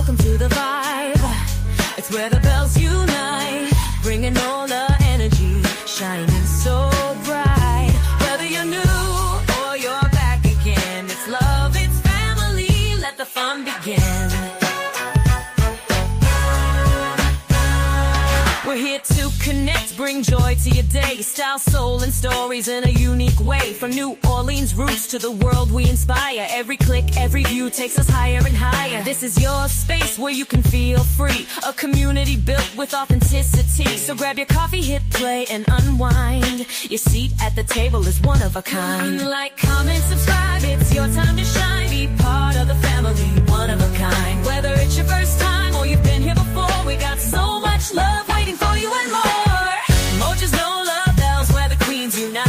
Welcome to the vibe. It's where the bells unite, bringing all the energy, shining so bright. Whether you're new or you're back again, it's love, it's family, let the fun begin. We're here to connect, bring joy to your day. Style, soul, and stories in a unique way. From New Orleans roots to the world we inspire. Every click, every view takes us higher and higher. This is your space where you can feel free. A community built with authenticity. So grab your coffee, hit play, and unwind. Your seat at the table is one of a kind. Like, comment, subscribe, it's your time to shine. Be part of the family, one of a kind. Whether it's your first time or you've been here before, we got so much love waiting for you and more. Mocha's no love bells where the queens unite.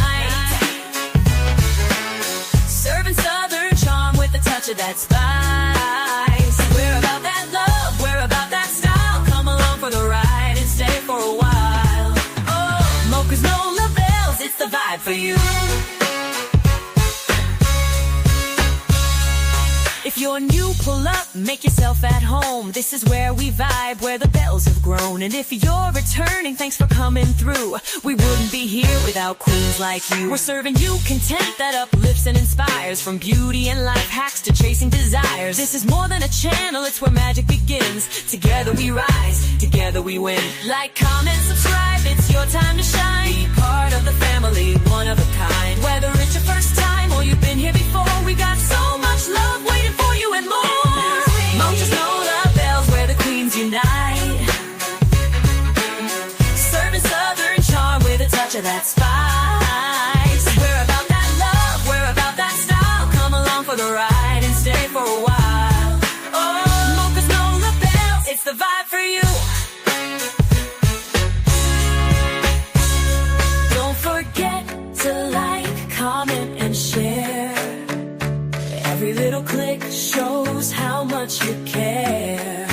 Serving southern charm with a touch of that spice. We're about that love, we're about that style. Come along for the ride and stay for a while. Oh, Mocha's no love bells, it's the vibe for you. If you're new, pull up, make yourself at home. This is where we vibe, where the bells have grown. And if you're returning, thanks for coming through. We wouldn't be here without queens like you. We're serving you content that uplifts and inspires. From beauty and life hacks to chasing desires. This is more than a channel, it's where magic begins. Together we rise, together we win. Like, comment, subscribe, it's your time to shine. Be part of the family, one of a kind. Whether it's your first time or you've been here before, we got so much love waiting for you and more. Mocha's no love bells where the queens unite. Serving southern charm with a touch of that spice. We're about that love, we're about that style. Come along for the ride and stay for a while. Oh, Mocha's no love bells, it's the vibe for you. Don't forget to like, comment, and share. Every little click shows how much you care.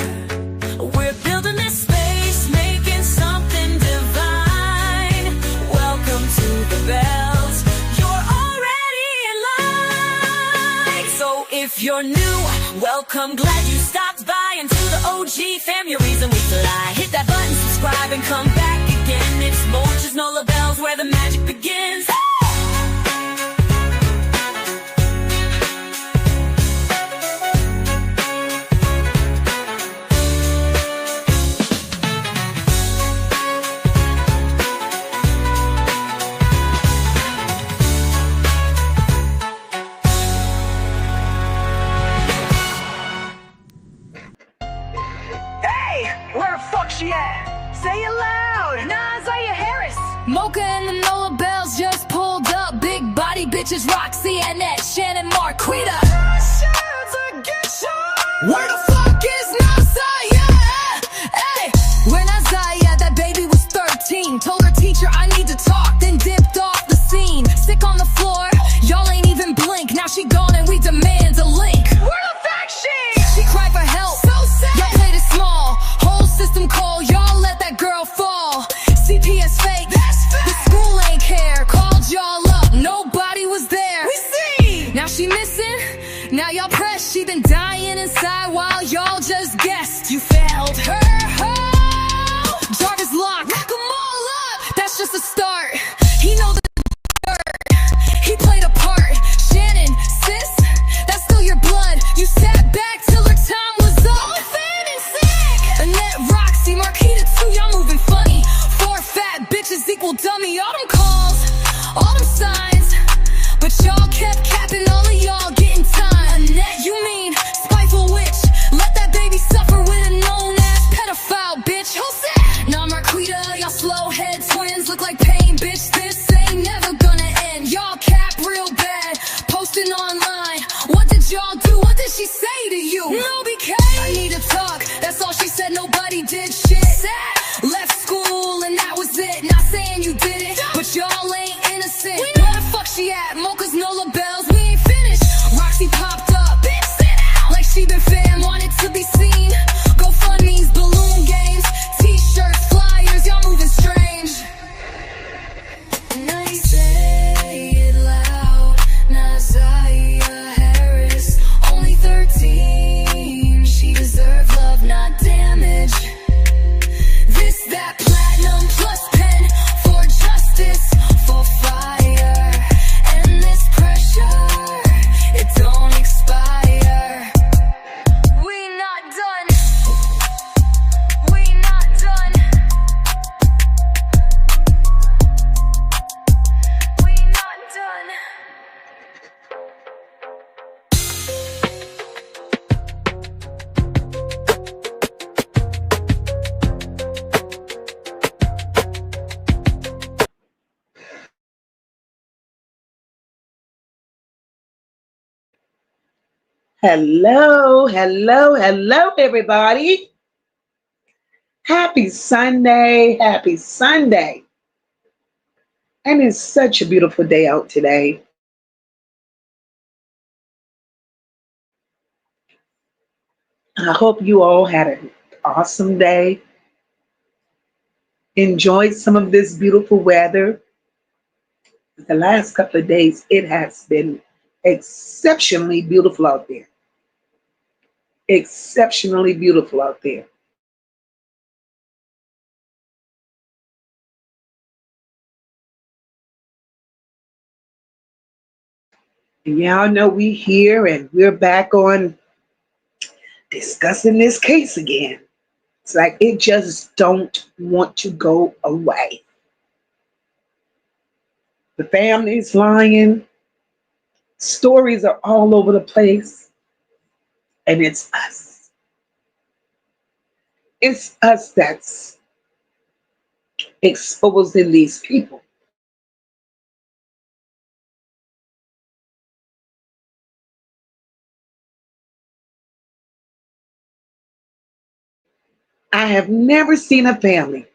We're building this space, making something divine. Welcome to the bells, you're already in line. So if you're new, welcome, glad you stopped by. And to the OG fam, your reason we fly. Hit that button, subscribe, and come back again. It's Mocha's no love bells where the magic begins. She at? Say it loud! Nah, Ziyah Harris. MOCA and the NOLA bells just pulled up. Big body bitches, Roxy, Annette, Shannon, Marquita. Where the fuck is now Ziyah? Hey, where now Ziyah? That baby was 13. Told her teacher I need to talk, then dipped off the scene. Sick on the floor, y'all ain't even blink. Now she gone and we demand a link. Where the fact She cried for help. So sad. Y'all played it small. Whole system call, y'all let that girl fall. CPS fake. The school ain't care. Called y'all up, nobody was there. We see. Now she missing. Now y'all press. She been dying inside while y'all just guessed. You failed her. Jarvis locked. Lock 'em all up. That's just a start. He know the dirt. He played a part. Shannon, sis, that's still your blood. You sat back till her time was up. Annette, Roxy, Marquita too, y'all moving funny. 4 fat bitches equal dummy. All them calls, all them signs, but y'all kept capping. All of y'all getting time. Annette, you mean spiteful witch? Let that baby suffer with a known-ass pedophile, bitch. Who's that? Nah, Marquita, y'all slow-head twins look like pain, bitch. This ain't never gonna end. Y'all cap real bad, posting online. What did y'all do? What did she say to you? No BK. I need to talk. That's all she said. Nobody did shit. Left school and that was it. Not saying you did it, but y'all ain't innocent. Where the fuck she at? Mocha's NOLA bells. We ain't finished. Roxy popped up. Bitch, sit down. Like she been fan, wanted to be seen. GoFundMe's, balloon games, t-shirts, flyers. Y'all moving strange. Hello, hello, hello, everybody. Happy Sunday, happy Sunday. And it's such a beautiful day out today. I hope you all had an awesome day. Enjoyed some of this beautiful weather. The last couple of days, it has been exceptionally beautiful out there. Exceptionally beautiful out there. And y'all know we here and we're back on discussing this case again. It's like it just don't want to go away. The family's lying. Stories are all over the place. And it's us. It's us that's exposing these people. I have never seen a family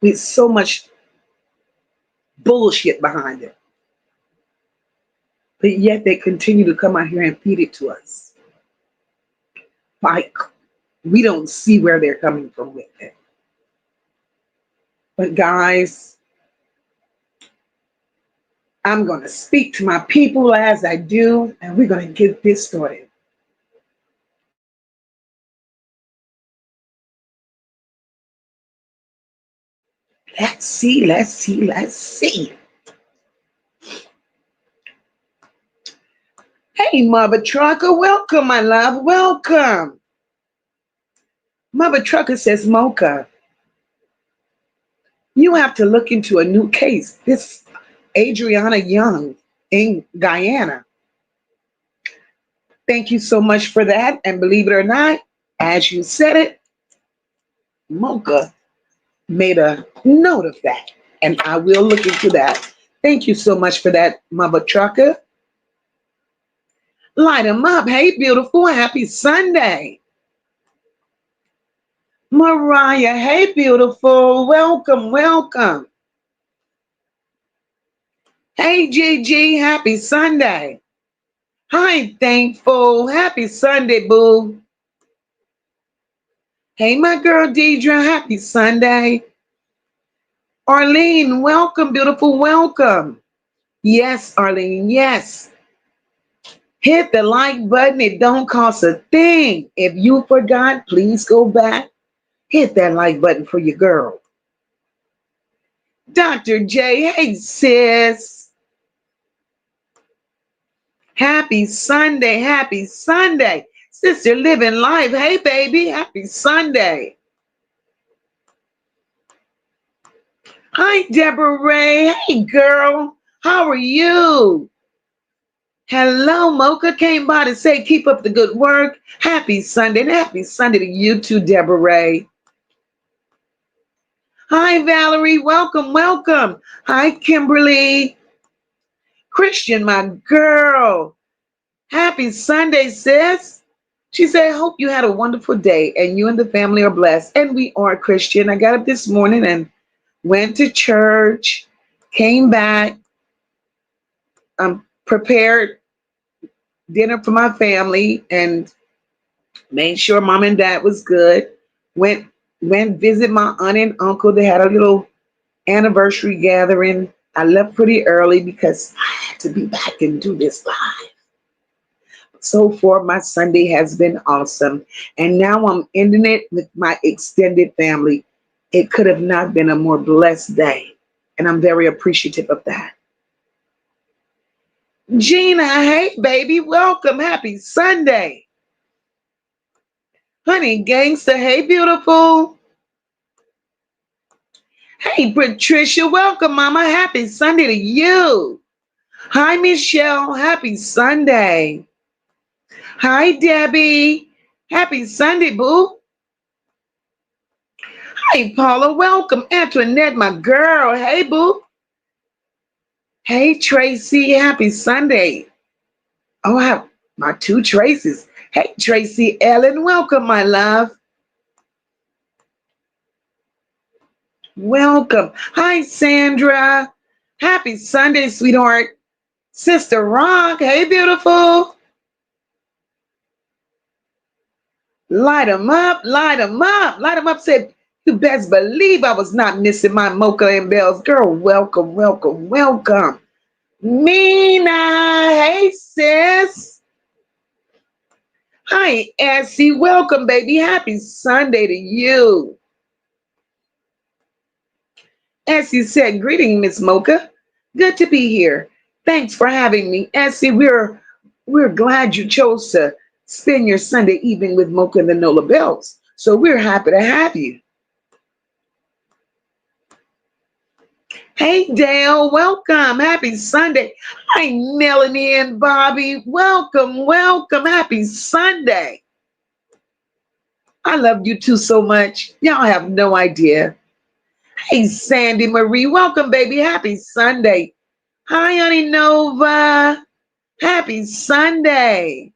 with so much bullshit behind it. But yet they continue to come out here and feed it to us. Like we don't see where they're coming from with it. But guys, I'm going to speak to my people as I do, and we're going to get this started. Let's see, let's see, let's see. Hey, Mother Trucker, welcome, my love, welcome. Mother Trucker says, MOCA, you have to look into a new case. This Adriana Young in Guyana. Thank you so much for that. And believe it or not, as you said it, MOCA made a note of that. And I will look into that. Thank you so much for that, Mother Trucker. Light 'em up. Hey, beautiful. Happy Sunday. Mariah, hey, beautiful. Welcome, welcome. Hey, Gigi, happy Sunday. Hi, Thankful. Happy Sunday, boo. Hey, my girl, Deidre, happy Sunday. Arlene, welcome, beautiful, welcome. Yes, Arlene, yes. Hit the like button. It don't cost a thing. If you forgot, please go back. Hit that like button for your girl. Dr. J, hey, sis. Happy Sunday, happy Sunday. Sister living life. Hey, baby, happy Sunday. Hi, Deborah Ray. Hey, girl. How are you? Hello, MOCA came by to say keep up the good work. Happy Sunday, and happy Sunday to you too, Deborah Ray. Hi, Valerie. Welcome, welcome. Hi, Kimberly. Christian, my girl. Happy Sunday, sis. She said, hope you had a wonderful day and you and the family are blessed. And we are, Christian. I got up this morning and went to church, came back, prepared dinner for my family and made sure mom and dad was good. Went visit my aunt and uncle. They had a little anniversary gathering. I left pretty early because I had to be back and do this live. So far, my Sunday has been awesome. And now I'm ending it with my extended family. It could have not been a more blessed day. And I'm very appreciative of that. Gina, hey, baby, welcome. Happy Sunday. Honey, gangster, hey, beautiful. Hey, Patricia, welcome, mama. Happy Sunday to you. Hi, Michelle. Happy Sunday. Hi, Debbie. Happy Sunday, boo. Hi, Paula. Welcome. Antoinette, my girl. Hey, boo. Hey, Tracy. Happy Sunday. Oh, I have my two Traces. Hey, Tracy Ellen, welcome, my love. Welcome. Hi, Sandra. Happy Sunday, sweetheart. Sister Rock, hey, beautiful. Light 'em up, light 'em up, light 'em up. Said, you best believe I was not missing my mocha and bells. Girl, welcome, welcome, welcome. Mina, hey, sis. Hi, Essie, welcome, baby. Happy Sunday to you. Essie said, greeting, Miss Mocha. Good to be here. Thanks for having me. Essie, we're glad you chose to spend your Sunday evening with Mocha and the Nola Bells. So we're happy to have you. Hey, Dale, welcome. Happy Sunday. Hi, Melanie and Bobby. Welcome, welcome. Happy Sunday. I love you two so much. Y'all have no idea. Hey, Sandy Marie. Welcome, baby. Happy Sunday. Hi, Honey Nova. Happy Sunday.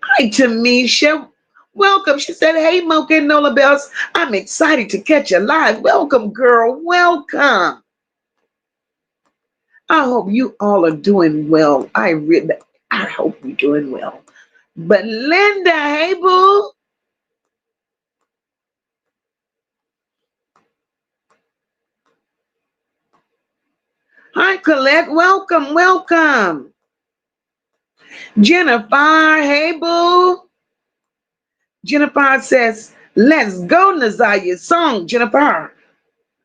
Hi, Tamisha. Welcome. She said, hey, Mocha and Nola Bells. I'm excited to catch you live. Welcome, girl. Welcome. I hope you all are doing well. I hope you're doing well. But Linda, hey, boo. Hi, Colette. Welcome, welcome. Jennifer, hey, boo. Jennifer says, let's go, Ziyah song, Jennifer.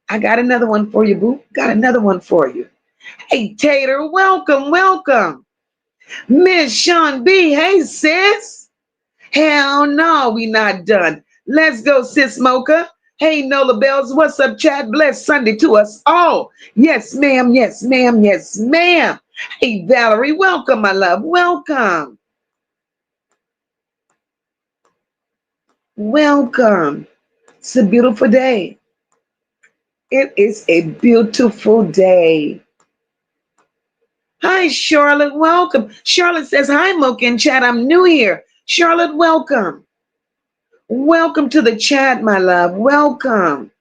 I got another one for you, boo. Got another one for you. Hey, Tater, welcome, welcome. Miss Sean B, hey, sis. Hell no, we not done. Let's go, sis Mocha. Hey, Nola Bells, what's up, chat? Blessed Sunday to us all. Yes, ma'am, yes, ma'am, yes, ma'am. Hey, Valerie, welcome, my love, welcome. Welcome. It's a beautiful day. It is a beautiful day. Hi, Charlotte. Welcome. Charlotte says, hi, Mocha in chat. I'm new here. Charlotte, welcome. Welcome to the chat, my love. Welcome.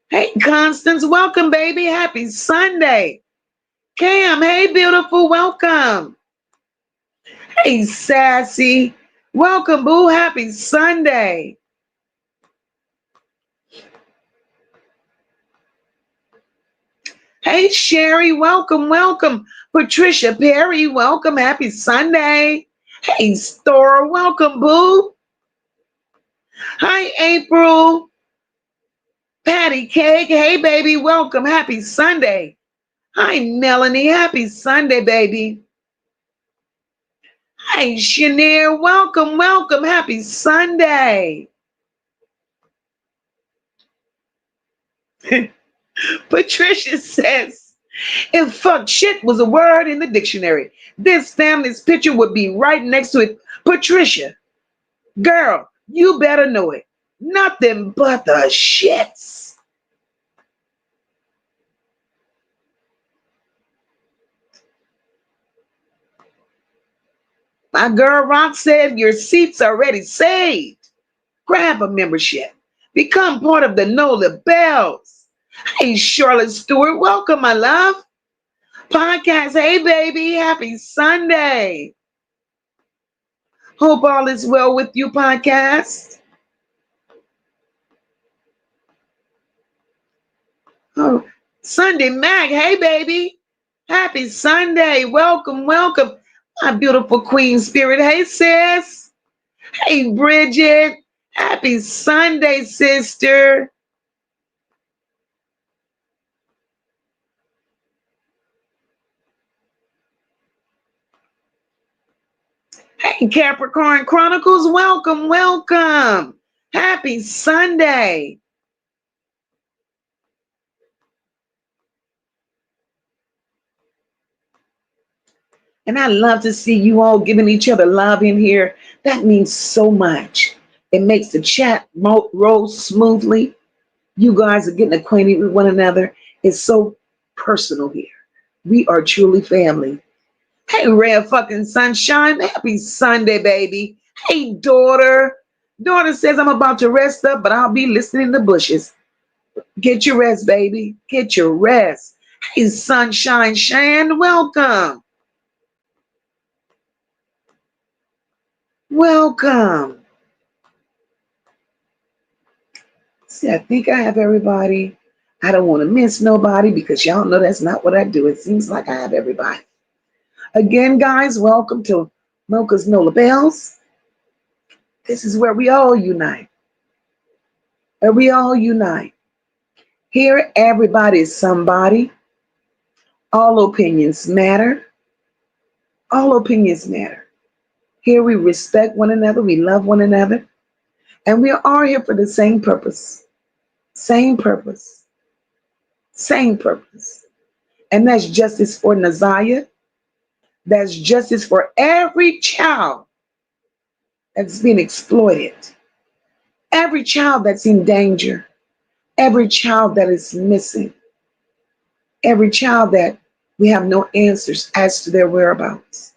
Hey, Constance. Welcome, baby. Happy Sunday. Cam. Hey, beautiful. Welcome. Hey, Sassy. Welcome, boo. Happy Sunday. Hey, Sherry, welcome, welcome. Patricia Perry, welcome. Happy Sunday. Hey, Stora, welcome, boo. Hi, April. Patty Cake, hey, baby, welcome. Happy Sunday. Hi, Melanie. Happy Sunday, baby. Hi, Shanier, welcome, welcome. Happy Sunday. Patricia says, if fuck shit was a word in the dictionary, this family's picture would be right next to it. Patricia, girl, you better know it. Nothing but the shits. My girl Rock said your seat's already saved. Grab a membership. Become part of the Nola Bells. Hey, Charlotte Stewart, welcome, my love. Podcast, hey, baby, happy Sunday. Hope all is well with you, podcast. Oh, Sunday Mac, hey, baby. Happy Sunday. Welcome, welcome. My beautiful Queen Spirit. Hey, sis. Hey, Bridget. Happy Sunday, sister. Hey, Capricorn Chronicles, welcome, welcome. Happy Sunday. And I love to see you all giving each other love in here. That means so much. It makes the chat roll smoothly. You guys are getting acquainted with one another. It's so personal here. We are truly family. Hey, Red fucking Sunshine. Happy Sunday, baby. Hey, daughter. Daughter says I'm about to rest up, but I'll be listening in the bushes. Get your rest, baby. Get your rest. Hey, Sunshine Shan, welcome. Welcome. See, I think I have everybody. I don't want to miss nobody because y'all know that's not what I do. It seems like I have everybody. Again, guys, welcome to Mocha's Nola Bells. This is where we all unite. Where we all unite. Here, everybody is somebody. All opinions matter. All opinions matter. Here we respect one another. We love one another. And we are all here for the same purpose. Same purpose. Same purpose. And that's justice for Ziyah. That's justice for every child that's been exploited. Every child that's in danger. Every child that is missing. Every child that we have no answers as to their whereabouts.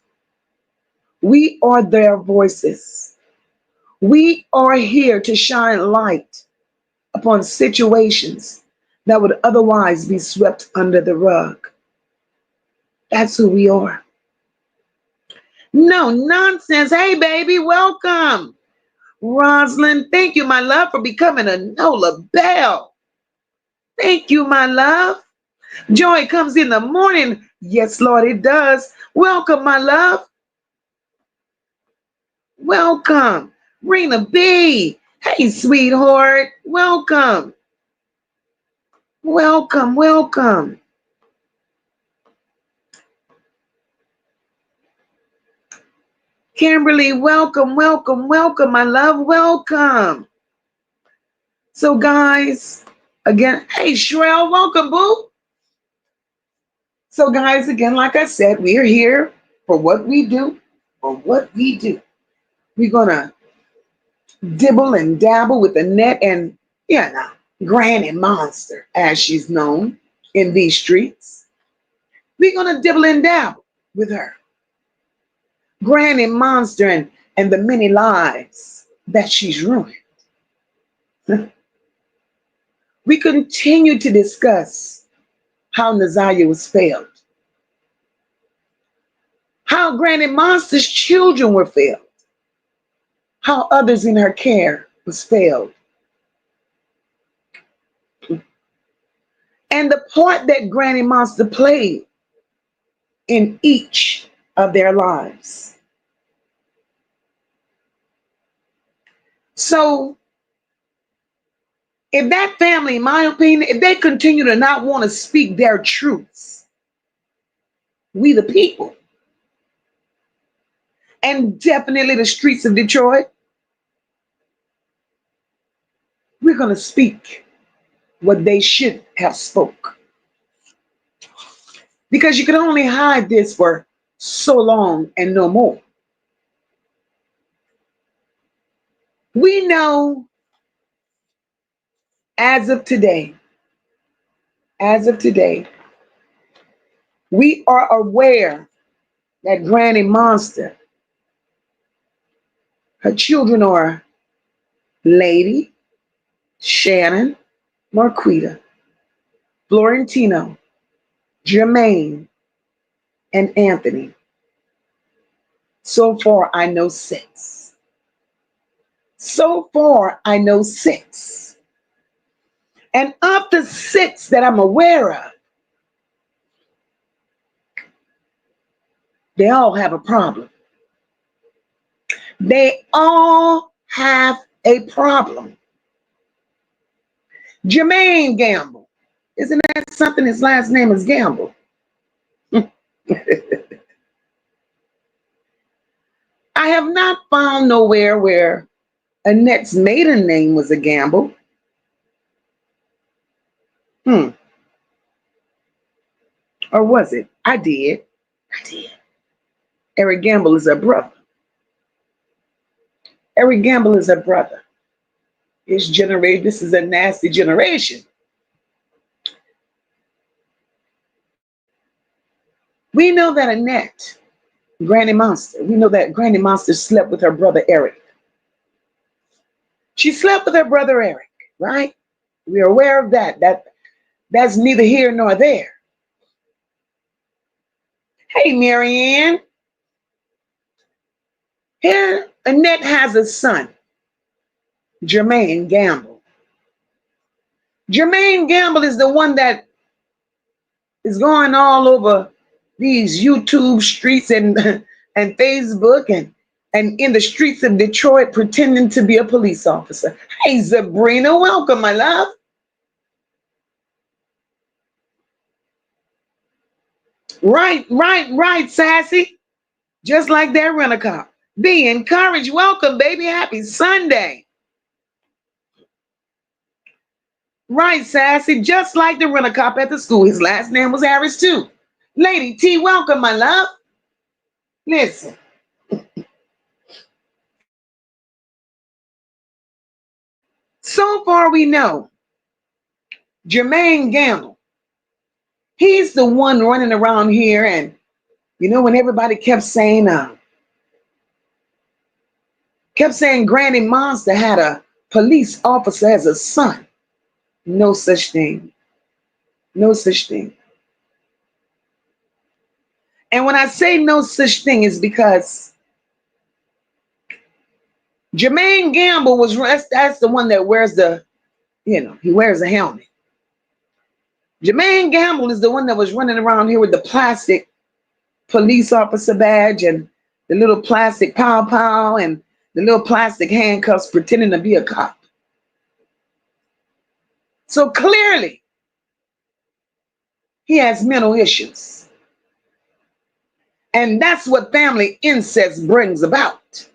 We are their voices. We are here to shine light upon situations that would otherwise be swept under the rug. That's who we are. No nonsense. Hey, baby, welcome. Rosalind, thank you, my love, for becoming a Nola Bell. Thank you, my love. Joy comes in the morning. Yes, Lord, it does. Welcome, my love. Welcome. Rena B. Hey, sweetheart. Welcome. Welcome, welcome. Kimberly, welcome, welcome, welcome, my love. Welcome. So, guys, again, hey, Shrell, welcome, boo. So, guys, again, like I said, we are here for what we do, for what we do. We're going to dibble and dabble with Annette and, Granny Monster, as she's known in these streets. We're going to dibble and dabble with her. Granny Monster and the many lives that she's ruined. We continue to discuss how Ziyah was failed. How Granny Monster's children were failed. How others in her care was failed. And the part that Granny Monster played in each of their lives. So, if that family, in my opinion, if they continue to not want to speak their truths, we the people, and definitely the streets of Detroit, we're going to speak what they should have spoke. Because you can only hide this for so long and no more. We know as of today, we are aware that Granny Monster, her children are Lady, Shannon, Marquita, Florentino, Jermaine, and Anthony. So far, I know 6. So far, I know 6. And of the 6 that I'm aware of, they all have a problem. They all have a problem. Jermaine Gamble. Isn't that something? His last name is Gamble. I have not found nowhere where Annette's maiden name was a Gamble. Or was it? I did. Eric Gamble is her brother. Eric Gamble is her brother. This is a nasty generation. We know that Annette, Granny Monster, we know that Granny Monster slept with her brother Eric. She slept with her brother Eric, right? We are aware of that. That's neither here nor there. Hey, Marianne. Here, Annette has a son, Jermaine Gamble. Jermaine Gamble is the one that is going all over these YouTube streets and Facebook and in the streets of Detroit pretending to be a police officer. Hey, Sabrina, welcome, my love. Right, Sassy. Just like that rent-a-cop. Be encouraged. Welcome, baby. Happy Sunday. Right, Sassy. Just like the rent-a-cop at the school. His last name was Harris, too. Lady T, welcome, my love. Listen. So far we know, Jermaine Gamble, he's the one running around here, and you know when everybody kept saying Granny Monster had a police officer as a son. No such thing. No such thing. And when I say no such thing, is because Jermaine Gamble that's the one that wears he wears a helmet. Jermaine Gamble is the one that was running around here with the plastic police officer badge and the little plastic pow and the little plastic handcuffs pretending to be a cop. So clearly, he has mental issues. And that's what family incest brings about.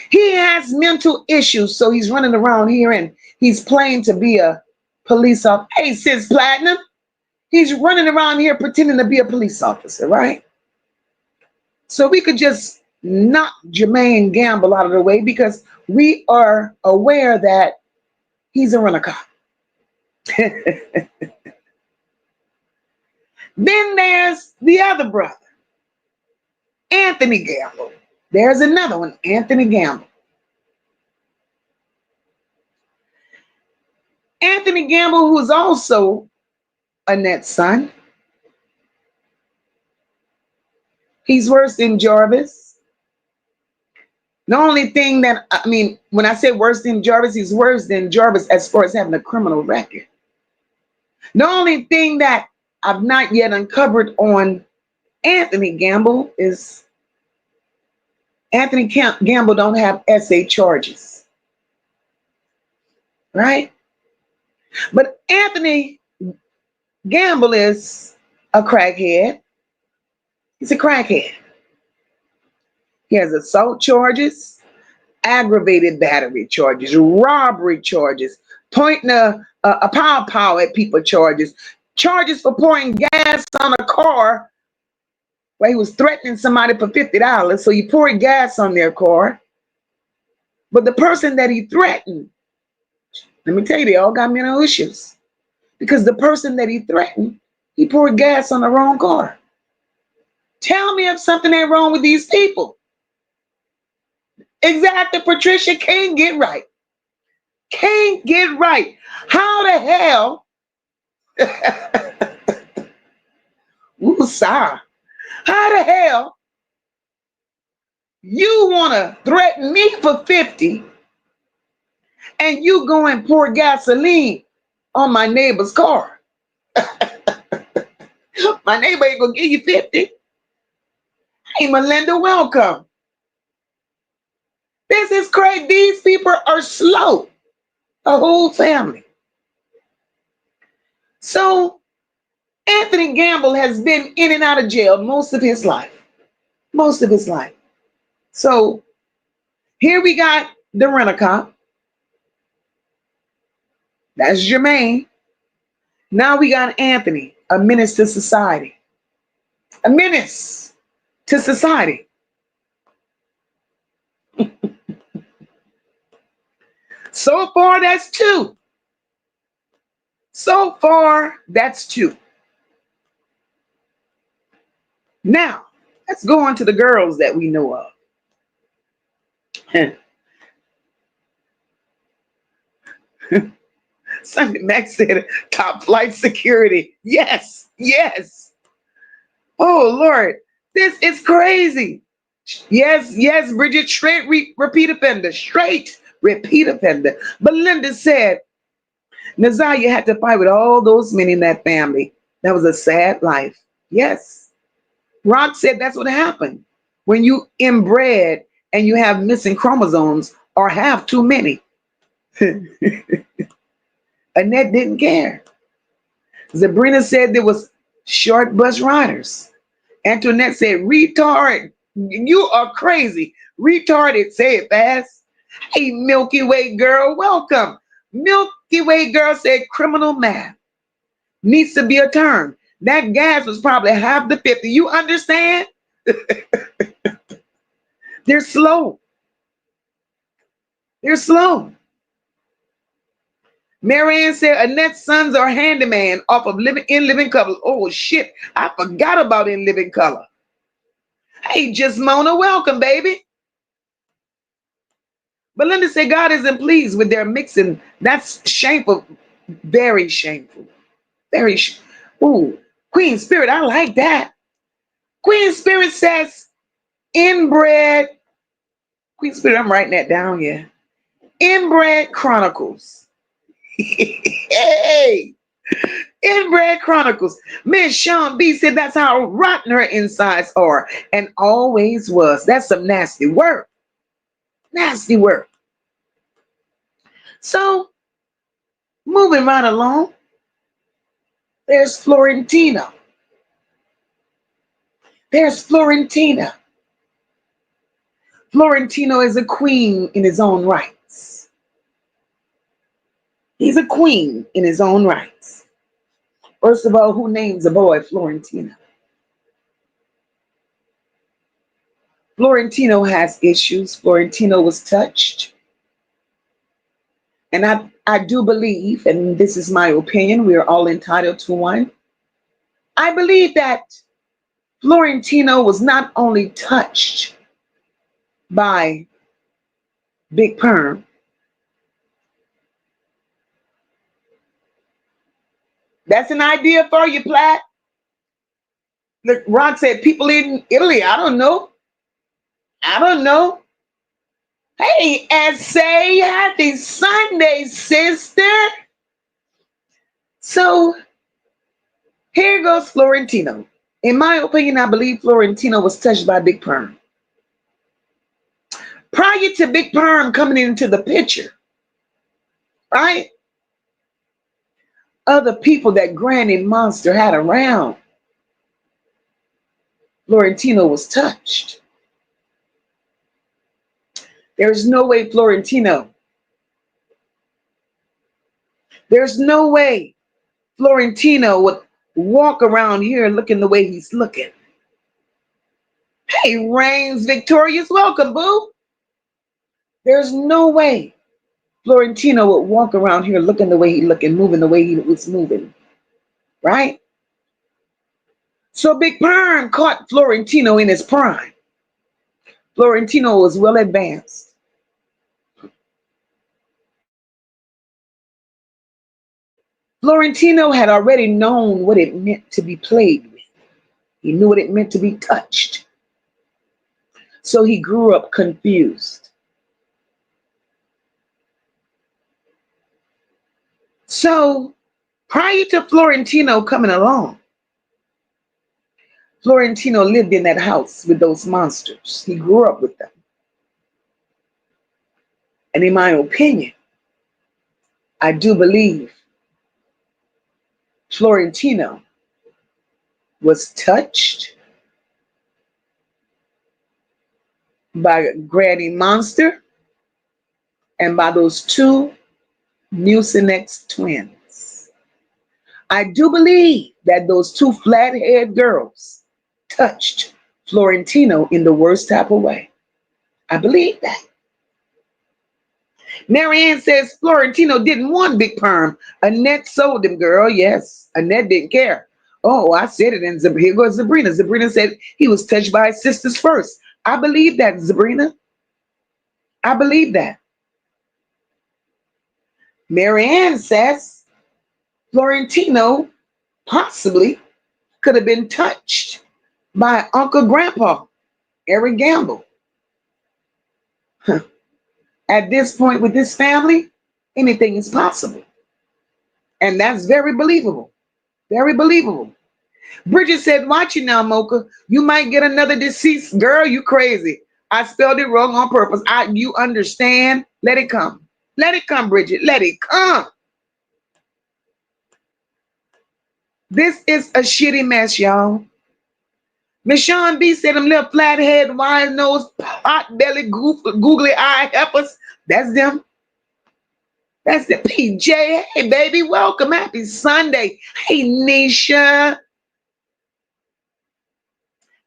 He has mental issues, so he's running around here and he's playing to be a police officer. Hey, Sis Platinum, he's running around here pretending to be a police officer, right? So we could just knock Jermaine Gamble out of the way because we are aware that he's a rent-a-cop. Then there's the other brother, Anthony Gamble. There's another one, Anthony Gamble. Anthony Gamble, who's also Annette's son. He's worse than Jarvis. The only thing that, when I say worse than Jarvis, he's worse than Jarvis as far as having a criminal record. The only thing that I've not yet uncovered on Anthony Gamble is Anthony Gamble don't have SA charges, right? But Anthony Gamble is a crackhead. He's a crackhead. He has assault charges, aggravated battery charges, robbery charges, pointing a pow at people charges for pouring gas on a car where he was threatening somebody for $50. So he poured gas on their car. But the person that he threatened, let me tell you, they all got mental issues. Because the person that he threatened, he poured gas on the wrong car. Tell me if something ain't wrong with these people. Exactly, Patricia, can't get right. Can't get right. How the hell? Ooh, sorry. How the hell you want to threaten me for 50 and you go and pour gasoline on my neighbor's car? My neighbor ain't going to give you 50. Hey, Melinda, welcome. This is crazy. These people are slow. The whole family. So Anthony Gamble has been in and out of jail most of his life. Most of his life. So here we got the rent-a-cop. That's Jermaine. Now we got Anthony, a menace to society. A menace to society. So far, that's two. So far, that's two. Now, let's go on to the girls that we know of. Sunday Max said top flight security. Yes, yes. Oh Lord, this is crazy. Yes, yes, Bridget, straight repeat offender, straight repeat offender. But Linda said, Ziyah had to fight with all those men in that family. That was a sad life. Yes. Rock said that's what happened when you inbred and you have missing chromosomes or have too many. Annette didn't care. Sabrina said there was short bus riders. Antoinette said, retard, you are crazy. Retarded, say it fast. Hey, Milky Way girl, welcome. Milky Way girl said criminal math needs to be a term. That gas was probably half the 50. You understand? They're slow. They're slow. Marianne said Annette's sons are handyman off of Living Color. Oh shit, I forgot about In Living Color. Hey, just Mona, welcome, baby. Belinda said God isn't pleased with their mixing. That's shameful, very shameful, very. Ooh, Queen Spirit, I like that. Queen Spirit says inbred. Queen Spirit, I'm writing that down here. Inbred Chronicles. Hey, Inbred Chronicles. Miss Sean B said that's how rotten her insides are and always was. That's some nasty work. Nasty work. So, moving right along, there's Florentina. There's Florentina. Florentino is a queen in his own rights. He's a queen in his own rights. First of all, who names a boy Florentina? Florentino has issues. Florentino was touched. And I do believe, and this is my opinion, we are all entitled to one. I believe that Florentino was not only touched by Big Perm, that's an idea for you, Platt. Look, Ron said people in Italy, I don't know. I don't know. Hey, say happy Sunday, sister. So here goes Florentino. In my opinion, I believe Florentino was touched by Big Perm. Prior to Big Perm coming into the picture, right? Other people that Granny Monster had around, Florentino was touched. There's no way Florentino would walk around here looking the way he's looking. Hey, Reigns Victorious, welcome, boo. There's no way Florentino would walk around here looking the way he's looking, moving the way he was moving, right? So Big Perm caught Florentino in his prime. Florentino was well advanced. Florentino had already known what it meant to be played with. He knew what it meant to be touched. So he grew up confused. So prior to Florentino coming along, Florentino lived in that house with those monsters. He grew up with them. And in my opinion, I do believe Florentino was touched by Granny Monster and by those two Mucinex twins. I do believe that those two flathead girls touched Florentino in the worst type of way. I believe that. Marianne says Florentino didn't want Big Perm. Annette sold him, girl. Yes, Annette didn't care. Oh, I said it in Sabrina. Here goes Sabrina. Sabrina said he was touched by his sisters first. I believe that, Sabrina. I believe that. Marianne says Florentino possibly could have been touched by Uncle Grandpa, Eric Gamble. Huh. At this point with this family, anything is possible. And that's very believable. Very believable. Bridget said, watch it now, Mocha. You might get another deceased. Girl, you crazy. I spelled it wrong on purpose. You understand? Let it come. Let it come, Bridget. Let it come. This is a shitty mess, y'all. Miss Sean B said them little flathead, wide nose, pot belly, googly eye heifers. That's them. That's the PJ. Hey, baby, welcome. Happy Sunday. Hey, Nisha.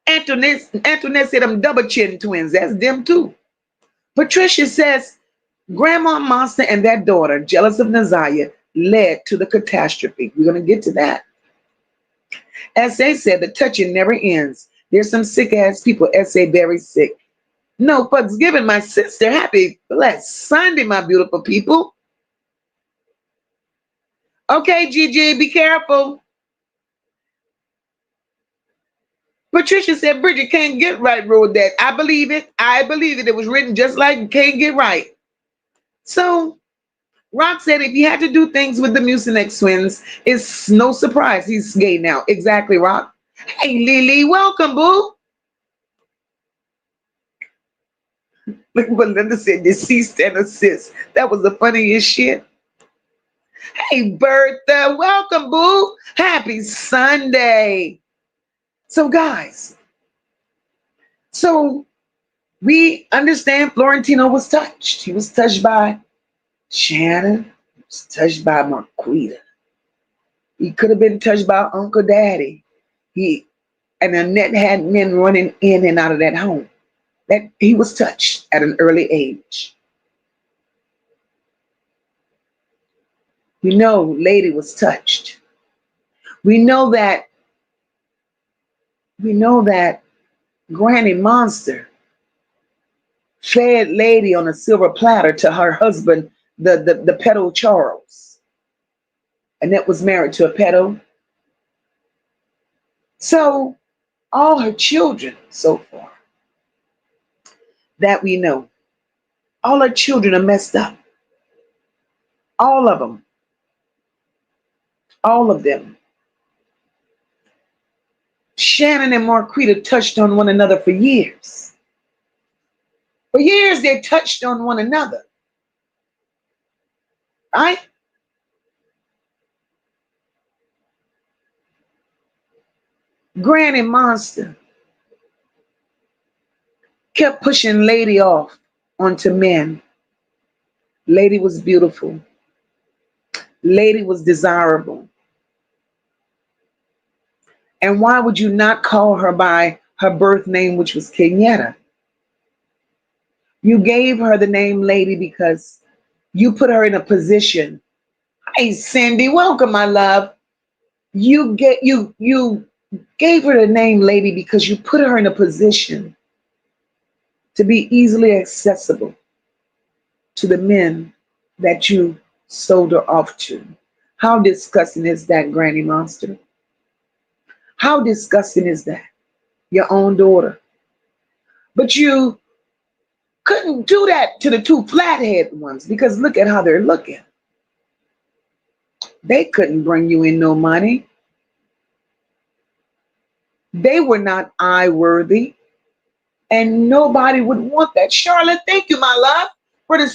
Antoinette said them double chin twins. That's them too. Patricia says Grandma Monster and that daughter, jealous of Ziyah, led to the catastrophe. We're going to get to that. As they said, the touching never ends. There's some sick ass people. S.A. very sick. No, fucks giving my sister. Happy blessed Sunday, my beautiful people. Okay, Gigi, be careful. Patricia said Bridget can't get right, wrote that. I believe it. I believe it. It was written just like can't get right. So Rock said if he had to do things with the Mucinex twins, it's no surprise he's gay now. Exactly, Rock. Hey, Lily, welcome, boo. Look what Linda said, deceased and assist. That was the funniest shit. Hey, Bertha, welcome, boo. Happy Sunday. So, guys, we understand Florentino was touched. He was touched by Shannon. He was touched by Marquita. He could have been touched by Uncle Daddy. And Annette had men running in and out of that home. That he was touched at an early age. You know, Lady was touched. We know that Granny Monster fed Lady on a silver platter to her husband, the pedo Charles. Annette was married to a pedo. So all her children so far that we know, all her children are messed up. All of them. All of them. Shannon and Marquita touched on one another for years. For years they touched on one another. Right? Granny Monster kept pushing Lady off onto men. Lady was beautiful. Lady was desirable. And why would you not call her by her birth name, which was Kenyatta? You gave her the name Lady because you put her in a position. Hey, Cindy, welcome, my love. You gave her the name Lady because you put her in a position to be easily accessible to the men that you sold her off to. How disgusting is that, Granny Monster? How disgusting is that? Your own daughter. But you couldn't do that to the two flathead ones because look at how they're looking. They couldn't bring you in no money. They were not eye-worthy. And nobody would want that. Charlotte, thank you, my love, for the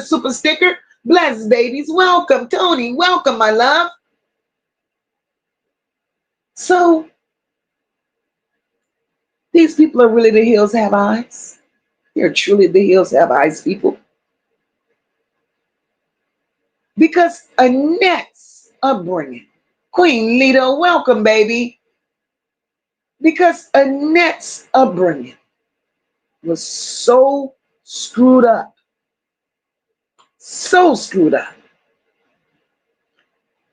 super sticker. Bless babies. Welcome, Tony. Welcome, my love. So these people are really the hills have eyes. They're truly the hills have eyes people. Because Annette's upbringing, Queen Lito, welcome, baby. Because Annette's upbringing was so screwed up. So screwed up.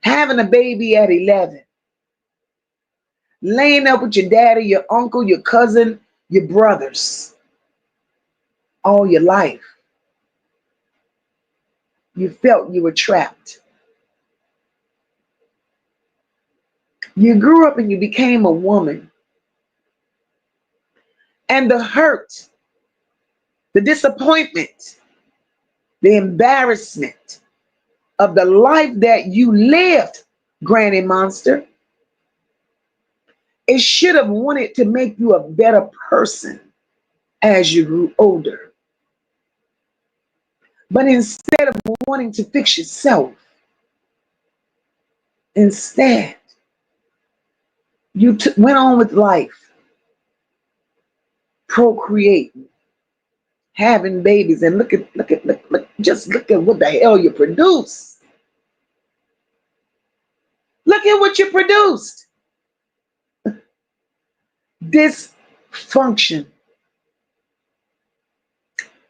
Having a baby at 11. laying up with your daddy, your uncle, your cousin, your brothers all your life. You felt you were trapped. You grew up and you became a woman. And the hurt, the disappointment, the embarrassment of the life that you lived, Granny Monster, it should have wanted to make you a better person as you grew older. But instead of wanting to fix yourself, instead, you went on with life, procreating, having babies, and look, just look at what the hell you produced. Look at what you produced. Dysfunction.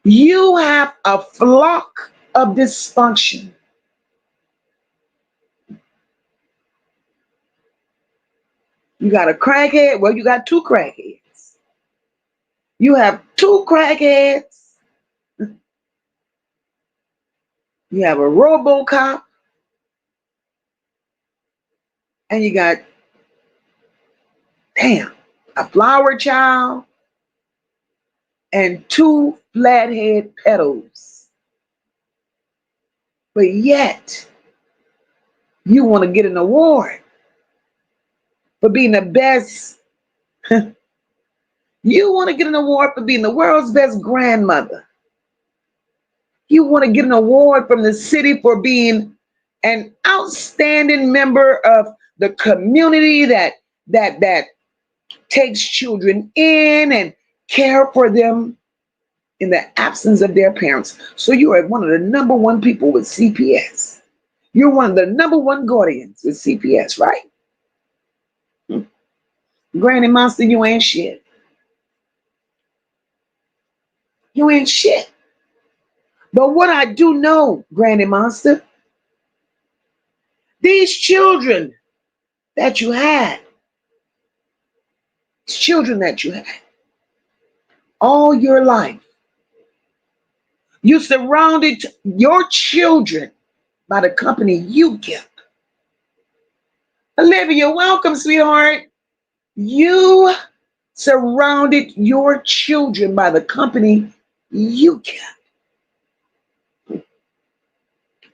You have a flock of dysfunction. You got a crackhead. Well, you got two crackheads. You have two crackheads. You have a RoboCop. And you got, a flower child and two flathead pedals. But yet, you want to get an award for being the best. You want to get an award for being the world's best grandmother. You want to get an award from the city for being an outstanding member of the community that takes children in and care for them in the absence of their parents. So you are one of the number one people with CPS. You're one of the number one guardians with CPS, right? Granny Monster, you ain't shit. You ain't shit. But what I do know, Granny Monster, these children that you had, all your life, you surrounded your children by the company you kept. Olivia, welcome, sweetheart. You surrounded your children by the company you kept,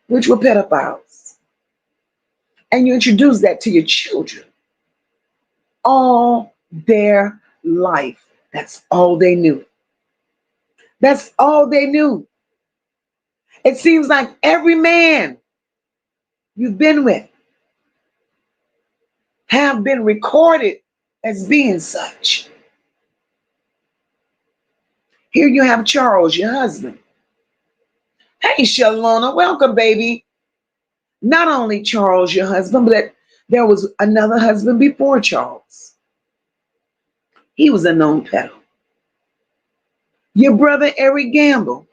which were pedophiles. And you introduced that to your children all their life. That's all they knew. That's all they knew. It seems like every man you've been with have been recorded as being such. Here you have Charles, your husband. Hey, Shalona, welcome, baby. Not only Charles, your husband, but there was another husband before Charles. He was a known pedo. Your brother, Eric Gamble,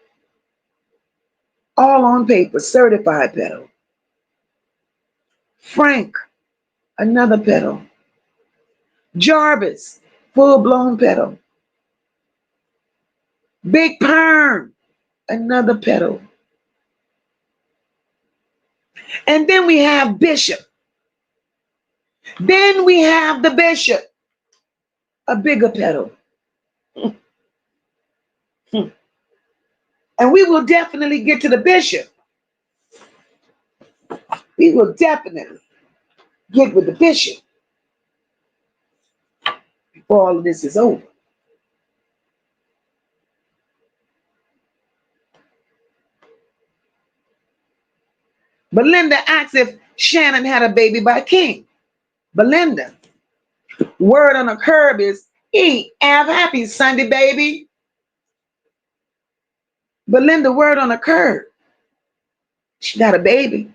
all on paper, certified pedo. Frank, another pedo. Jarvis, full-blown pedo. Big Perm, another pedo. And then we have Bishop. Then we have the Bishop, a bigger pedo. And we will definitely get to the Bishop. We will definitely get with the Bishop before all of this is over. Belinda asks if Shannon had a baby by King. Belinda, word on the curb is, happy Sunday, baby. Belinda, word on the curb, she got a baby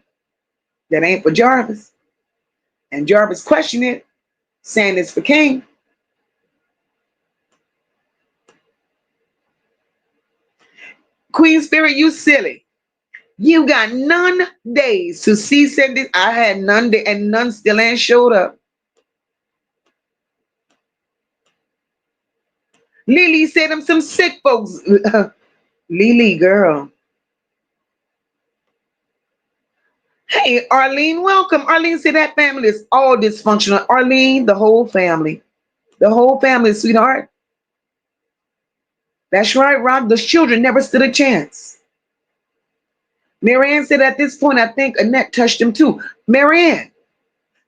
that ain't for Jarvis. And Jarvis questioned it, saying it's for King. Queen Spirit, you silly. You got none days to see this. I had none day, and none still ain't showed up. Lily said them some sick folks. Lily, girl. Hey, Arlene, welcome. Arlene said that family is all dysfunctional. Arlene, the whole family. The whole family, sweetheart. That's right, Rob. The children never stood a chance. Marianne said at this point, I think Annette touched him too. Marianne,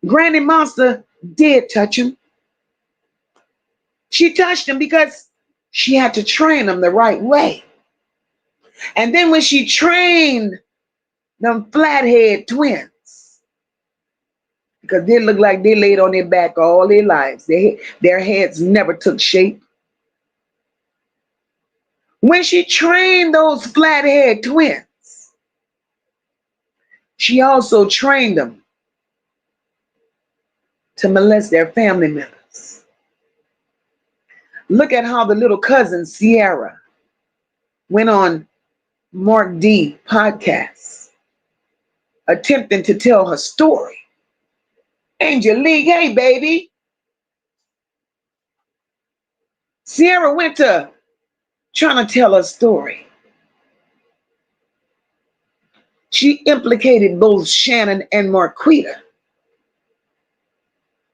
Granny Monster did touch him. She touched him because she had to train him the right way. And then when she trained them flathead twins, because they look like they laid on their back all their lives. Their heads never took shape. When she trained those flathead twins, she also trained them to molest their family members. Look at how the little cousin Sierra went on Mark D podcast, attempting to tell her story. Angelique, hey baby. Sierra went to trying to tell her story. She implicated both Shannon and Marquita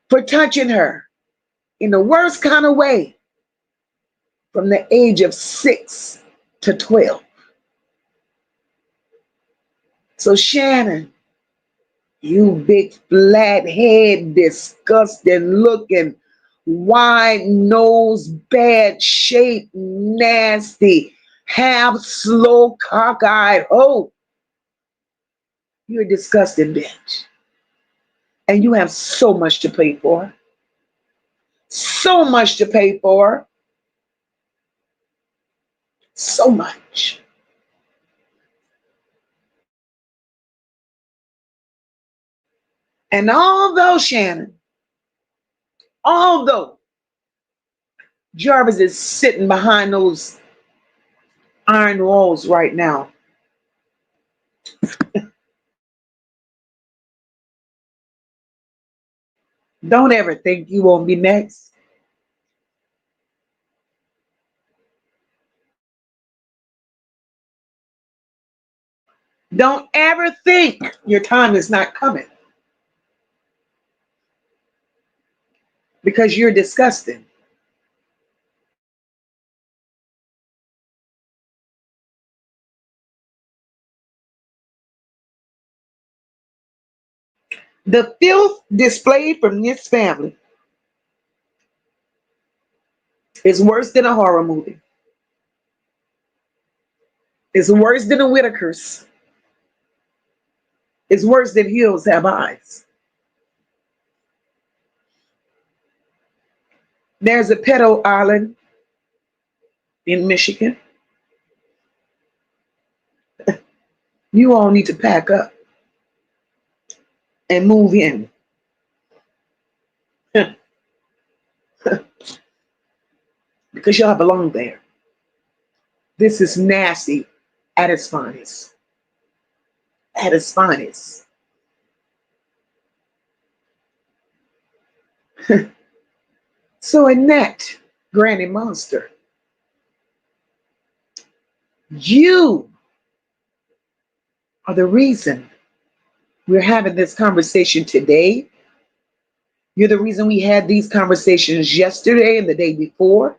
for touching her in the worst kind of way from the age of 6 to 12. So Shannon, you big flat head, disgusting looking, wide nose, bad shape, nasty, half slow cockeyed hoe. You're a disgusting bitch. And you have so much to pay for. So much to pay for. So much. And although Shannon, although Jarvis is sitting behind those iron walls right now, don't ever think you won't be next. Don't ever think your time is not coming, because you're disgusting. The filth displayed from this family is worse than a horror movie. It's worse than the Whitakers. It's worse than Hills Have Eyes. There's a pedo island in Michigan. You all need to pack up and move in. Because y'all belong there. This is nasty at its finest. At its finest. So Annette, Granny Monster, you are the reason we're having this conversation today. You're the reason we had these conversations yesterday and the day before.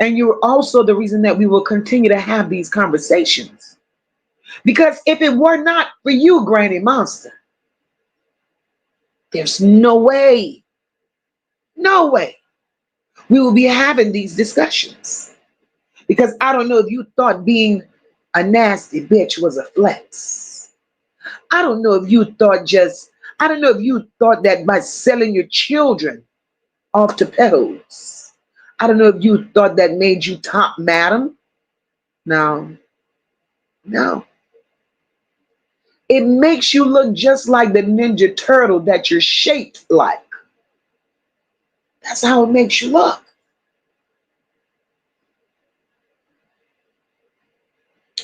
And you're also the reason that we will continue to have these conversations. Because if it were not for you, Granny Monster, there's no way we will be having these discussions. Because I don't know if you thought being a nasty bitch was a flex. I don't know if you thought that by selling your children off to pedos, I don't know if you thought that made you top madam. No. It makes you look just like the Ninja Turtle that you're shaped like. That's how it makes you look.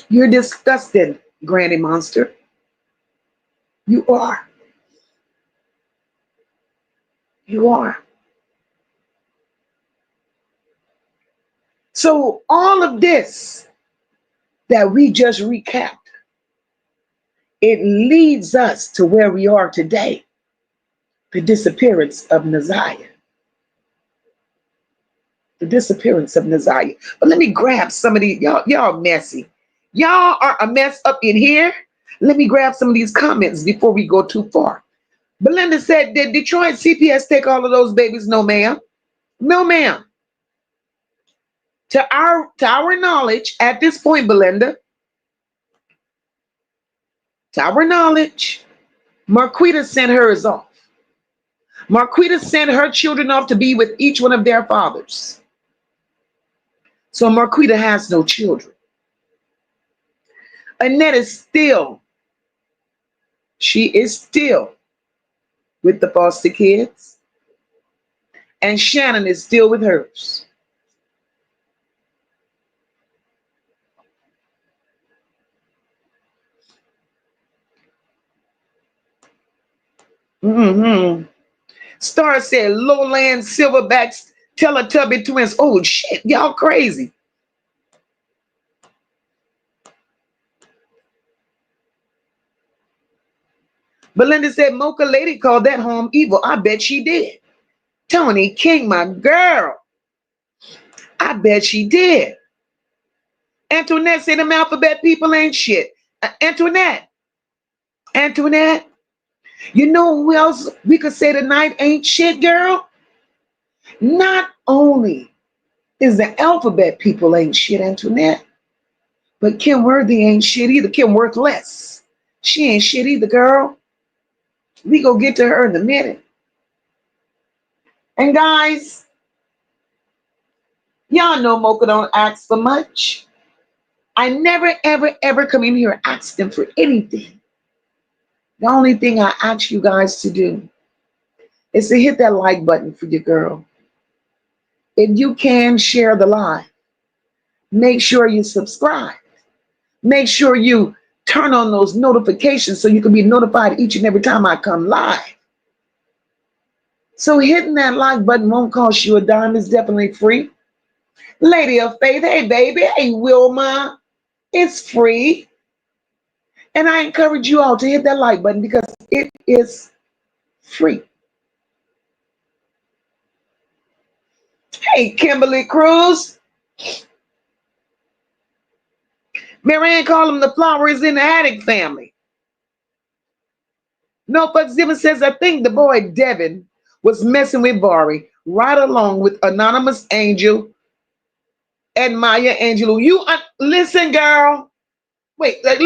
You're disgusting, Granny Monster. You are. You are. So all of this that we just recapped, it leads us to where we are today, the disappearance of Ziyah. The disappearance of Ziyah. But let me grab some of these. Y'all messy. Y'all are a mess up in here. Let me grab some of these comments before we go too far. Belinda said, did Detroit CPS take all of those babies? No, ma'am. No, ma'am. To our knowledge, at this point, Belinda, to our knowledge, Marquita sent hers off. Marquita sent her children off to be with each one of their fathers. So Marquita has no children. Annette is still, she is still with the foster kids. And Shannon is still with hers. Star said lowland silverbacks Teletubby twins. Oh shit, y'all crazy. Belinda said MOCA lady called that home evil. I bet she did. Tony King, my girl. I bet she did. Antoinette said them alphabet people ain't shit. Antoinette. You know who else we could say tonight ain't shit, girl? Not only is the alphabet people ain't shit, Antoinette, but Kim Worthy ain't shit either. Kim Worthless. She ain't shit either, girl. We go get to her in a minute. And guys, y'all know MOCA don't ask for much. I never, ever, ever come in here asking for anything. The only thing I ask you guys to do is to hit that like button for your girl. If you can, share the live. Make sure you subscribe. Make sure you turn on those notifications so you can be notified each and every time I come live. So hitting that like button won't cost you a dime. It's definitely free. Lady of Faith, hey baby, hey Wilma, it's free. And I encourage you all to hit that like button because it is free. Hey, Kimberly Cruz. Marianne called them the flowers in the attic family. No fucks given says, I think the boy Devin was messing with Bari right along with Anonymous Angel and Maya Angelou. You listen, girl. Wait, look.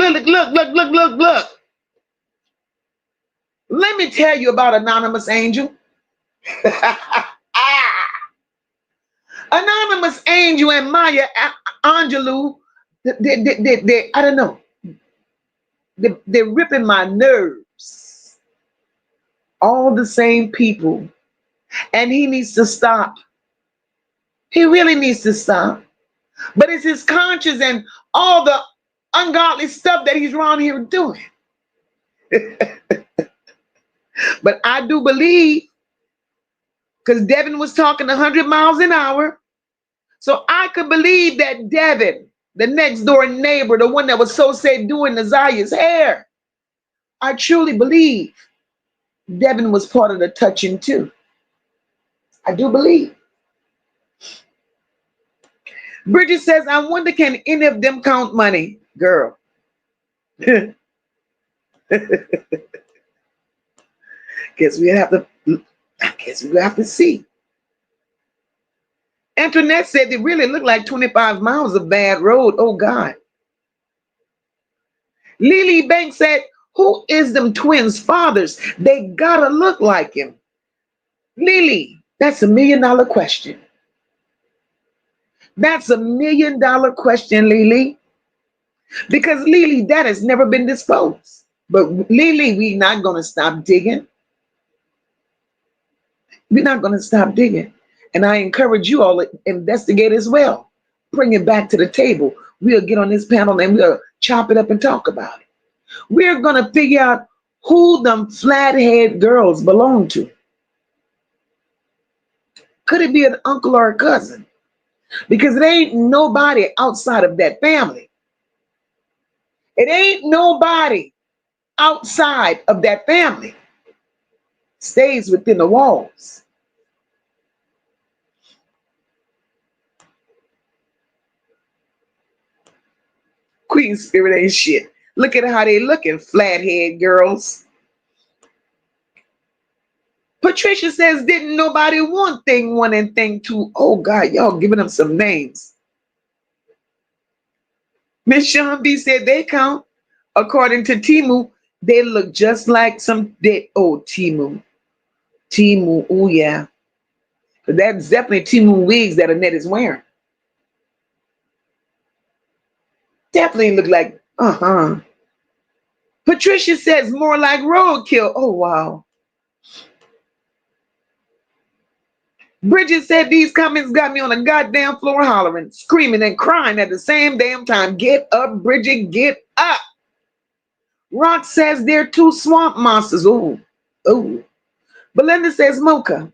Let me tell you about Anonymous Angel. Anonymous Angel and Maya Angelou, they I don't know. They're ripping my nerves. All the same people. And he needs to stop. He really needs to stop. But it's his conscience and all the ungodly stuff that he's around here doing. But I do believe, because Devin was talking 100 miles an hour, so I could believe that Devin, the next door neighbor, the one that was so safe doing Ziyah's hair, I truly believe Devin was part of the touching too. I do believe. Bridget says, I wonder, can any of them count money? Girl. Guess we have to see. Antoinette said they really look like 25 miles of bad road. Oh God. Lily Banks said, who is them twins' fathers? They gotta look like him. Lily, that's $1 million question. That's $1 million question, Lily. Because Lily, that has never been disclosed. But Lily, we're not gonna stop digging. We're not gonna stop digging. And I encourage you all to investigate as well. Bring it back to the table. We'll get on this panel and we'll chop it up and talk about it. We're going to figure out who them flathead girls belong to. Could it be an uncle or a cousin? because it ain't nobody outside of that family. It ain't nobody outside of that family. Stays within the walls. Queen Spirit ain't shit. Look at how they looking, flathead girls. Patricia says, didn't nobody want thing one and thing two? Oh God, y'all giving them some names. Miss Sean B said they count. According to Timu, they look just like some Timu. Timu, oh yeah. But that's definitely Timu wigs that Annette is wearing. Definitely look like, Patricia says more like roadkill. Oh wow. Bridget said these comments got me on the goddamn floor hollering, screaming and crying at the same damn time. Get up, Bridget, get up. Rock says they're two swamp monsters. Ooh, ooh. Belinda says MOCA.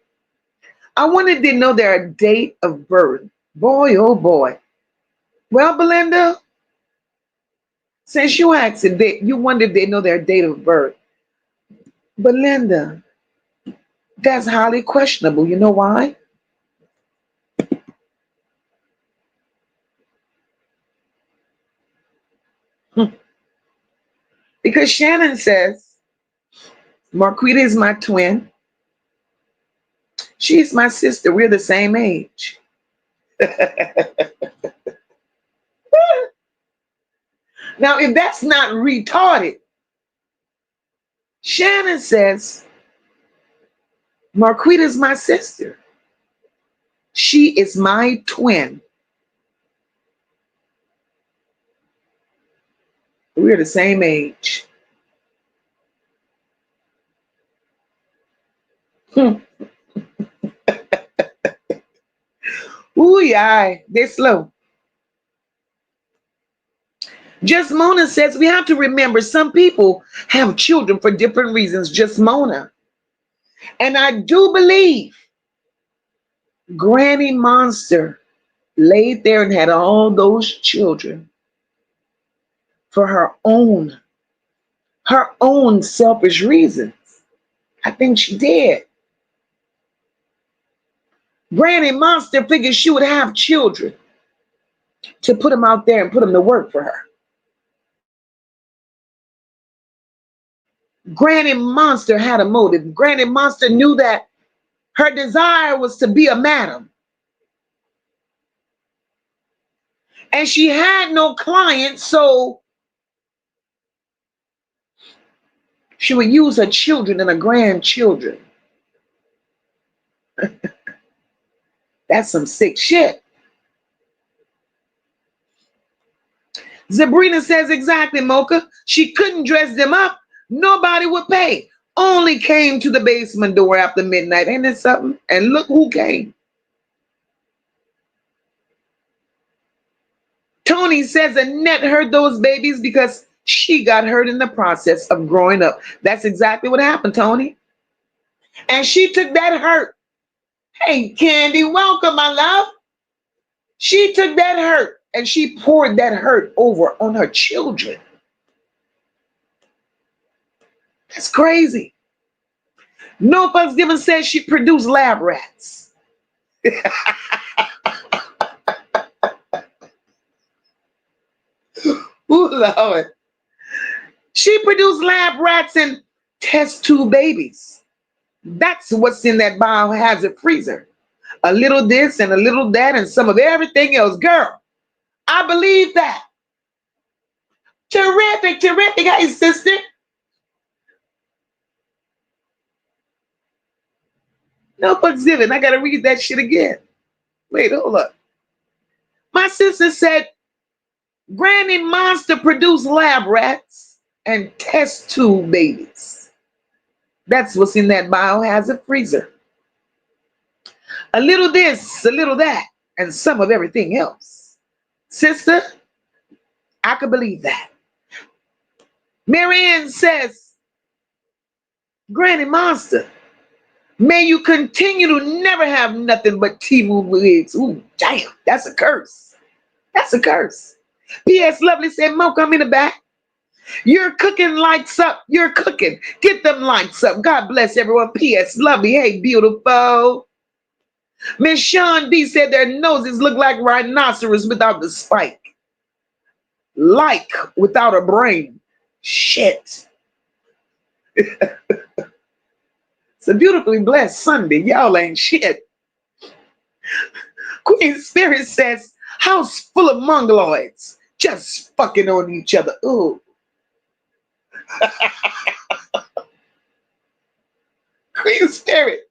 I wanted to know their date of birth. Boy, oh boy. Well, Belinda, since you asked it, you wondered if they know their date of birth. Belinda, that's highly questionable. You know why? Because Shannon says, Marquita is my twin. She's my sister. We're the same age. Now, if that's not retarded, Shannon says, Marquita is my sister. She is my twin. We're the same age. Ooh, yeah, they're slow. Just Mona says we have to remember some people have children for different reasons. Just Mona. And I do believe Granny Monster laid there and had all those children for her own selfish reasons. I think she did. Granny Monster figured she would have children to put them out there and put them to work for her. Granny Monster had a motive. Granny Monster knew that her desire was to be a madam. And she had no clients, so she would use her children and her grandchildren. That's some sick shit. Sabrina says exactly, MOCA. She couldn't dress them up. Nobody would pay. Only came to the basement door after midnight. Ain't that something? And look who came. Tony says Annette hurt those babies because she got hurt in the process of growing up. That's exactly what happened, Tony. And she took that hurt. Hey, Candy, welcome, my love. She took that hurt and she poured that hurt over on her children. That's crazy. No Fucks Given says she produced lab rats. Ooh, Lord. She produced lab rats and test tube babies. That's what's in that biohazard freezer. A little this and a little that and some of everything else. Girl, I believe that. Terrific, terrific. Hey, sister. No Fucks Given. I got to read that shit again. Wait, hold up. My sister said Granny Monster produced lab rats and test tube babies. That's what's in that biohazard freezer. A little this, a little that, and some of everything else. Sister, I could believe that. Marianne says, Granny Monster May you continue to never have nothing but T-Move wigs. Ooh, damn, that's a curse. That's a curse. P.S. Lovely said, Mocha, I'm in the back. You're cooking lights up. You're cooking. Get them lights up. God bless everyone. P.S. Lovely. Hey, beautiful. Miss Sean D said their noses look like rhinoceros without the spike. Like without a brain. Shit. It's a beautifully blessed Sunday. Y'all ain't shit. Queen Spirit says, house full of mongoloids just fucking on each other. Ooh. Queen Spirit,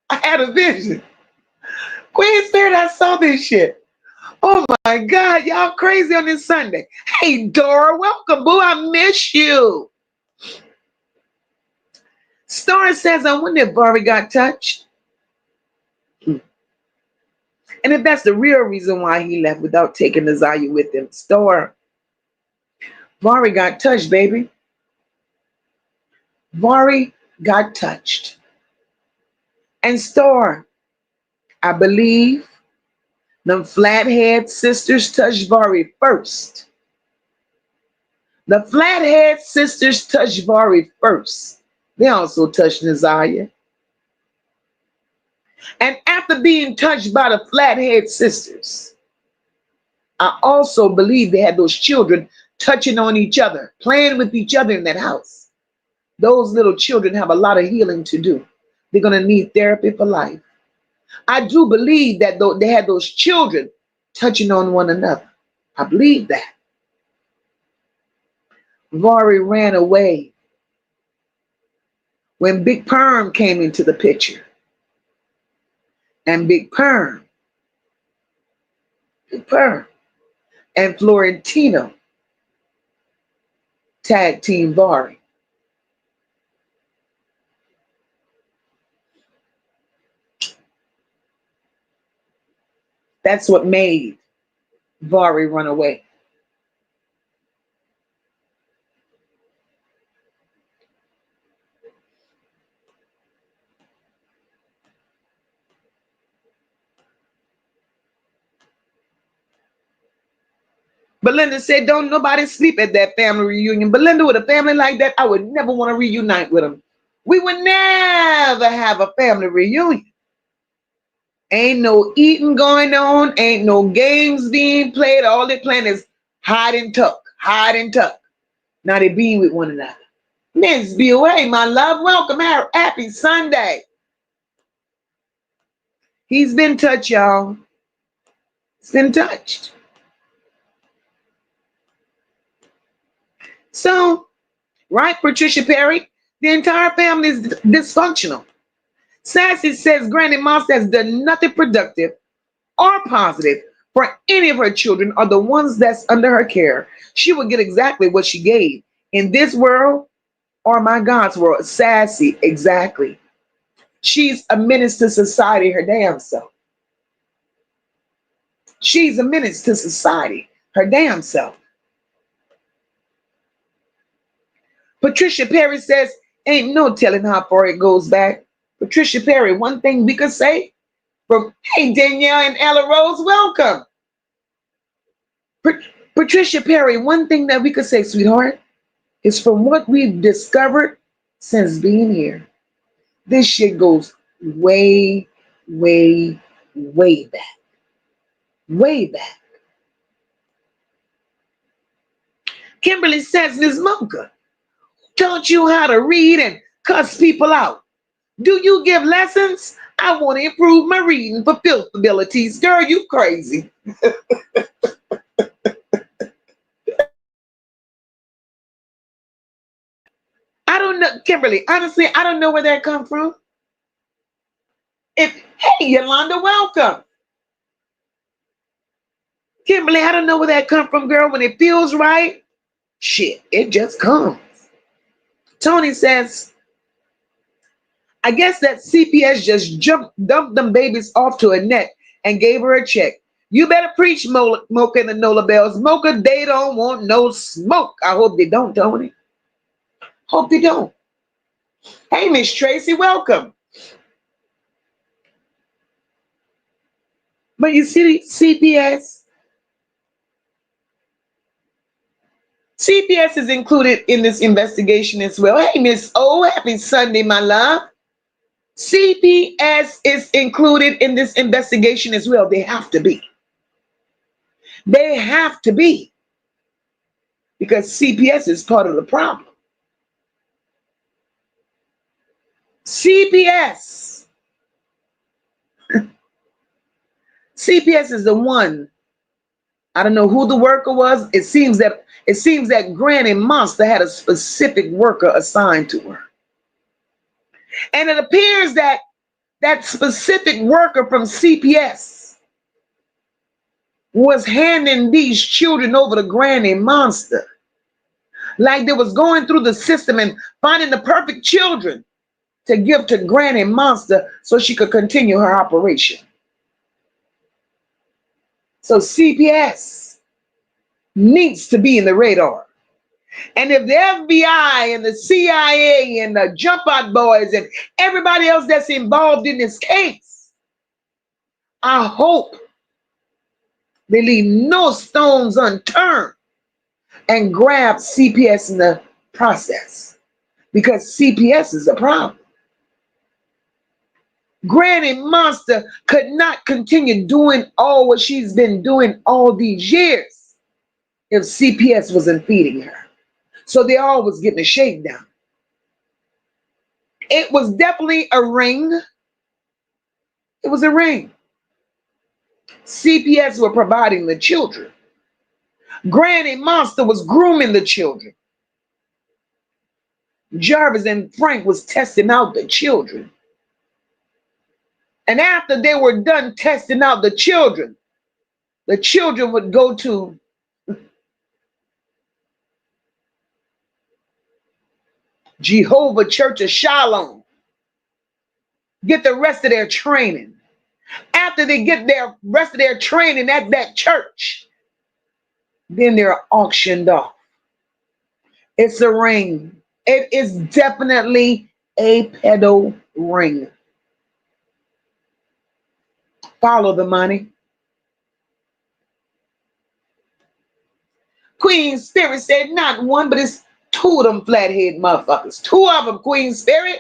I had a vision. Queen Spirit, I saw this shit. Oh my God, y'all crazy on this Sunday. Hey, Dora, welcome, boo. I miss you. Star says, I wonder if Barbie got touched. And if that's the real reason why he left without taking the Ziyah with him. Star, Barbie got touched, baby. Barbie got touched. And Star, I believe them Flathead sisters touched Barbie first. The Flathead sisters touched Barbie first. They also touched Ziyah. And after being touched by the Flathead sisters, I also believe they had those children touching on each other, playing with each other in that house. Those little children have a lot of healing to do. They're going to need therapy for life. I do believe that they had those children touching on one another. I believe that. Vari ran away when Big Perm came into the picture. And Big Perm and Florentino tag team Vari. That's what made Vari run away. Belinda said, don't nobody sleep at that family reunion. Belinda, with a family like that, I would never want to reunite with them. We would never have a family reunion. Ain't no eating going on. Ain't no games being played. All they're playing is hide and tuck, hide and tuck. Now they be with one another. Miss B.O.A., my love, welcome. Happy Sunday. He's been touched, y'all. He's been touched. So, right, Patricia Perry, the entire family is dysfunctional. Sassy says Granny Moss has done nothing productive or positive for any of her children or the ones that's under her care. She will get exactly what she gave in this world or my God's world. Sassy, exactly. She's a menace to society, her damn self. She's a menace to society, her damn self. Patricia Perry says, ain't no telling how far it goes back. Patricia Perry, one thing we could say from, hey, Danielle and Ella Rose, welcome. Patricia Perry, one thing that we could say, sweetheart, is from what we've discovered since being here, this shit goes way, way, way back. Way back. Kimberly says, Ms. Mocha, taught you how to read and cuss people out. Do you give lessons? I want to improve my reading for filth abilities. Girl, you crazy. I don't know, Kimberly, honestly, I don't know where that come from. Hey, Yolanda, welcome. Kimberly, I don't know where that come from, girl. When it feels right, shit, it just comes. Tony says, I guess that CPS just dumped them babies off to Annette and gave her a check. You better preach, Mocha and the Nola Bells. Mocha, they don't want no smoke. I hope they don't, Tony. Hope they don't. Hey, Miss Tracy, welcome. But you see, CPS is included in this investigation as well. Hey, Miss O, happy Sunday, my love. CPS is included in this investigation as well. They have to be. They have to be. Because CPS is part of the problem. CPS. CPS is the one. I don't know who the worker was. It seems that Granny Monster had a specific worker assigned to her. And it appears that that specific worker from CPS was handing these children over to Granny Monster. Like they was going through the system and finding the perfect children to give to Granny Monster so she could continue her operation. So CPS needs to be in the radar. And if the FBI and the CIA and the Jump Out Boys and everybody else that's involved in this case, I hope they leave no stones unturned and grab CPS in the process, because CPS is a problem. Granny Monster could not continue doing all what she's been doing all these years if CPS wasn't feeding her. So they all was getting a shakedown. It was definitely a ring. It was a ring. CPS were providing the children. Granny Monster was grooming the children. Jarvis and Frank was testing out the children. And after they were done testing out the children would go to Jehovah Church of Shalom, get the rest of their training. After they get their rest of their training at that church, then they're auctioned off. It's a ring. It is definitely a pedo ring. Follow the money. Queen Spirit said not one, but it's two of them flathead motherfuckers. Two of them, Queen Spirit.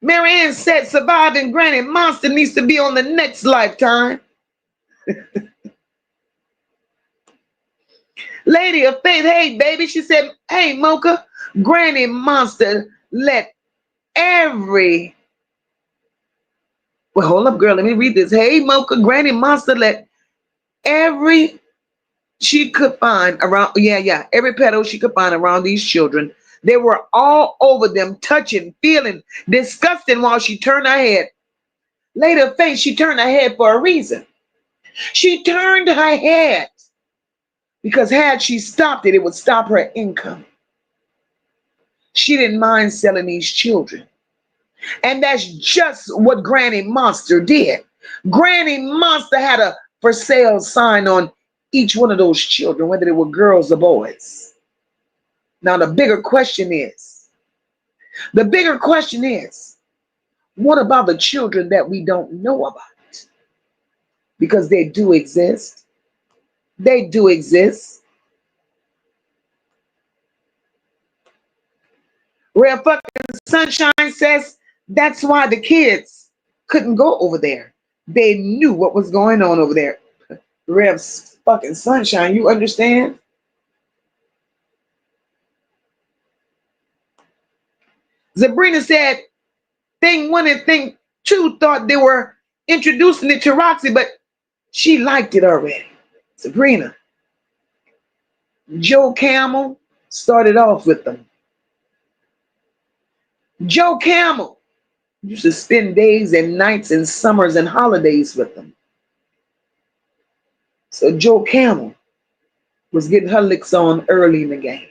Marianne said surviving Granny Monster needs to be on the next lifetime. Lady of Faith, hey baby, she said, hey MOCA, Granny Monster let every, well hold up girl, let me read this. Hey MOCA, Granny Monster let every she could find around, every pedo she could find around these children. They were all over them, touching, feeling, disgusting while she turned her head. Lady of Faith, she turned her head for a reason. She turned her head because had she stopped it, it would stop her income. She didn't mind selling these children. And that's just what Granny Monster did. Granny Monster had a for sale sign on each one of those children, whether they were girls or boys. Now the bigger question is, what about the children that we don't know about? Because they do exist. They do exist. Real fucking Sunshine says that's why the kids couldn't go over there. They knew what was going on over there. Rev fucking Sunshine, you understand? Sabrina said thing one and thing two thought they were introducing it to Roxy, but she liked it already. Sabrina. Joe Camel started off with them. Joe Camel used to spend days and nights and summers and holidays with them. So Joe Camel was getting her licks on early in the game.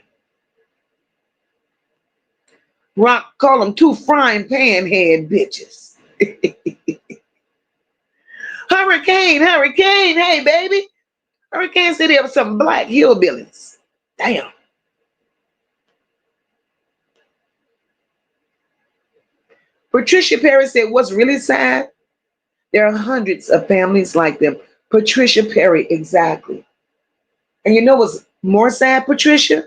Rock called them two frying pan head bitches. Hurricane, hey baby. Hurricane said there were some black hillbillies. Damn. Patricia Perry said, what's really sad? There are hundreds of families like them. Patricia Perry, exactly. And you know what's more sad, Patricia?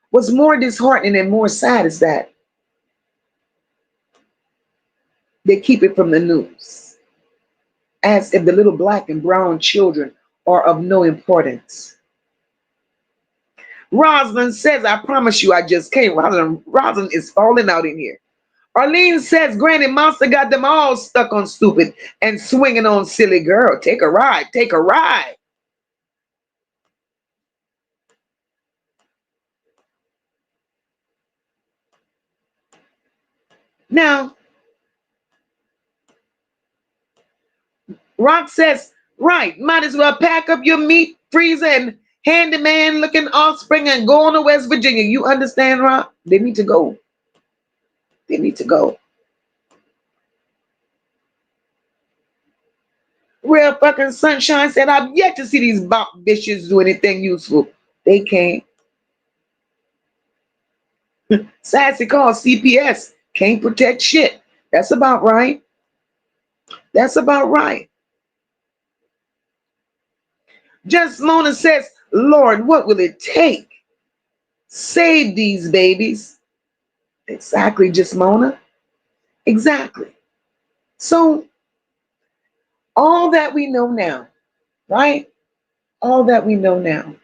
What's more disheartening and more sad is that they keep it from the news, as if the little black and brown children are of no importance. Rosalind says, I promise you I just came. Rosalind is falling out in here. Arlene says, Granny Monster got them all stuck on stupid and swinging on silly girl. Take a ride. Take a ride. Now, Rock says, right, might as well pack up your meat freezer and handyman looking offspring and go on to West Virginia. You understand, Rock? They need to go. They need to go. Real fucking Sunshine said, I've yet to see these bop bitches do anything useful. They can't. Sassy calls CPS. Can't protect shit. That's about right. That's about right. Just Mona says, Lord, what will it take? Save these babies. Exactly, just Mona. Exactly. So, all that we know now, right? All that we know now.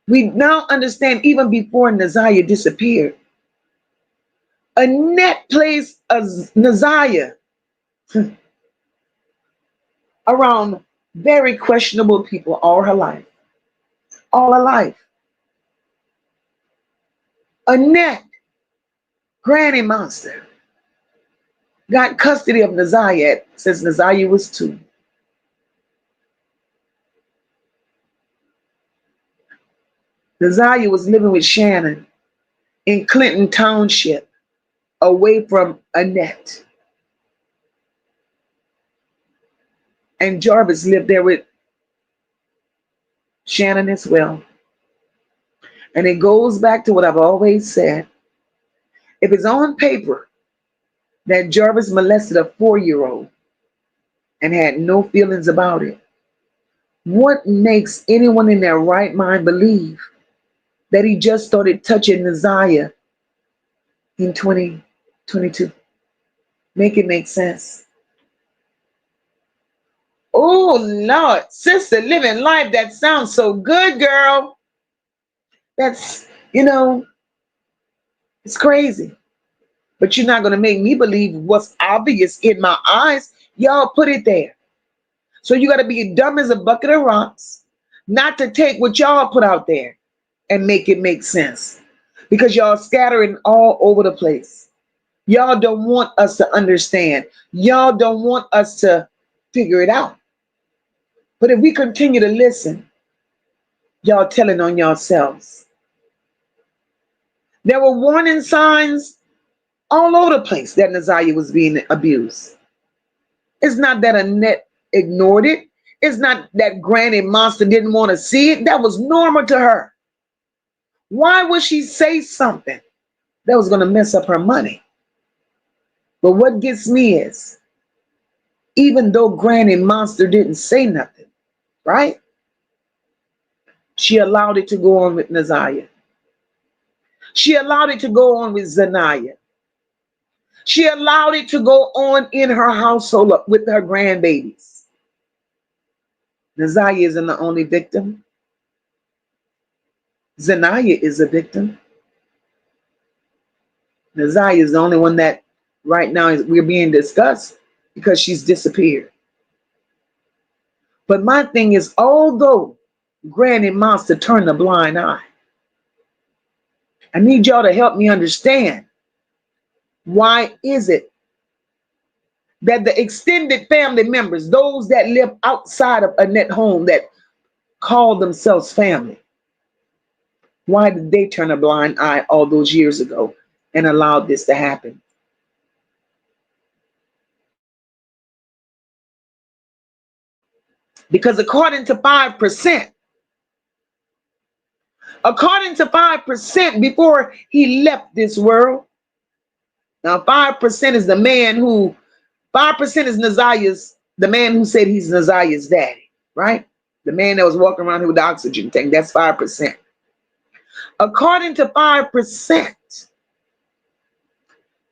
We now understand even before Ziyah disappeared. Annette plays as Ziyah around very questionable people all her life. All her life. Annette, Granny Monster, got custody of Ziyah since Ziyah was 2. Ziyah was living with Shannon in Clinton Township, away from Annette. And Jarvis lived there with Shannon as well. And it goes back to what I've always said. If it's on paper that Jarvis molested a 4-year-old and had no feelings about it, what makes anyone in their right mind believe that he just started touching Ziyah in 2022? Make it make sense. Oh, Lord, sister, living life, that sounds so good, girl. That's, it's crazy. But you're not going to make me believe what's obvious in my eyes. Y'all put it there. So you got to be dumb as a bucket of rocks not to take what y'all put out there and make it make sense. Because y'all scattering all over the place. Y'all don't want us to understand. Y'all don't want us to figure it out. But if we continue to listen, y'all telling on yourselves. There were warning signs all over the place that Ziyah was being abused. It's not that Annette ignored it. It's not that Granny Monster didn't want to see it. That was normal to her. Why would she say something that was going to mess up her money? But what gets me is, even though Granny Monster didn't say nothing, right? She allowed it to go on with Ziyah. She allowed it to go on with Zanaya. She allowed it to go on in her household with her grandbabies. Ziyah isn't the only victim. Zanaya is a victim. Ziyah is the only one that right now we're being discussed because she's disappeared. But my thing is, although Granny Monster turned a blind eye, I need y'all to help me understand, why is it that the extended family members, those that live outside of Annette's home that call themselves family, why did they turn a blind eye all those years ago and allowed this to happen? Because according to 5%, before he left this world, Now, 5% is the man who, 5% is Nazaya's, the man who said he's Nazaya's daddy, right? The man that was walking around here with the oxygen tank, that's 5%. According to 5%,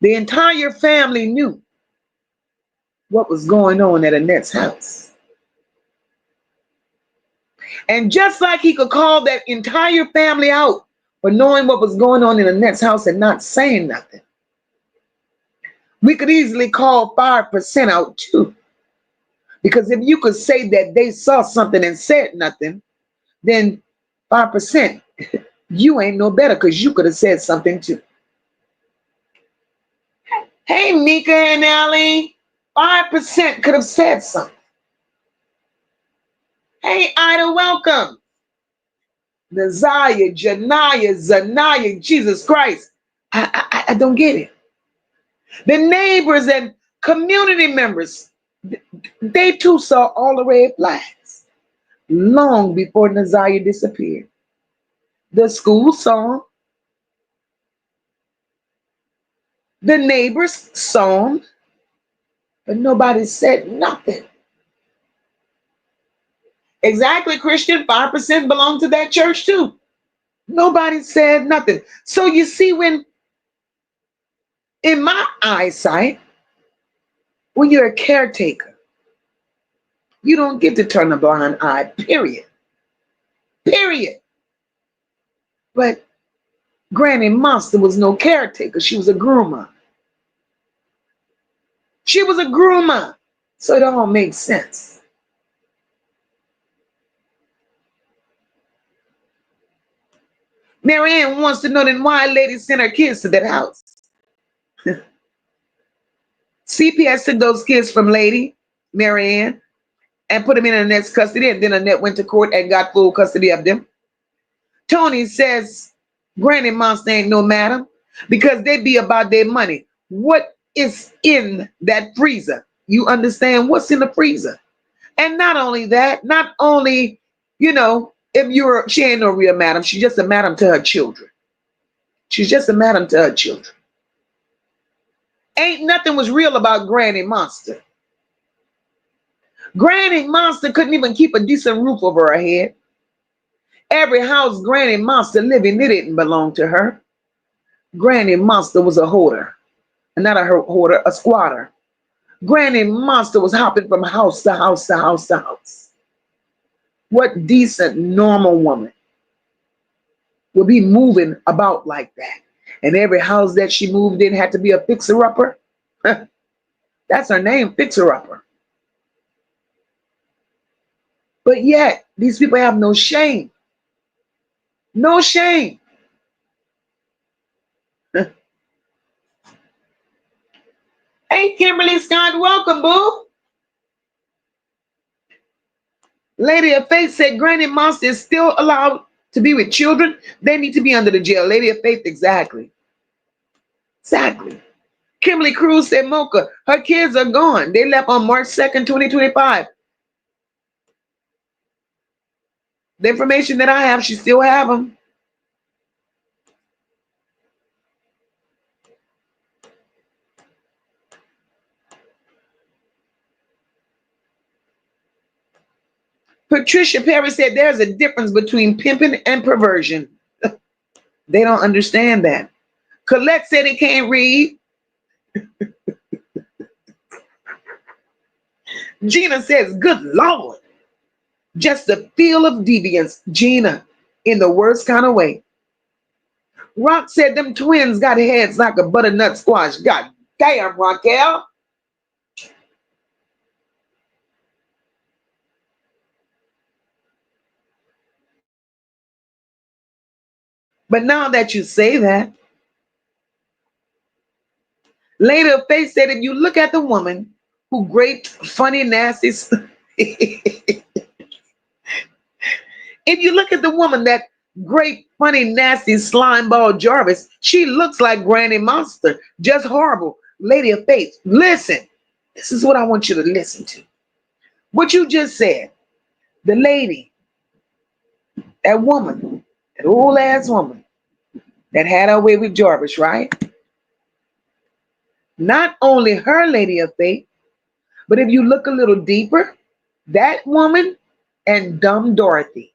the entire family knew what was going on at Annette's house. And just like he could call that entire family out for knowing what was going on in Annette's house and not saying nothing, we could easily call 5% out too. Because if you could say that they saw something and said nothing, then 5%, you ain't no better because you could have said something too. Hey, Mika and Allie, 5% could have said something. Hey, Ida, welcome. Ziyah, Janaya, Zanaya, Jesus Christ. I don't get it. The neighbors and community members, they too saw all the red flags long before Ziyah disappeared. The school saw him. The neighbors saw him. But nobody said nothing. Exactly, Christian. 5% belong to that church too. Nobody said nothing. So you see, when, in my eyesight, when you're a caretaker, you don't get to turn a blind eye, period. Period. But Granny Monster was no caretaker. She was a groomer. She was a groomer. So it all makes sense. Marianne wants to know then why lady sent her kids to that house. CPS took those kids from Lady Marianne and put them in Annette's custody, and then Annette went to court and got full custody of them. Tony says Granny Monster ain't no madam because they be about their money. What is in that freezer? You understand what's in the freezer? And not only that, not only, if she ain't no real madam, she's just a madam to her children. She's just a madam to her children. Ain't nothing was real about Granny Monster. Granny Monster couldn't even keep a decent roof over her head. Every house Granny Monster lived in, it didn't belong to her. Granny Monster was a hoarder. Not a hoarder, a squatter. Granny Monster was hopping from house to house to house to house. What decent, normal woman would be moving about like that? And every house that she moved in had to be a fixer-upper? That's her name, fixer-upper. But yet, these people have no shame. No shame. Hey, Kimberly Scott, welcome, boo. Lady of Faith said Granny Monster is still allowed to be with children. They need to be under the jail. Lady of Faith, exactly. Exactly. Kimberly Cruz said MOCA, her kids are gone. They left on March 2nd, 2025. The information that I have, she still have them. Patricia Perry said there's a difference between pimping and perversion. They don't understand that. Colette said he can't read. Gina says, good Lord. Just the feel of deviance, Gina, in the worst kind of way. Rock said them twins got heads like a butternut squash. God damn, Raquel. But now that you say that, Lady of Faith said if you look at the woman who graped funny, nasty, if you look at the woman that great, funny, nasty slimeball Jarvis, she looks like Granny Monster, just horrible. Lady of Faith, listen. This is what I want you to listen to. What you just said. The lady, that woman, that old ass woman that had her way with Jarvis, right? Not only her lady of faith, but if you look a little deeper, that woman and dumb Dorothy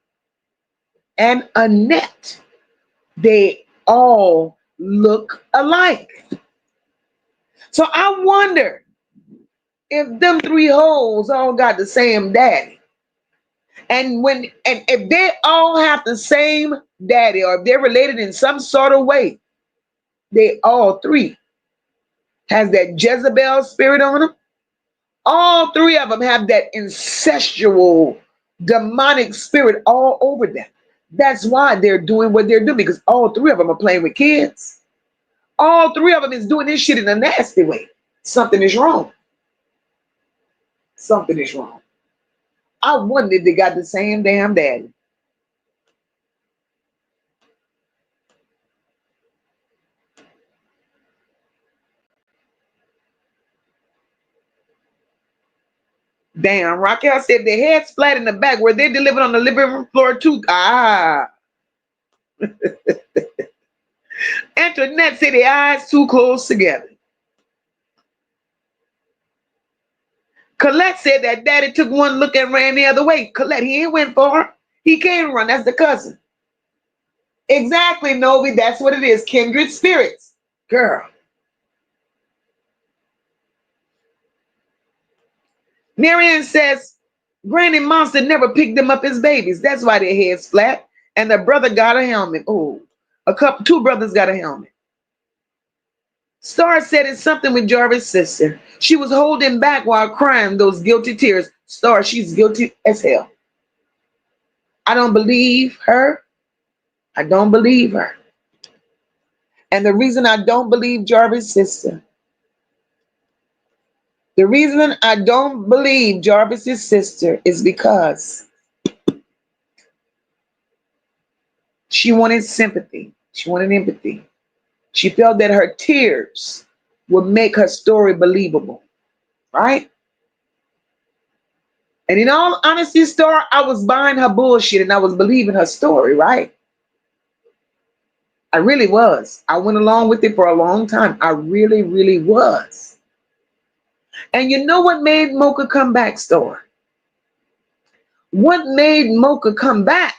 and Annette, they all look alike. So I wonder if them three hoes all got the same daddy. And if they all have the same daddy, or if they're related in some sort of way, they all three has that Jezebel spirit on them. All three of them have that incestual demonic spirit all over them. That's why they're doing what they're doing, because all three of them are playing with kids. All three of them is doing this shit in a nasty way. Something is wrong. Something is wrong. I wonder if they got the same damn daddy. Damn, Raquel said their heads flat in the back where they delivered on the living room floor too. Antoinette said their eyes too close together. Colette said that daddy took one look and ran the other way. Colette, he ain't went for her. He can't run. That's the cousin. Exactly, Novi. That's what it is. Kindred spirits. Girl. Marianne says, Granny Monster never picked them up as babies. That's why their heads flat. And the brother got a helmet. Oh, two brothers got a helmet. Star said it's something with Jarvis' sister. She was holding back while crying those guilty tears. Star, she's guilty as hell. I don't believe her. I don't believe her. And the reason I don't believe Jarvis' sister, the reason I don't believe Jarvis' sister is because she wanted sympathy. She wanted empathy. She felt that her tears would make her story believable, right? And in all honesty, Star, I was buying her bullshit and I was believing her story, right? I really was. I went along with it for a long time. I really, really was. And you know what made MOCA come back, Star? What made MOCA come back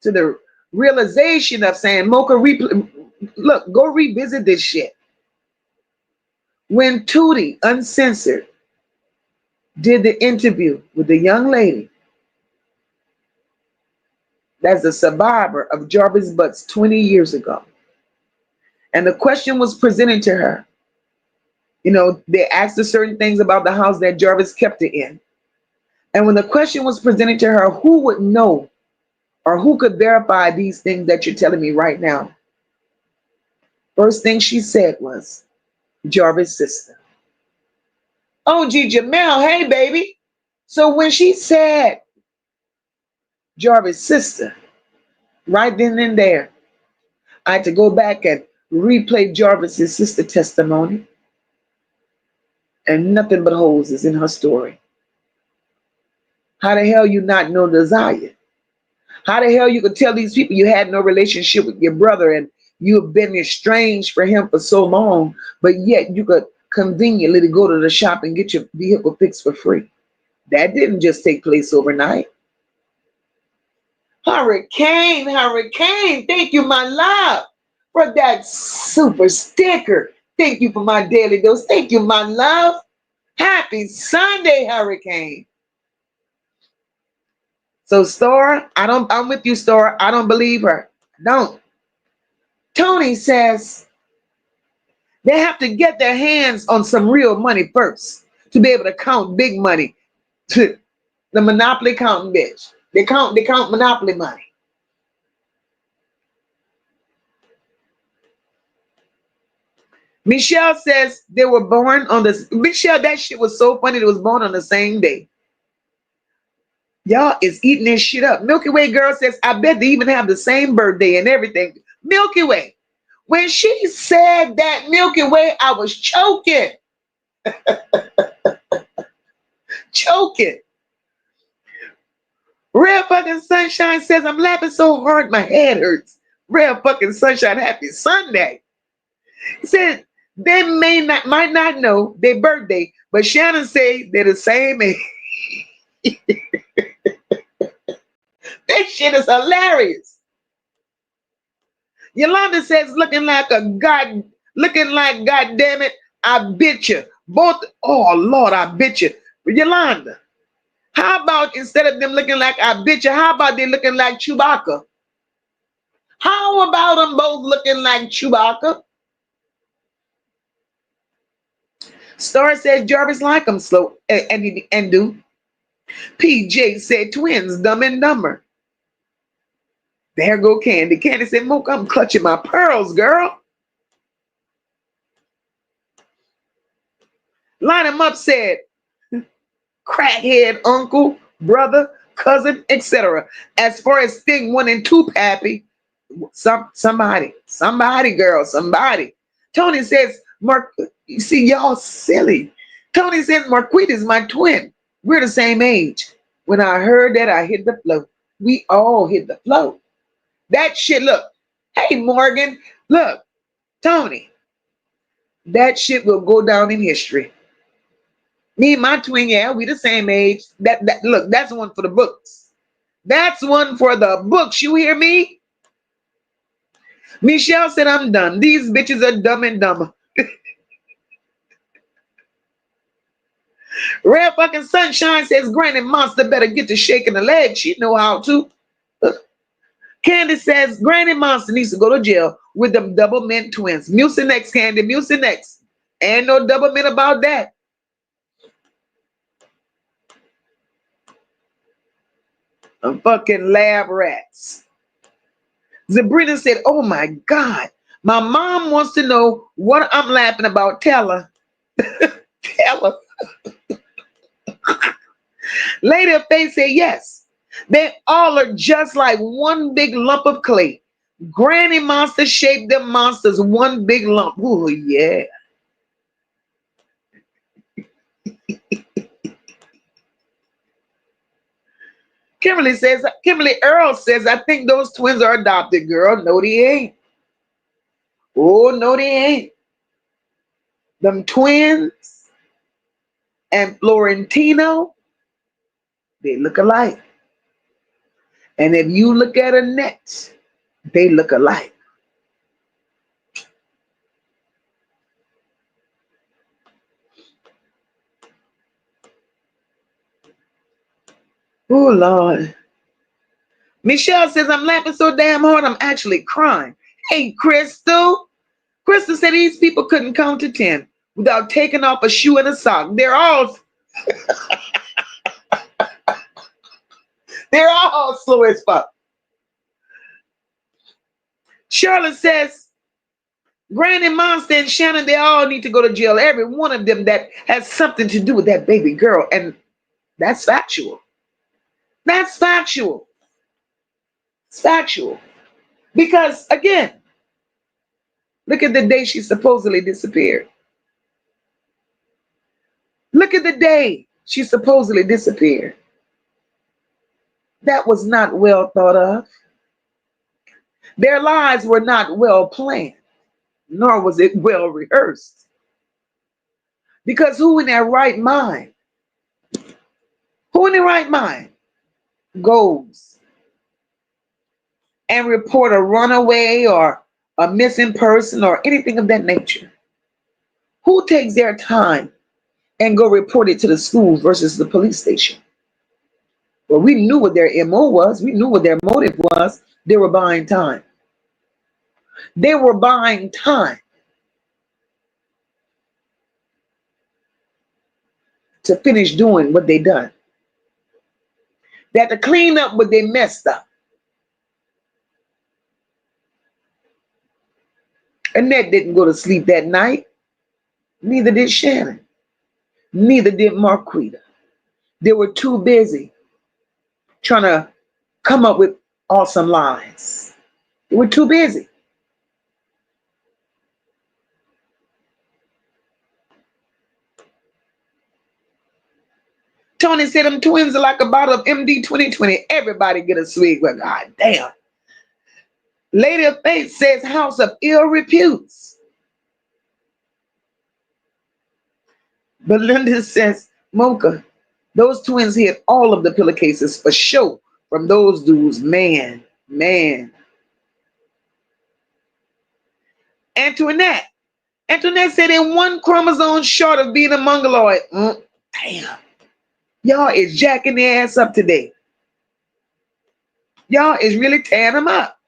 to the realization of saying, MOCA, look, go revisit this shit. When Tootie, Uncensored, did the interview with the young lady that's a survivor of Jarvis Butts 20 years ago, and the question was presented to her, you know, they asked her certain things about the house that Jarvis kept it in. And when the question was presented to her, who would know or who could verify these things that you're telling me right now? First thing she said was Jarvis' sister. Oh, G. Jamel, hey, baby. So when she said Jarvis' sister, right then and there, I had to go back and replay Jarvis' sister testimony. And nothing but holes is in her story. How the hell you not know the Ziyah? How the hell you could tell these people you had no relationship with your brother and you've been estranged for him for so long, but yet you could conveniently go to the shop and get your vehicle fixed for free? That didn't just take place overnight. Hurricane, thank you, my love, for that super sticker. Thank you for my daily dose. Thank you, my love. Happy Sunday, Hurricane. So, Star, I'm with you, Star. I don't believe her. Don't. Tony says they have to get their hands on some real money first to be able to count big money. The Monopoly counting bitch. They count Monopoly money. Michelle says they were born on the, Michelle, that shit was so funny. It was born on the same day. Y'all is eating this shit up. Milky Way girl says, I bet they even have the same birthday and everything. Milky Way. When she said that, Milky Way, I was choking. Choking. Real fucking Sunshine says, I'm laughing so hard my head hurts. Real fucking Sunshine, happy Sunday. He said, They might not know their birthday, but Shannon say they're the same age. That shit is hilarious. Yolanda says, looking like, God damn it, I bit you. Both, oh Lord, I bit you. Yolanda, how about instead of them looking like I bit you, how about they looking like Chewbacca? How about them both looking like Chewbacca? Star said Jarvis like them slow and do. PJ said twins, Dumb and Dumber. There go Candy. Candy said, Mook, I'm clutching my pearls, girl. Line 'em up said, crackhead, uncle, brother, cousin, etc. As far as thing 1 and 2, Pappy, somebody, girl, somebody. Tony says, Mark, you see, y'all silly. Tony says, Marquita is my twin. We're the same age. When I heard that, I hit the flow. We all hit the flow. That shit, look. Hey, Morgan, look, Tony, that shit will go down in history. Me and my twin, yeah, we the same age. Look, that's one for the books. That's one for the books. You hear me? Michelle said, I'm done. These bitches are dumb and dumber. Red fucking Sunshine says, Granny Monster better get to shaking the leg. She know how to. Candy says, Granny Monster needs to go to jail with them double mint twins. Mucinex, Candy, Mucinex. Ain't no double mint about that. I'm fucking lab rats. Sabrina said, oh my God, my mom wants to know what I'm laughing about. Tell her. Tell her. Lady of Faith said, yes, they all are just like one big lump of clay. Granny Monster shaped them monsters one big lump. Oh, yeah. Kimberly Earl says, I think those twins are adopted, girl. No, they ain't. Oh, no, they ain't. Them twins and Florentino, they look alike. And if you look at Annette, they look alike. Oh, Lord. Michelle says, I'm laughing so damn hard, I'm actually crying. Hey, Crystal. Crystal said these people couldn't count to 10 without taking off a shoe and a sock. They're all slow as fuck. Charlotte says, Granny Monster and Shannon, they all need to go to jail. Every one of them that has something to do with that baby girl. And that's factual. That's factual. It's factual. Because, again, look at the day she supposedly disappeared. Look at the day she supposedly disappeared. That was not well thought of. Their lives were not well planned, nor was it well rehearsed. Because who in their right mind goes and report a runaway or a missing person or anything of that nature? Who takes their time and go report it to the school versus the police station? Well, we knew what their MO was. We knew what their motive was. They were buying time. They were buying time to finish doing what they done. They had to clean up what they messed up. Annette didn't go to sleep that night. Neither did Shannon. Neither did Marquita. They were too busy trying to come up with awesome lies. They were too busy. Tony said them twins are like a bottle of MD 2020. Everybody get a swig. Well, God damn. Lady of Faith says house of ill reputes. Belinda says, Mocha, those twins hit all of the pillowcases for sure from those dudes. Man, man. Antoinette. Antoinette said in one chromosome short of being a mongoloid. Damn. Y'all is jacking their ass up today. Y'all is really tearing them up.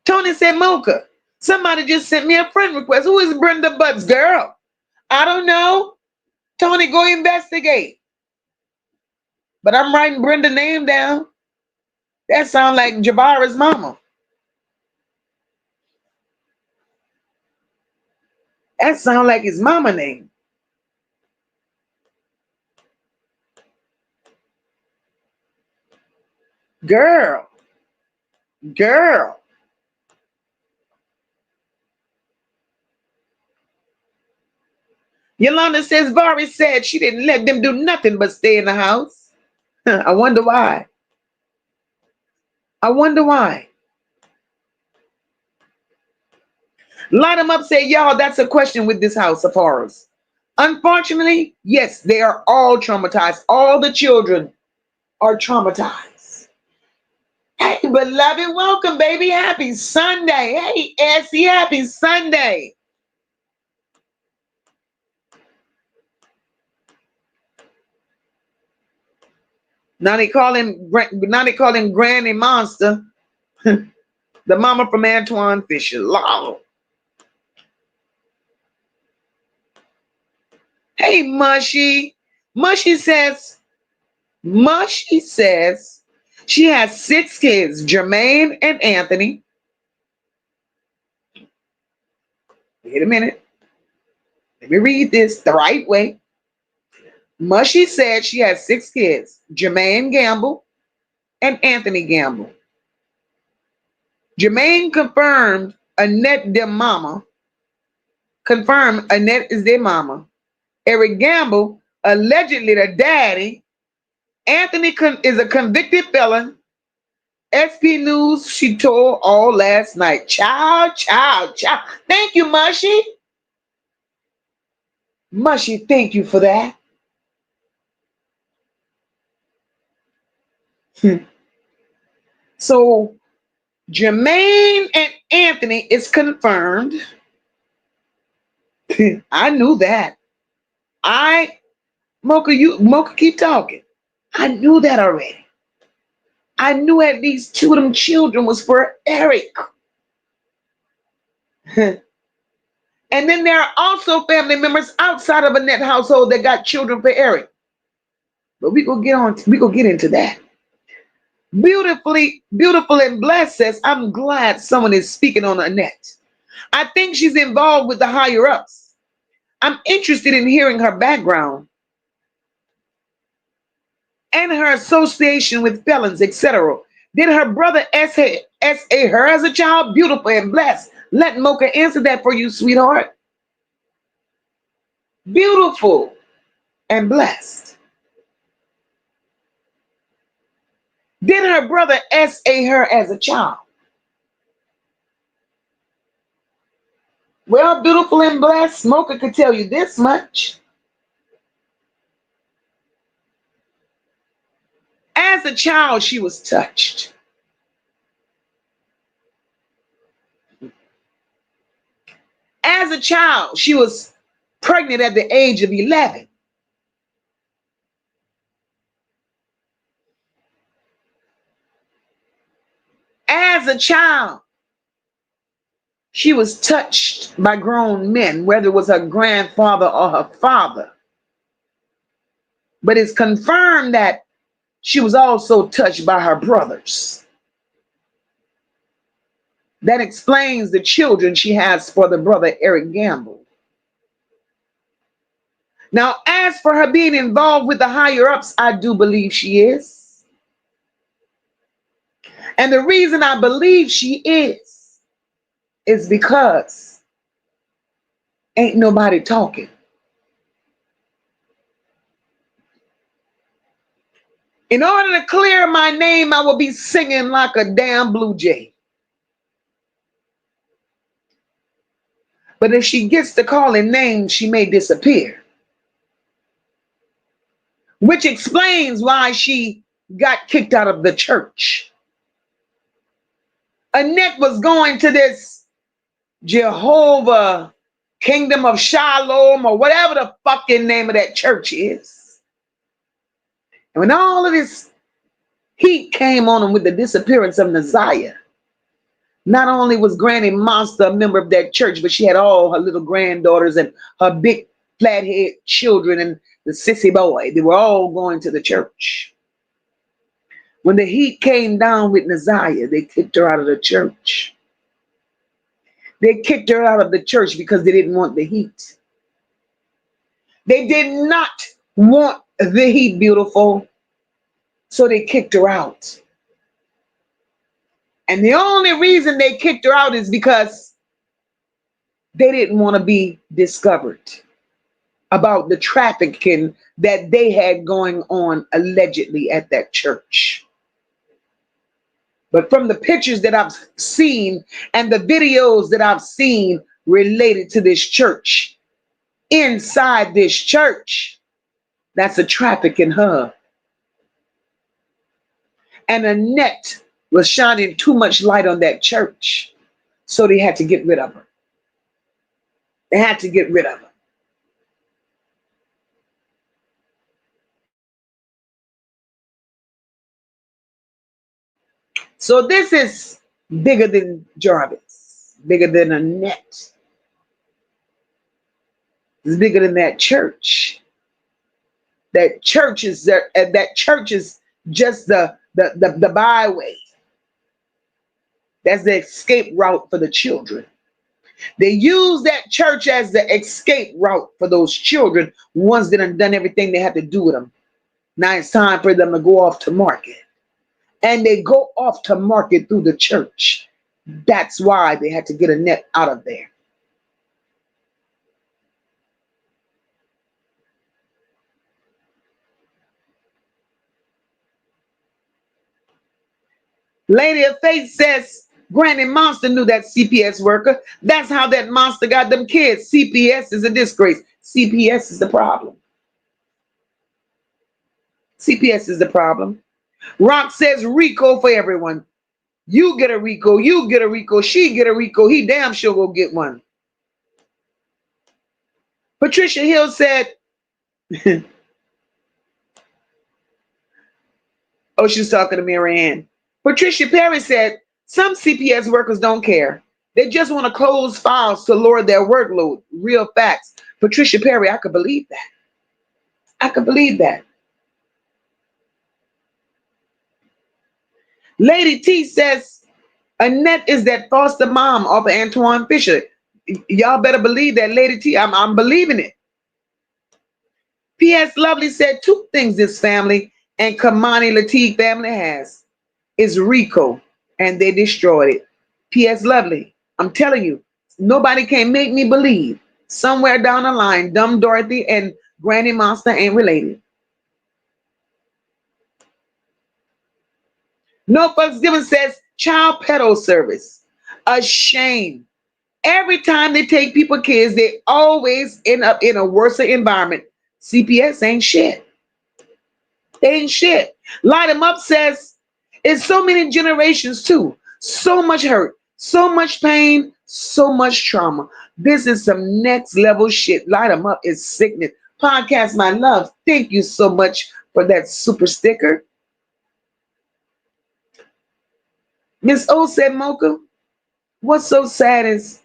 Tony said, Mocha, somebody just sent me a friend request. Who is Brenda Butts' girl? I don't know. Tony, go investigate. But I'm writing Brenda's name down. That sounds like Jabara's mama. That sounds like his mama name. Girl. Girl. Yolanda says Vari said she didn't let them do nothing but stay in the house. I wonder why. I wonder why. Light them up, say, y'all, that's a question with this house of horrors. Unfortunately, yes, they are all traumatized. All the children are traumatized. Hey, beloved, welcome, baby. Happy Sunday. Hey, Essie, happy Sunday. Now they call him Granny Monster. The mama from Antoine Fisher. Lord. Hey, Mushy. Mushy says she has 6 kids, Jermaine and Anthony. Wait a minute. Let me read this the right way. Mushy said she has 6 kids, Jermaine Gamble and Anthony Gamble. Jermaine confirmed Annette their mama. Confirmed Annette is their mama. Eric Gamble, allegedly the daddy. Anthony is a convicted felon. SP News, she told all last night. Child. Thank you, Mushy. Mushy, thank you for that. So Jermaine and Anthony is confirmed. I knew that. Mocha, keep talking. I knew that already. I knew at least 2 of them children was for Eric. And then there are also family members outside of Annette household that got children for Eric. But we go get into that. Beautiful and blessed says, I'm glad someone is speaking on Annette. I think she's involved with the higher ups. I'm interested in hearing her background and her association with felons, etc. Did her brother SA her as a child? Beautiful and blessed. Let Mocha answer that for you, sweetheart. Beautiful and blessed. Did her brother SA her as a child? Well, beautiful and blessed, Mocha could tell you this much. As a child, she was touched. As a child, she was pregnant at the age of 11. As a child, she was touched by grown men, whether it was her grandfather or her father. But it's confirmed that she was also touched by her brothers. That explains the children she has for the brother Eric Gamble. Now, as for her being involved with the higher ups, I do believe she is. And the reason I believe she is because ain't nobody talking. In order to clear my name, I will be singing like a damn blue jay. But if she gets to calling names, she may disappear. Which explains why she got kicked out of the church. Annette was going to this Jehovah Kingdom of Shalom or whatever the fucking name of that church is. And when all of this heat came on them with the disappearance of Ziyah, not only was Granny Monster a member of that church, but she had all her little granddaughters and her big flathead children and the sissy boy. They were all going to the church. When the heat came down with Ziyah, they kicked her out of the church. They kicked her out of the church because they didn't want the heat. They did not want the heat, beautiful. So they kicked her out. And the only reason they kicked her out is because they didn't want to be discovered about the trafficking that they had going on allegedly at that church. But from the pictures that I've seen and the videos that I've seen related to this church, inside this church, that's a trafficking hub. And Annette was shining too much light on that church, so they had to get rid of her. They had to get rid of her. So this is bigger than Jarvis, bigger than Annette. It's bigger than that church. That church is there, and that church is just the byway. That's the escape route for the children. They use that church as the escape route for those children, ones that have done everything they have to do with them. Now it's time for them to go off to market. And they go off to market through the church. That's why they had to get Annette out of there. Lady of Faith says, Granny Monster knew that CPS worker. That's how that monster got them kids. CPS is a disgrace. CPS is the problem. CPS is the problem. Rock says Rico for everyone. You get a Rico, you get a Rico, she get a Rico, he damn sure go get one. Patricia Hill said, oh, she's talking to Mary Ann. Patricia Perry said, some CPS workers don't care. They just want to close files to lower their workload. Real facts. Patricia Perry, I could believe that. I could believe that. Lady T says, Annette is that foster mom of Antoine Fisher. Y'all better believe that, Lady T. I'm believing it. P.S. Lovely said two things this family and Kamani Lateef family has is Rico, and they destroyed it. P.S. Lovely, I'm telling you, nobody can make me believe somewhere down the line, Dumb Dorothy and Granny Monster ain't related. No Fucks Given says child pedo service. A shame. Every time they take people kids, they always end up in a worse environment. CPS ain't shit. They ain't shit. Light 'em Up says it's so many generations too. So much hurt, so much pain, so much trauma. This is some next level shit. Light 'em Up is sickness. Podcast My Love, thank you so much for that super sticker. Miss O said, MOCA, what's so sad is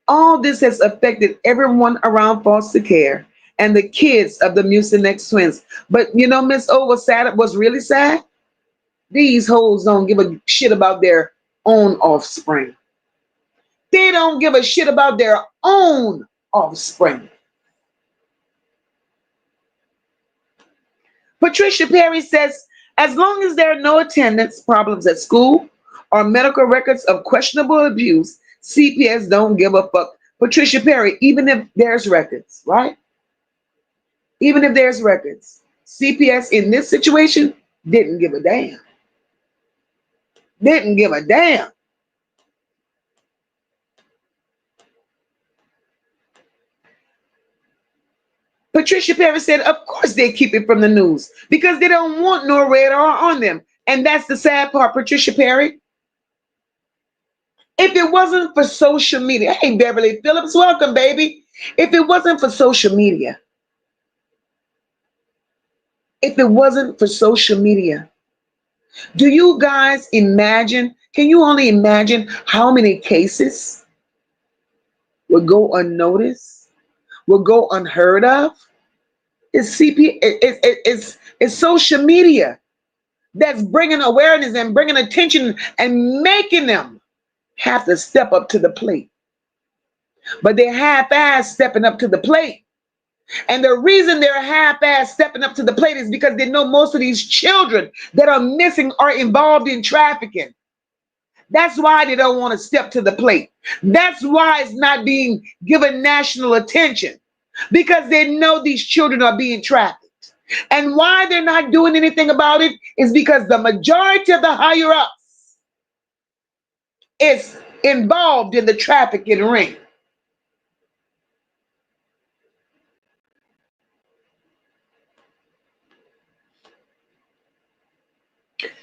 all this has affected everyone around foster care and the kids of the Mucinex twins. But you know, Miss O was sad, was really sad. These hoes don't give a shit about their own offspring. They don't give a shit about their own offspring. Patricia Perry says, as long as there are no attendance problems at school or medical records of questionable abuse, CPS don't give a fuck. Patricia Perry, even if there's records, right? Even if there's records, CPS in this situation didn't give a damn. Didn't give a damn. Patricia Perry said, of course they keep it from the news because they don't want no radar on them. And that's the sad part, Patricia Perry. If it wasn't for social media, hey, Beverly Phillips, welcome, baby. If it wasn't for social media, do you guys imagine, can you only imagine how many cases would go unnoticed, would go unheard of? It's social media that's bringing awareness and bringing attention and making them have to step up to the plate. But they're half-ass stepping up to the plate. And the reason they're half-ass stepping up to the plate is because they know most of these children that are missing are involved in trafficking. That's why they don't want to step to the plate. That's why it's not being given national attention, because they know these children are being trafficked. And why they're not doing anything about it is because the majority of the higher-ups is involved in the trafficking ring.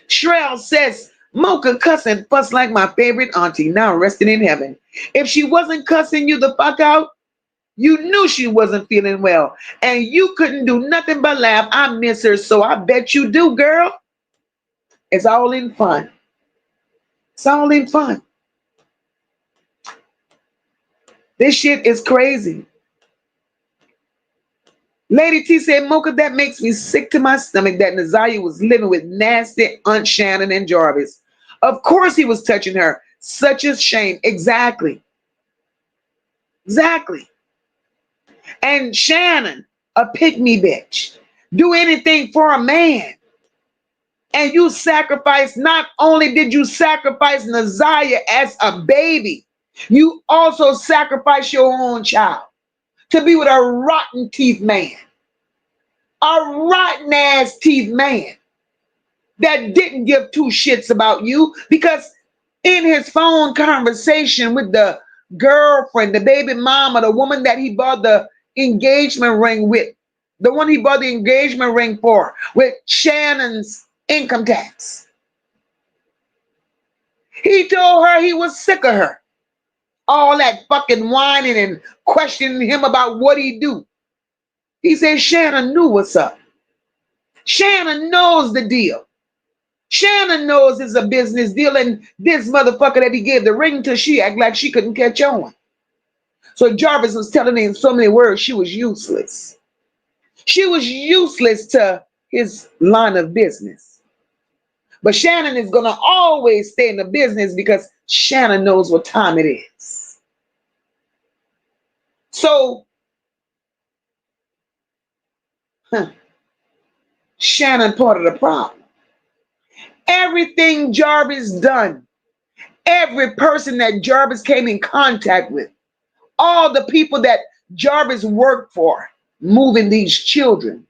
Shrell says, Mocha cussing fuss like my favorite auntie, now resting in heaven. If she wasn't cussing you the fuck out, you knew she wasn't feeling well. And you couldn't do nothing but laugh. I miss her, so I bet you do, girl. It's all in fun. It's all in fun. This shit is crazy. Lady T said, Mocha, that makes me sick to my stomach that Ziyah was living with nasty Aunt Shannon and Jarvis. Of course he was touching her. Such a shame. Exactly. Exactly. And Shannon, a pick-me bitch. Do anything for a man. And you sacrifice, not only did you sacrifice Ziyah as a baby, you also sacrifice your own child to be with a rotten teeth man. A rotten ass teeth man that didn't give two shits about you, because in his phone conversation with the girlfriend, the baby mama, the woman that he bought the engagement ring with, the one he bought the engagement ring for, with Shannon's income tax, he told her he was sick of her. All that fucking whining and questioning him about what he do. He said Shannon knew what's up. Shannon knows the deal. Shannon knows it's a business deal, and this motherfucker that he gave the ring to, she act like she couldn't catch on. So Jarvis was telling her in so many words she was useless. She was useless to his line of business. But Shannon is going to always stay in the business because Shannon knows what time it is. So, Shannon part of the problem. Everything Jarvis done, every person that Jarvis came in contact with, all the people that Jarvis worked for, moving these children,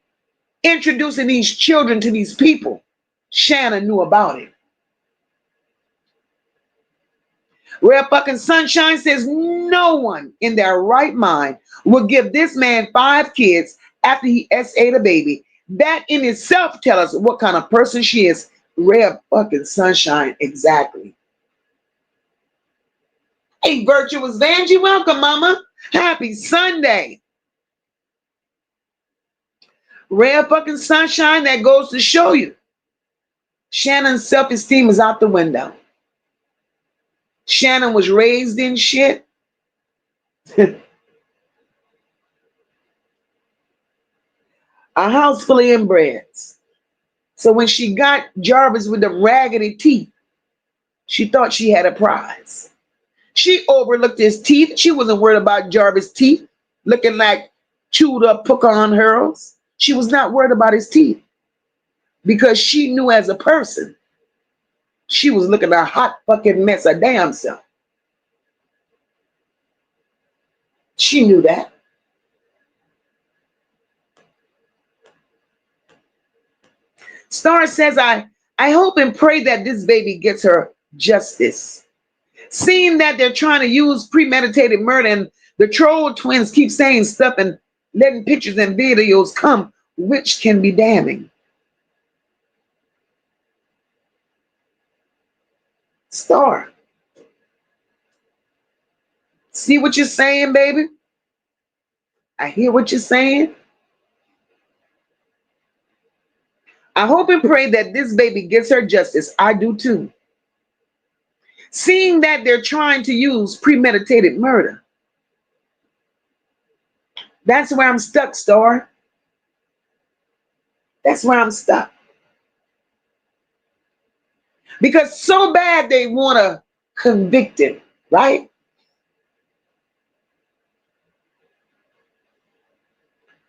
introducing these children to these people, Shannon knew about it. Rare fucking Sunshine says no one in their right mind would give this man 5 kids after he SA'd a baby. That in itself tells us what kind of person she is. Rare fucking Sunshine, exactly. Hey, Virtuous Vanjie, welcome, mama. Happy Sunday. Rare fucking Sunshine, that goes to show you Shannon's self-esteem is out the window. Shannon was raised in shit. A house full of inbreds. So when she got Jarvis with the raggedy teeth, she thought she had a prize. She overlooked his teeth. She wasn't worried about Jarvis' teeth looking like chewed up pecan hurls. She was not worried about his teeth because she knew as a person she was looking a hot fucking mess of damn self. She knew that. Star says, I hope and pray that this baby gets her justice. Seeing that they're trying to use premeditated murder and the troll twins keep saying stuff and letting pictures and videos come, which can be damning. Star. See what you're saying, baby? I hear what you're saying. I hope and pray that this baby gets her justice. I do too. Seeing that they're trying to use premeditated murder. That's where I'm stuck, Star. That's where I'm stuck. Because so bad they want to convict him, right?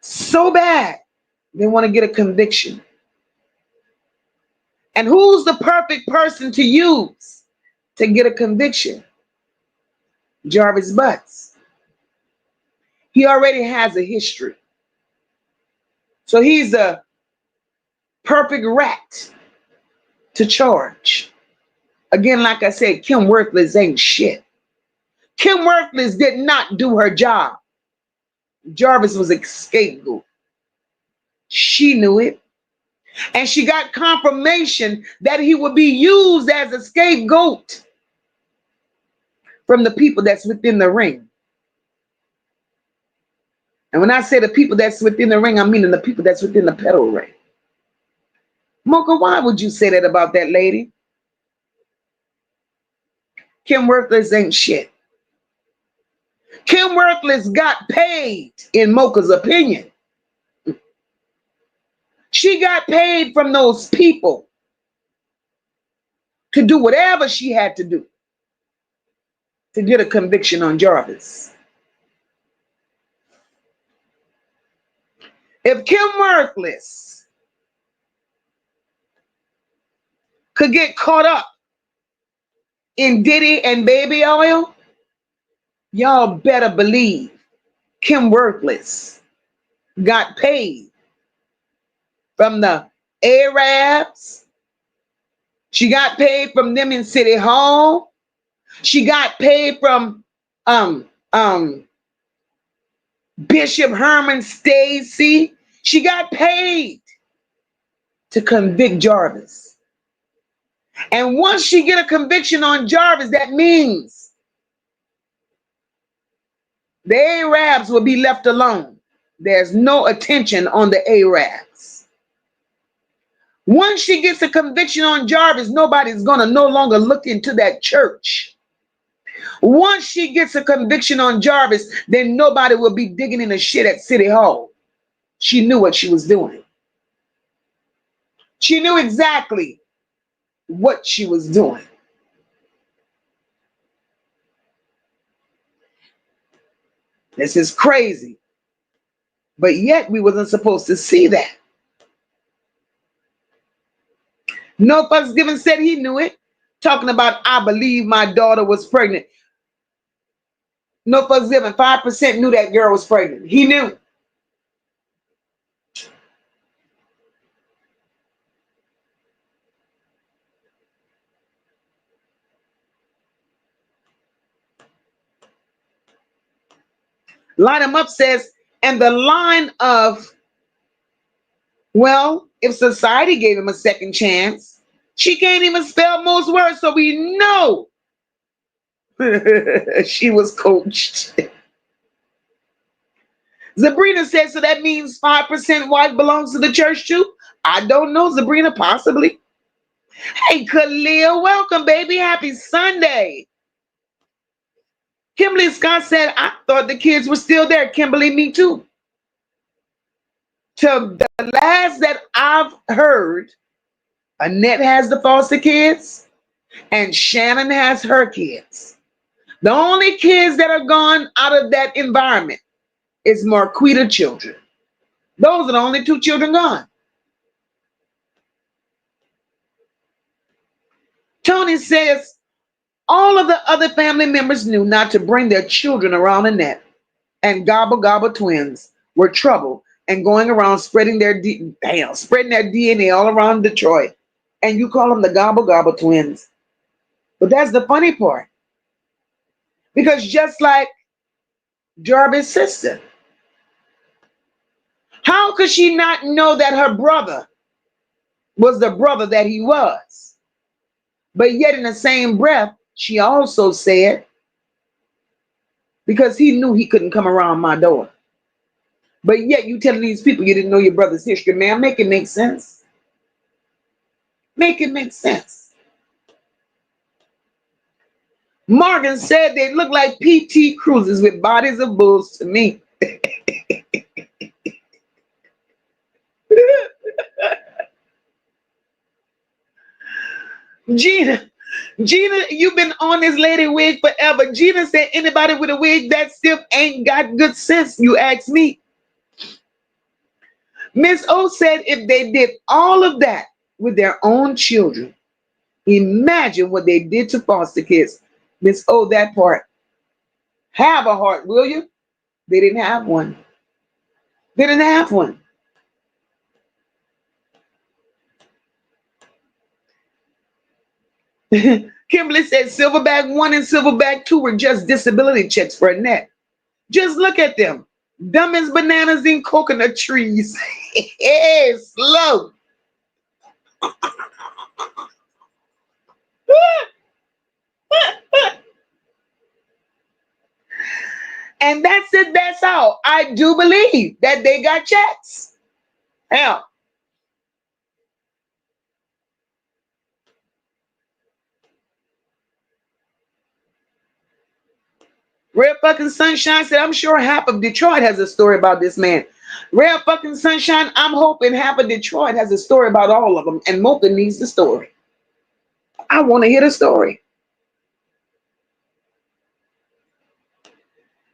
So bad they want to get a conviction. And who's the perfect person to use to get a conviction? Jarvis Butts. He already has a history. So he's a perfect rat to charge. Again, like I said, Kim Worthless ain't shit. Kim Worthless did not do her job. Jarvis was a scapegoat. She knew it. And she got confirmation that he would be used as a scapegoat from the people that's within the ring. And when I say the people that's within the ring, I'm meaning the people that's within the pedal ring. MOCA, why would you say that about that lady? Kim Worthless ain't shit. Kim Worthless got paid, in MOCA's opinion. She got paid from those people to do whatever she had to do to get a conviction on Jarvis. If Kim Worthless could get caught up in Diddy and baby oil, y'all better believe Kim Worthless got paid from the Arabs. She got paid from them in City Hall. She got paid from Bishop Herman Stacy. She got paid to convict Jarvis. And once she get a conviction on Jarvis, that means the Arabs will be left alone. There's no attention on the Arabs. Once she gets a conviction on Jarvis, nobody's going to no longer look into that church. Once she gets a conviction on Jarvis, then nobody will be digging in the shit at City Hall. She knew what she was doing. She knew exactly what she was doing. This is crazy. But yet we wasn't supposed to see that. No Fucks Given said he knew it. Talking about, I believe my daughter was pregnant. No Fucks Given, 5% knew that girl was pregnant. He knew. Line Him Up says, and the line of, well, if society gave him a second chance, she can't even spell most words, so we know she was coached. Sabrina says, so that means 5% white belongs to the church too? I don't know, Sabrina, possibly. Hey, Khalil, welcome, baby. Happy Sunday. Kimberly Scott said, I thought the kids were still there. Kimberly, me too. To the last that I've heard, Annette has the foster kids and Shannon has her kids. The only kids that are gone out of that environment is Marquita children. Those are the only two children gone. Tony says, all of the other family members knew not to bring their children around Annette, and Gobble Gobble twins were trouble and going around spreading their DNA all around Detroit. And you call them the Gobble Gobble twins. But that's the funny part. Because just like Jarvis' sister, How could she not know that her brother was the brother that he was? But yet in the same breath, she also said, because he knew he couldn't come around my daughter. But yet you telling these people you didn't know your brother's history, man. Make it make sense. Make it make sense. Morgan said they look like PT Cruisers with bodies of bulls to me. Gina, you've been on this lady wig forever. Gina said anybody with a wig that stiff ain't got good sense, you ask me. Miss O said if they did all of that with their own children, imagine what they did to foster kids. Miss O, that part. Have a heart, will you? They didn't have one. They didn't have one. Kimberly said Silverback 1 and Silverback 2 were just disability checks for Annette. Just look at them. Dumb as bananas in coconut trees. Hey, slow. And that's it. That's all. I do believe that they got checks. Hell. Red fucking Sunshine said, I'm sure half of Detroit has a story about this man. Red fucking Sunshine, I'm hoping half of Detroit has a story about all of them. And MOCA needs the story. I want to hear the story.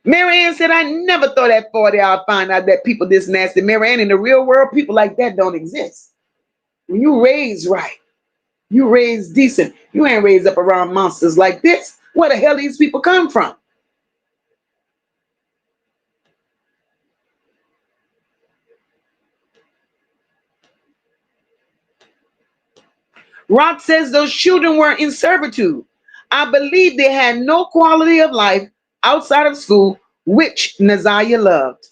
Marianne said, I never thought at 40 I'd find out that people this nasty. Marianne, in the real world, people like that don't exist. When you raise right, you raise decent. You ain't raised up around monsters like this. Where the hell these people come from? Rock says those children were in servitude. I believe they had no quality of life outside of school, which Ziyah loved.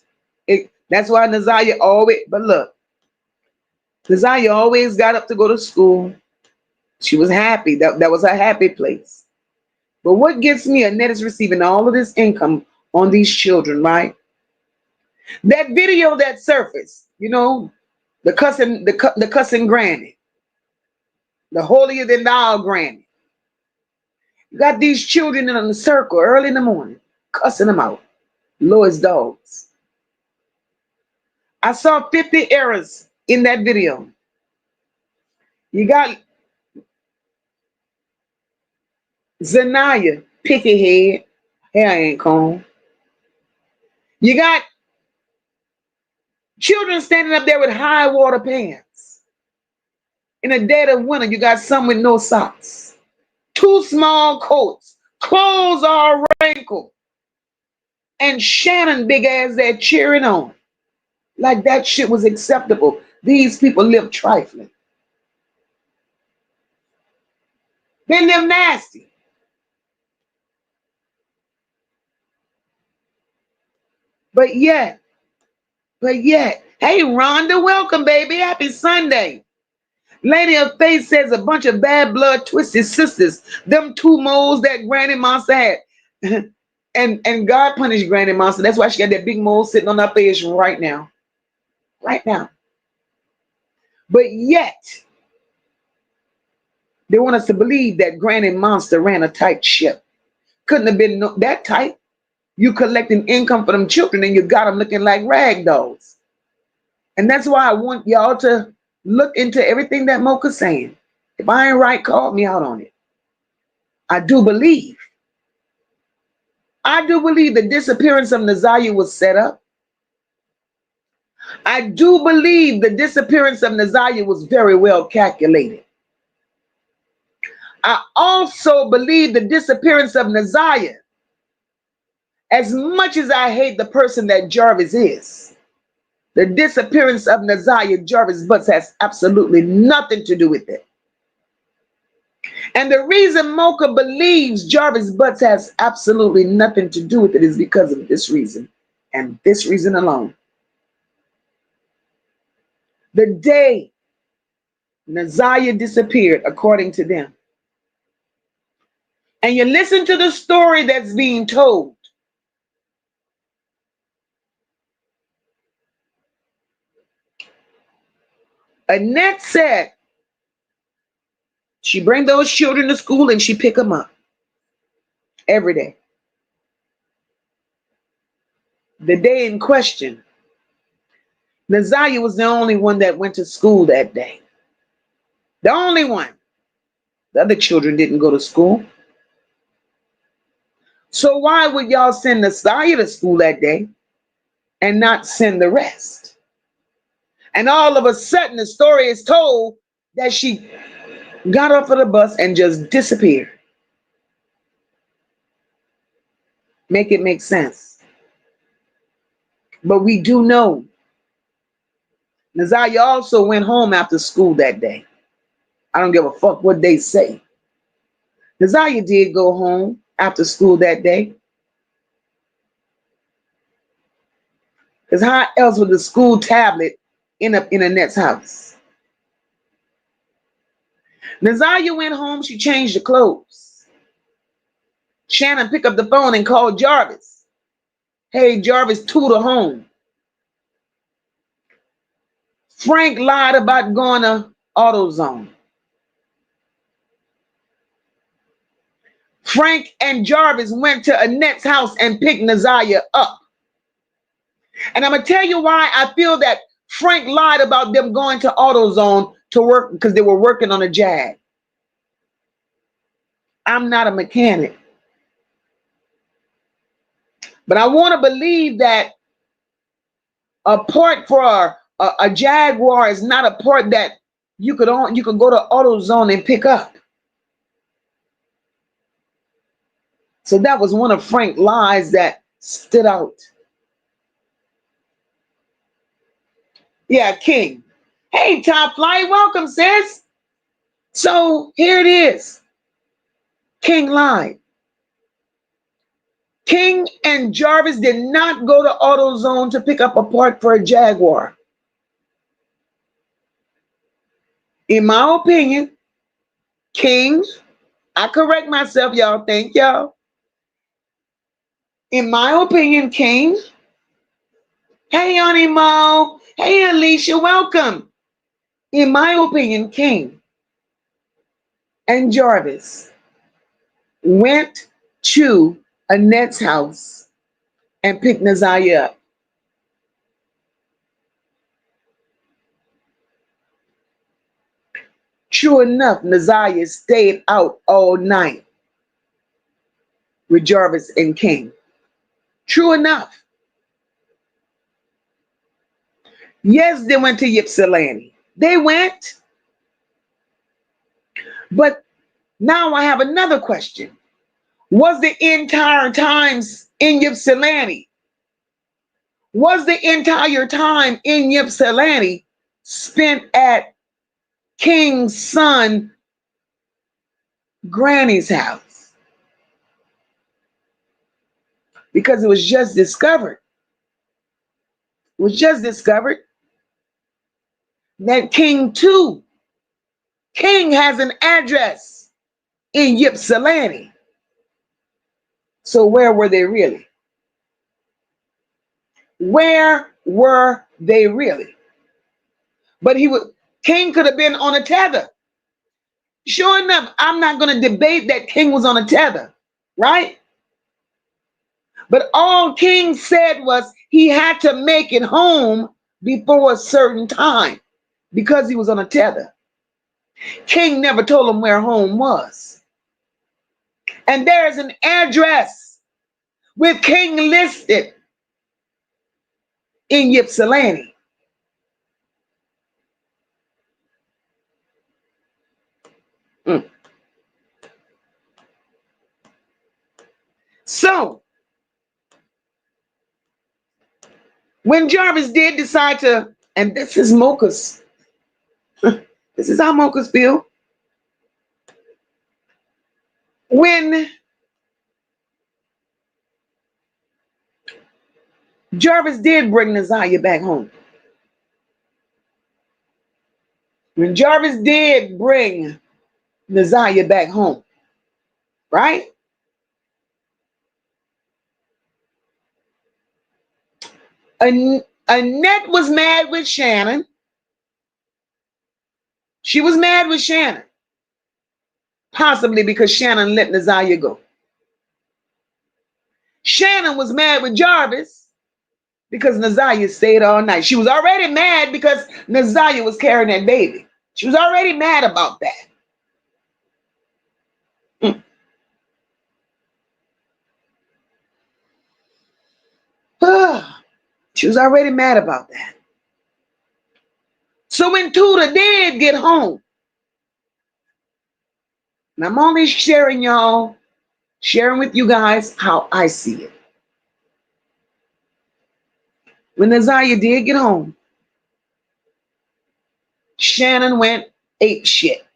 That's why Ziyah always, but look, Ziyah always got up to go to school. She was happy. That was her happy place. But what gets me, Annette is receiving all of this income on these children, right? That video that surfaced, you know, the cussing granny. The holier than thou granny. You got these children in a circle early in the morning, cussing them out. Lord's dogs. I saw 50 errors in that video. You got Ziyah, picky head, hair ain't comb. You got children standing up there with high water pants. In the dead of winter, you got some with no socks. Too small coats. Clothes are wrinkled. And Shannon big ass there cheering on. Like that shit was acceptable. These people live trifling. They live nasty. But yet, hey Rhonda, welcome baby. Happy Sunday. Lady of Faith says a bunch of bad blood twisted sisters. Them two moles that Granny Monster had. and God punished Granny Monster. That's why she got that big mole sitting on her face right now. Right now. But yet, they want us to believe that Granny Monster ran a tight ship. Couldn't have been that tight. You collecting income for them children and you got them looking like rag dolls. And that's why I want y'all to look into everything that MOCA's saying. If I ain't right, call me out on it. I do believe the disappearance of Ziyah was set up. I do believe the disappearance of Ziyah was very well calculated. I also believe the disappearance of Ziyah, as much as I hate the person that Jarvis is, the disappearance of Ziyah Jarvis Butts has absolutely nothing to do with it. And the reason MOCA believes Jarvis Butts has absolutely nothing to do with it is because of this reason, and this reason alone. The day Ziyah disappeared, according to them. And you listen to the story that's being told. Annette said she bring those children to school and she pick them up every day. The day in question, Ziyah was the only one that went to school that day. The only one. The other children didn't go to school. So why would y'all send Ziyah to school that day and not send the rest? And all of a sudden the story is told that she got off of the bus and just disappeared. Make it make sense. But we do know Ziyah also went home after school that day. I don't give a fuck what they say. Ziyah did go home after school that day. Because how else would the school tablet end up in Annette's house? Ziyah went home, she changed her clothes. Shannon picked up the phone and called Jarvis. Hey, Jarvis, toot her home. Frank lied about going to AutoZone. Frank and Jarvis went to Annette's house and picked Ziyah up. And I'm going to tell you why I feel that Frank lied about them going to AutoZone to work, because they were working on a Jag. I'm not a mechanic. But I want to believe that a part for a Jaguar is not a part that you could go to AutoZone and pick up. So that was one of Frank's lies that stood out. Yeah, King. Hey, Top Flight, welcome, sis. So here it is. King lied. King and Jarvis did not go to AutoZone to pick up a part for a Jaguar. In my opinion, King, I correct myself, y'all. Thank y'all. In my opinion, King. Hey, Honey Mo. Hey, Alicia, welcome. In my opinion, King and Jarvis went to Annette's house and picked Ziyah up. True enough, Ziyah stayed out all night with Jarvis and King. True enough. Yes, they went to Ypsilanti. They went. But now I have another question. Was the entire times in Ypsilanti? Was the entire time in Ypsilanti spent at King's son Granny's house? Because it was just discovered. It was just discovered that King too. King has an address in Ypsilanti. So where were they really? Where were they really? But King could have been on a tether. Sure enough, I'm not going to debate that King was on a tether, right? But all King said was he had to make it home before a certain time because he was on a tether. King never told him where home was. And there's an address with King listed in Ypsilanti. So, when Jarvis did decide to, and this is MOCA's, this is how MOCA's feel. When Jarvis did bring Ziyah back home, When Jarvis did bring Ziyah back home, right? Annette was mad with Shannon. She was mad with Shannon, possibly because Shannon let Ziyah go. Shannon was mad with Jarvis because Ziyah stayed all night. She was already mad because Ziyah was carrying that baby. She was already mad about that. She was already mad about that. So when Tudor did get home, and I'm only sharing with you guys how I see it. When Ziyah did get home, Shannon went ape shit.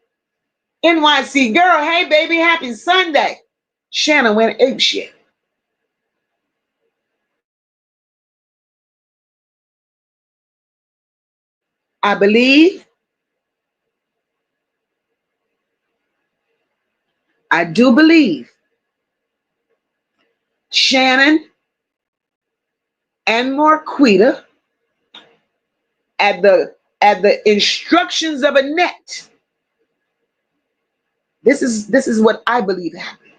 NYC girl, hey baby, happy Sunday. Shannon went ape shit. I do believe Shannon and Marquita at the instructions of Annette. This is what I believe happened.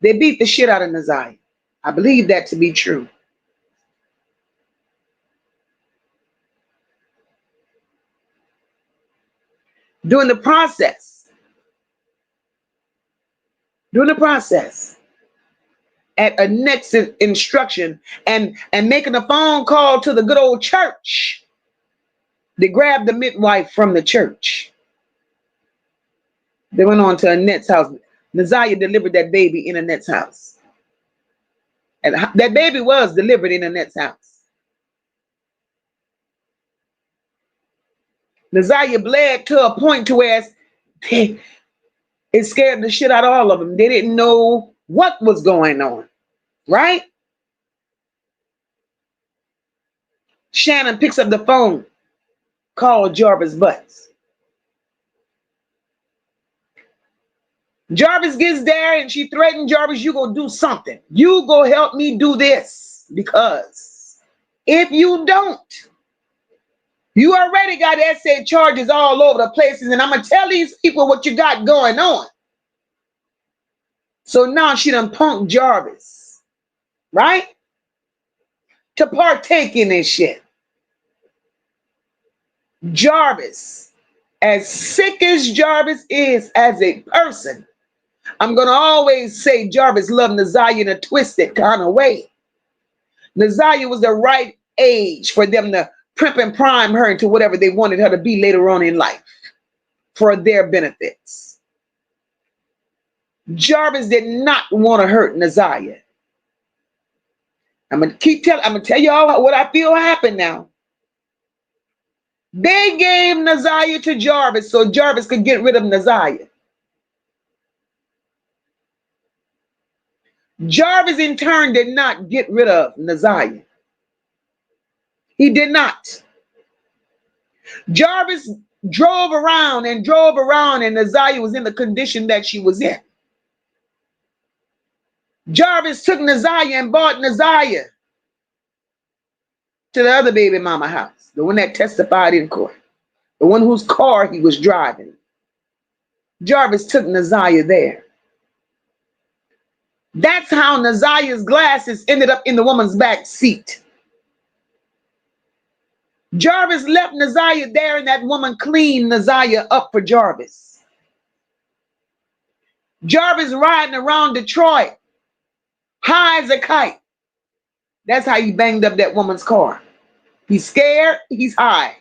They beat the shit out of Ziyah. I believe that to be true. During the process, at Annette's instruction and making a phone call to the good old church, they grabbed the midwife from the church. They went on to Annette's house. Ziyah delivered that baby in Annette's house. And that baby was delivered in Annette's house. Ziyah bled to a point to where it scared the shit out of all of them. They didn't know what was going on, right? Shannon picks up the phone, called Jarvis Butts. Jarvis gets there and she threatened Jarvis, you go do something. You go help me do this, because if you don't, you already got essay charges all over the places, and I'm going to tell these people what you got going on. So now she done punked Jarvis, right? To partake in this shit. Jarvis, as sick as Jarvis is as a person, I'm going to always say Jarvis loved Ziyah in a twisted kind of way. Ziyah was the right age for them to primp and prime her into whatever they wanted her to be later on in life for their benefits. Jarvis did not want to hurt Ziyah. I'm going to tell y'all what I feel happened now. They gave Ziyah to Jarvis so Jarvis could get rid of Ziyah. Jarvis in turn did not get rid of Ziyah. He did not. Jarvis drove around and Ziyah was in the condition that she was in. Jarvis took Ziyah and brought Ziyah to the other baby mama house, the one that testified in court, the one whose car he was driving. Jarvis took Ziyah there. That's how Ziyah's glasses ended up in the woman's back seat. Jarvis left Ziyah there, and that woman cleaned Ziyah up for Jarvis. Jarvis riding around Detroit, high as a kite. That's how he banged up that woman's car. He's scared, he's high.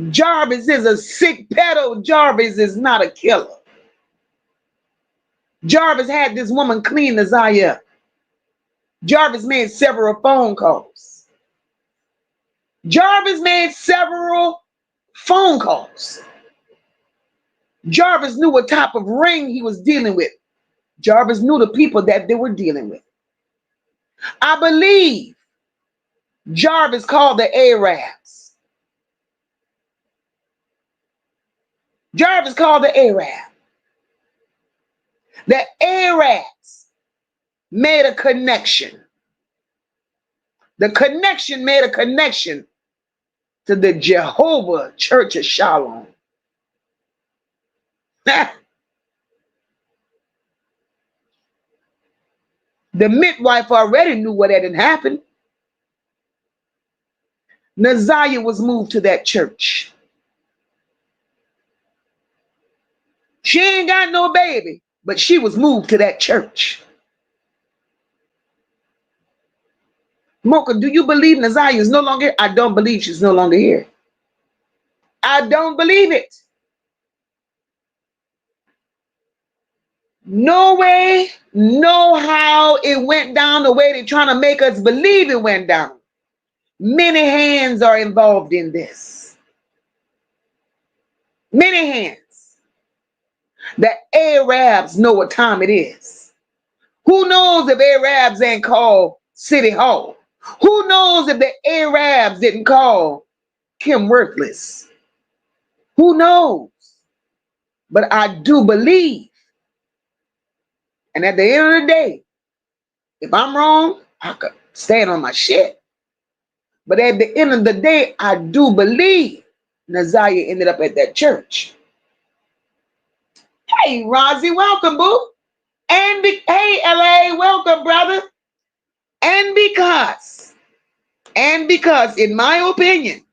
Jarvis is a sick pedo. Jarvis is not a killer. Jarvis had this woman clean Ziyah up. Jarvis made several phone calls. Jarvis knew what type of ring he was dealing with. Jarvis knew the people that they were dealing with. I believe Jarvis called the Arabs Jarvis called the Arab. The Arabs made a connection. The connection made a connection to the Jehovah Church of Shalom. The midwife already knew what had happened. Ziyah was moved to that church. She ain't got no baby, but she was moved to that church. MOCA, do you believe Ziyah is no longer here? I don't believe she's no longer here. I don't believe it. No way, no how it went down the way they're trying to make us believe it went down. Many hands are involved in this. Many hands. The Arabs know what time it is. Who knows if Arabs ain't called City Hall? Who knows if the Arabs didn't call Kim Worthless? Who knows? But I do believe. And at the end of the day, if I'm wrong, I could stand on my shit. But at the end of the day, I do believe Ziyah ended up at that church. Hey, Rozzy, welcome, boo. And hey, LA, welcome, brother. And because, in my opinion,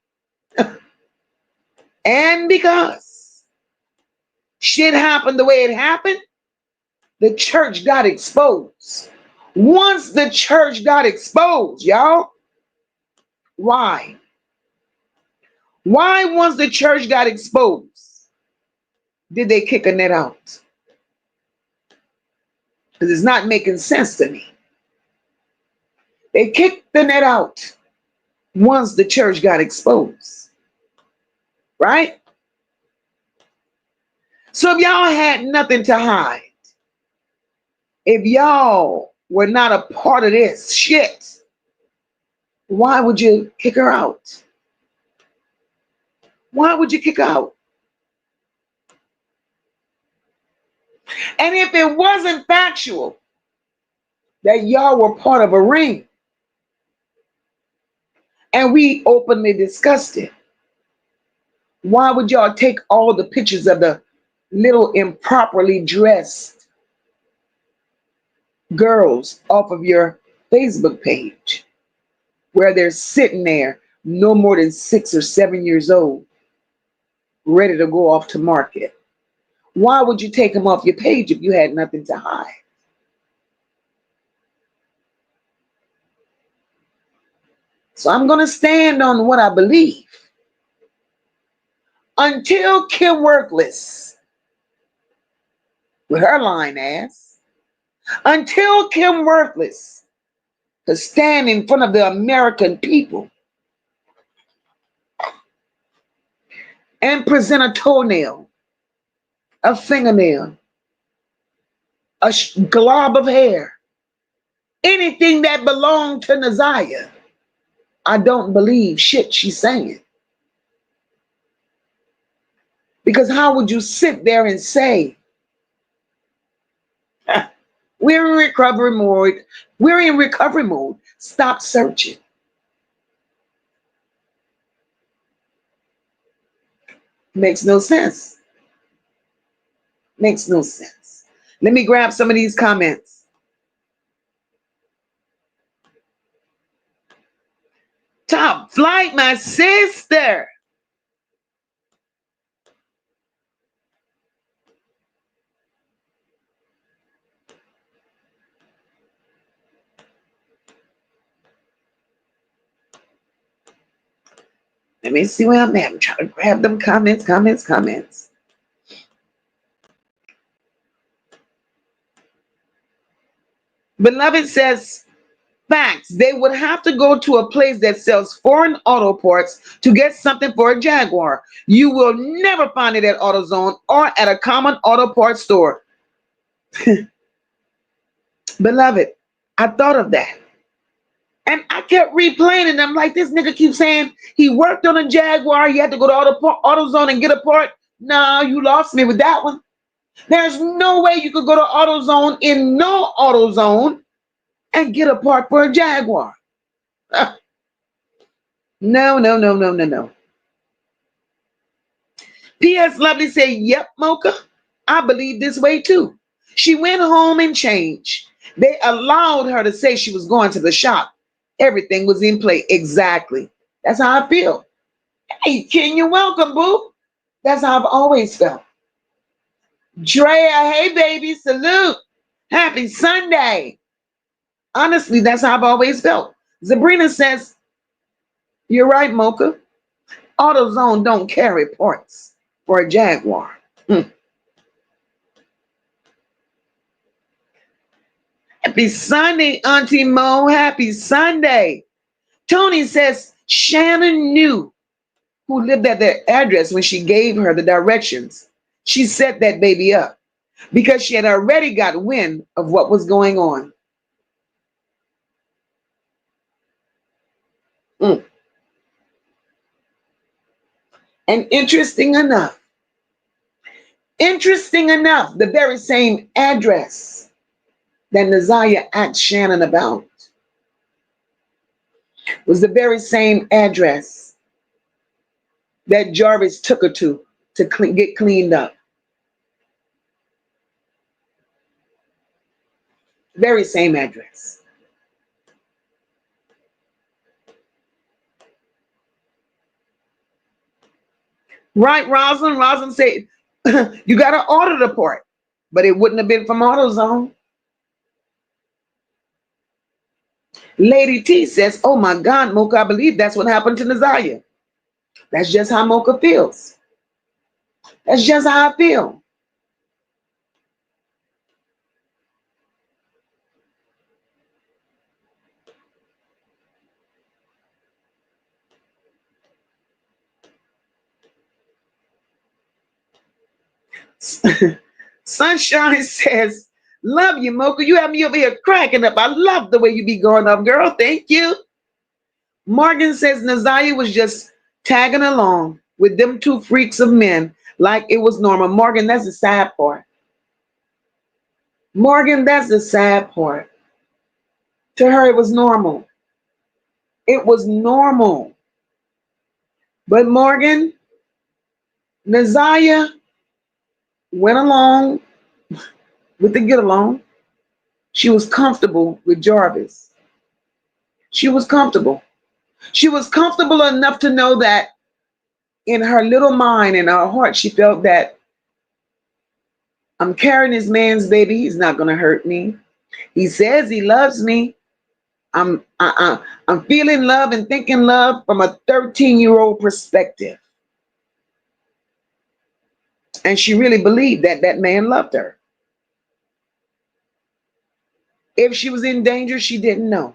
and because shit happened the way it happened, the church got exposed. Once the church got exposed, y'all, why? Why once the church got exposed, did they kick Annette out? Because it's not making sense to me. They kicked Annette out once the church got exposed. Right? So if y'all had nothing to hide, if y'all were not a part of this shit, why would you kick her out? Why would you kick her out? And if it wasn't factual that y'all were part of a ring and we openly discussed it, why would y'all take all the pictures of the little improperly dressed girls off of your Facebook page where they're sitting there no more than 6 or 7 years old, ready to go off to market? Why would you take them off your page if you had nothing to hide? So I'm going to stand on what I believe. Until Kim Worthless, with her lying ass, until Kim Worthless could stand in front of the American people and present a toenail, a fingernail, a glob of hair, anything that belonged to Ziyah, I don't believe shit she's saying. Because how would you sit there and say, we're in recovery mode, we're in recovery mode, stop searching? Makes no sense. Makes no sense. Let me grab some of these comments. Top flight, my sister. Let me see where I'm at. I'm trying to grab them comments. Beloved says, facts. They would have to go to a place that sells foreign auto parts to get something for a Jaguar. You will never find it at AutoZone or at a common auto parts store. Beloved, I thought of that. And I kept replaying it. And I'm like, this nigga keeps saying he worked on a Jaguar. He had to go to AutoZone and get a part. No, you lost me with that one. There's no way you could go to AutoZone in no AutoZone and get a part for a Jaguar. No, no, no, no, no, no. P.S. Lovely said, yep, Mocha, I believe this way too. She went home and changed. They allowed her to say she was going to the shop. Everything was in play. Exactly. That's how I feel. Hey, Ken, you're welcome, boo. That's how I've always felt. Drea, hey, baby, salute. Happy Sunday. Honestly, that's how I've always felt. Sabrina says, you're right, Mocha. AutoZone don't carry parts for a Jaguar. Happy Sunday, Auntie Mo. Happy Sunday. Tony says Shannon knew who lived at their address when she gave her the directions. She set that baby up because she had already got wind of what was going on. And interesting enough, the very same address that Ziyah asked Shannon about was the very same address that Jarvis took her to get cleaned up. Very same address. Right, Rosalind? Rosalind said, you got to order the part, but it wouldn't have been from AutoZone. Lady T says, oh my God, Mocha, I believe that's what happened to Ziyah. That's just how Mocha feels. That's just how I feel. Sunshine says, love you, Mocha. You have me over here cracking up. I love the way you be going up, girl. Thank you. Morgan says Ziyah was just tagging along with them two freaks of men like it was normal. Morgan, that's the sad part. Morgan, that's the sad part. To her, it was normal. It was normal. But Morgan, Ziyah went along with the get along. She was comfortable with Jarvis. She was comfortable. She was comfortable enough to know that in her little mind, in her heart, she felt that I'm carrying this man's baby. He's not going to hurt me. He says he loves me. I'm feeling love and thinking love from a 13-year-old perspective. And she really believed that that man loved her. If she was in danger, she didn't know,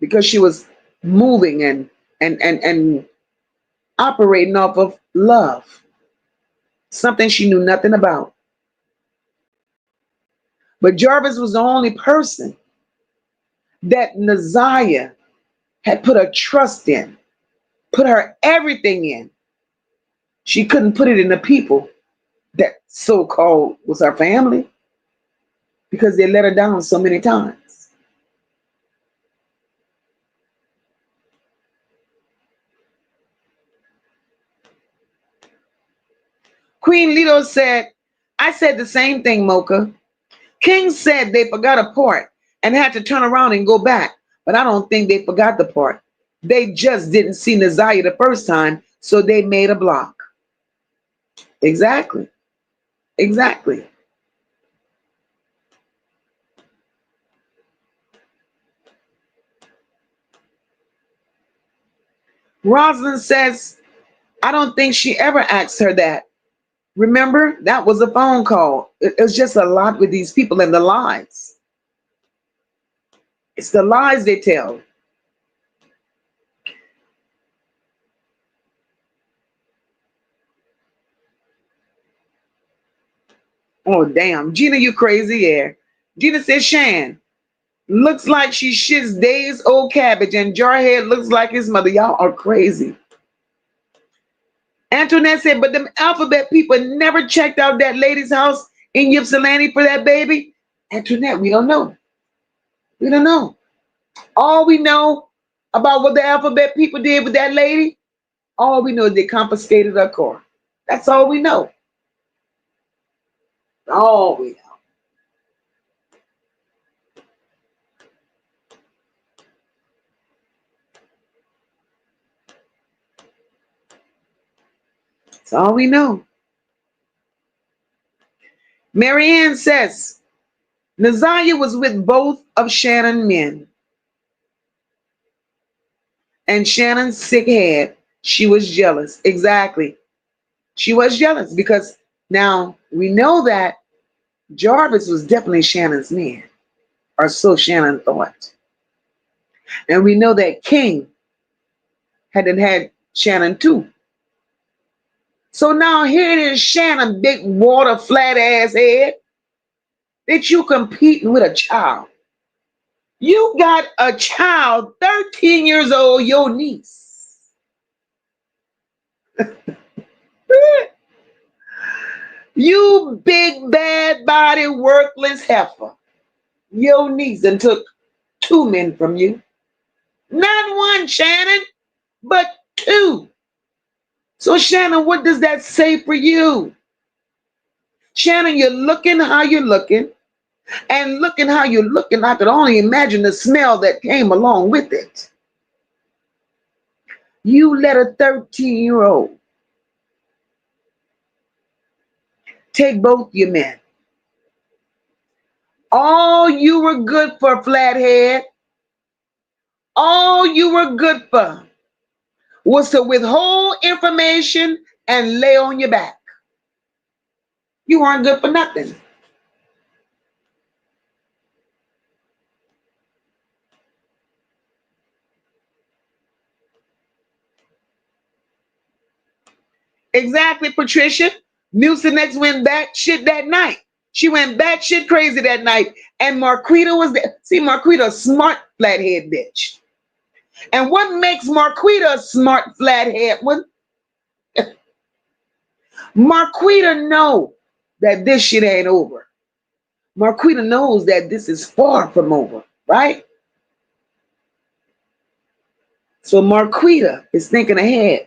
because she was moving and operating off of love, something she knew nothing about. But Jarvis was the only person that Ziyah had put her trust in, put her everything in. She couldn't put it in the people that so-called was her family, because they let her down so many times. Queen Lido said, I said the same thing, Mocha. King said they forgot a part and had to turn around and go back, but I don't think they forgot the part. They just didn't see Ziyah the first time, so they made a block. Exactly. Exactly. Rosalind says, I don't think she ever asked her that. Remember, that was a phone call. It's just a lot with these people and the lies. It's the lies they tell. Oh, damn. Gina, you crazy, yeah. Gina says, Shan, looks like she shits days old cabbage and Jarhead looks like his mother. Y'all are crazy. Antoinette said, but them alphabet people never checked out that lady's house in Ypsilanti for that baby. Antoinette, we don't know. We don't know. All we know about what the alphabet people did with that lady, all we know is they confiscated her car. That's all we know. All we know. That's all we know. Marianne says, Ziyah was with both of Shannon's men. And Shannon's sick head, she was jealous. Exactly. She was jealous because now we know that Jarvis was definitely Shannon's man, or so Shannon thought. And we know that King had Shannon too. So now here it is, Shannon, big water flat ass head, that you competing with a child. You got a child, 13 years old, your niece. You big bad body worthless heifer. Your niece and took 2 men from you. Not 1, Shannon, but 2. So Shannon, what does that say for you? Shannon, you're looking how you're looking. And looking how you're looking, I could only imagine the smell that came along with it. You let a 13-year-old take both your men. All you were good for, Flathead, all you were good for was to withhold information and lay on your back. You weren't good for nothing. Exactly, Patricia. Mucinex went back shit that night. She went back shit crazy that night. And Marquita was there. See, Marquita, a smart flathead bitch. And what makes Marquita a smart flathead one? Marquita know that this shit ain't over. Marquita knows that this is far from over, right? So Marquita is thinking ahead.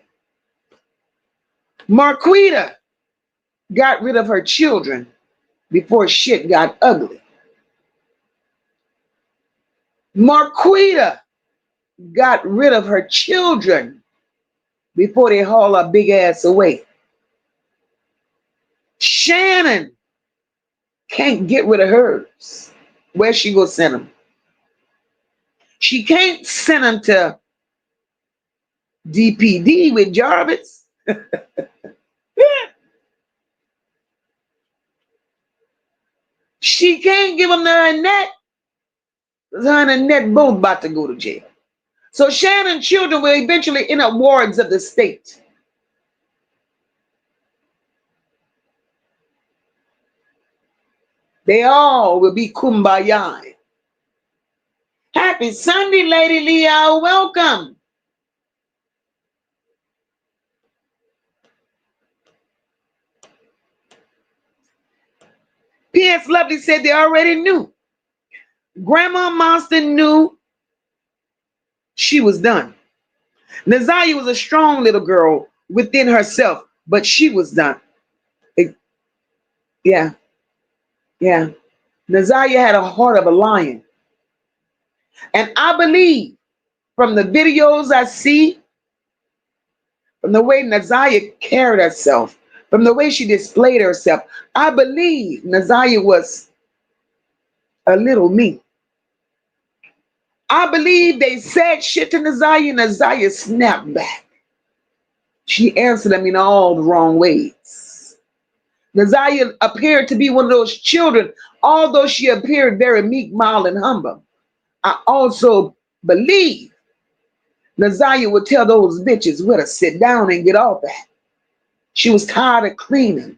Marquita got rid of her children before shit got ugly. Marquita got rid of her children before they haul her big ass away. Shannon can't get rid of hers. Where she gonna send them? She can't send them to DPD with Jarvis. She can't give them to Annette, because her and Annette both about to go to jail. So Shannon's children will eventually end up wards of the state. They all will be kumbaya. Happy Sunday, Lady Leah. Welcome. P.S. Lovely said they already knew. Grandma Monster knew she was done. Ziyah was a strong little girl within herself, but she was done. Yeah. Ziyah had a heart of a lion. And I believe from the videos I see, from the way Ziyah carried herself, from the way she displayed herself, I believe Ziyah was a little me. I believe they said shit to Ziyah and Ziyah snapped back. She answered them in all the wrong ways. Ziyah appeared to be one of those children, although she appeared very meek, mild, and humble. I also believe Ziyah would tell those bitches where to sit down and get off at. She was tired of cleaning.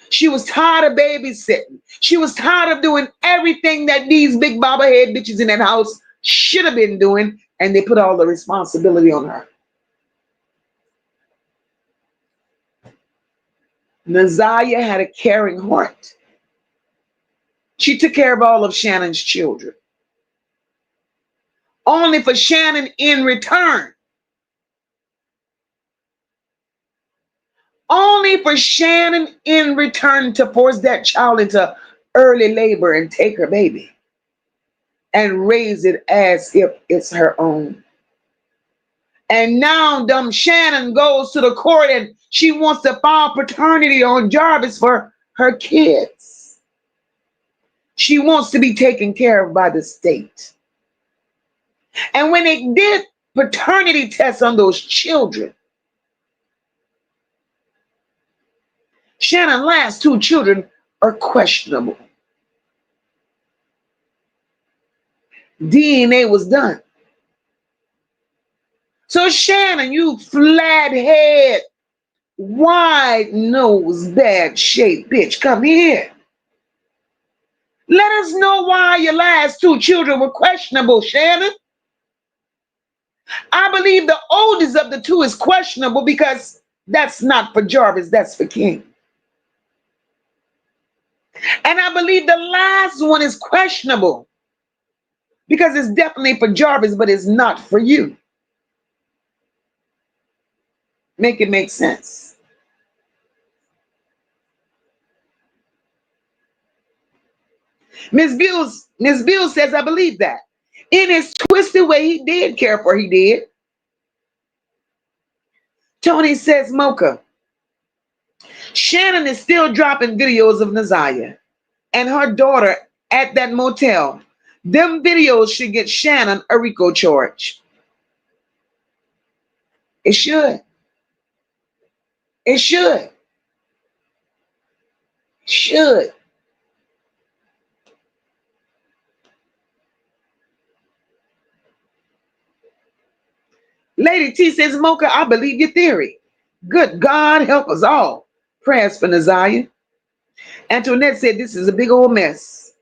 She was tired of babysitting. She was tired of doing everything that these big bobblehead bitches in that house should have been doing, and they put all the responsibility on her. Ziyah had a caring heart. She took care of all of Shannon's children, only for Shannon in return, to force that child into early labor and take her baby and raise it as if it's her own. And now dumb Shannon goes to the court and she wants to file paternity on Jarvis for her kids. She wants to be taken care of by the state. And when they did paternity tests on those children, Shannon's last two children are questionable. DNA was done. So Shannon, you flat head, wide nose, bad shape bitch, come here. Let us know why your last two children were questionable, Shannon. I believe the oldest of the two is questionable because that's not for Jarvis, that's for King. And I believe the last one is questionable because it's definitely for Jarvis, but it's not for you. Make it make sense. Miss Beals says, I believe that. In his twisted way, he did care for her, he did. Tony says, MOCA, Shannon is still dropping videos of Ziyah and her daughter at that motel. Them videos should get Shannon a RICO charge. It should. It should. Should. Lady T says, MOCA, I believe your theory. Good God, help us all. Prayers for Ziyah. Antoinette said, this is a big old mess.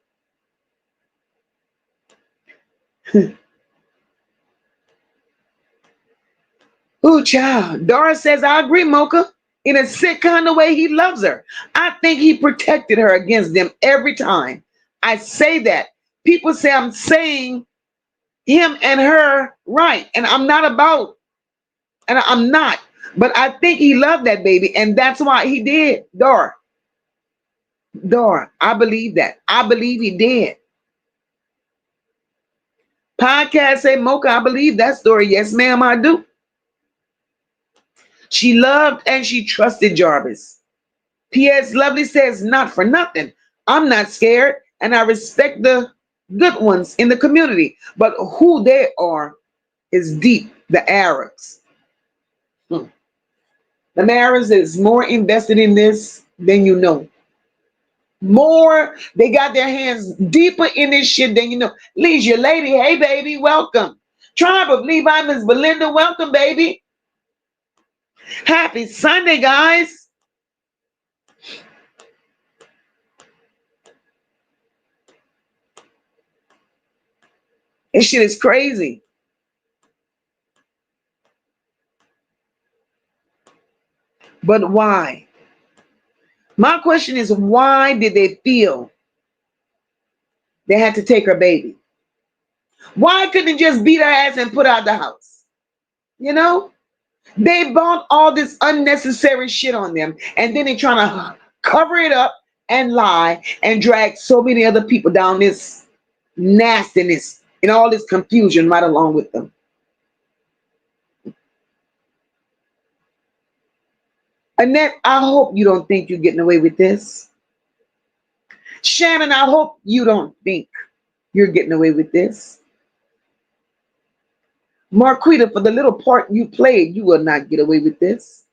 Ooh, child. Doris says, I agree, MOCA. In a sick kind of way, he loves her. I think he protected her against them every time. I say that. People say I'm saying him and her right. And I'm not. But I think he loved that baby. And that's why he did. Dora, I believe that. I believe he did. Podcast say, MOCA, I believe that story. Yes, ma'am, I do. She loved and she trusted Jarvis. P.S. Lovely says, not for nothing. I'm not scared and I respect the good ones in the community. But who they are is deep. The Arabs. The Arabs is more invested in this than you know. More, they got their hands deeper in this shit than you know. Leisure Lady, hey baby, welcome. Tribe of Levi, Miss Belinda, welcome, baby. Happy Sunday, guys. This shit is crazy. But why? My question is, why did they feel they had to take her baby? Why couldn't they just beat her ass and put her out the house? You know? They bought all this unnecessary shit on them, and then they're trying to cover it up and lie and drag so many other people down this nastiness and all this confusion right along with them. Annette, I hope you don't think you're getting away with this. Shannon, I hope you don't think you're getting away with this. Marquita, for the little part you played, you will not get away with this.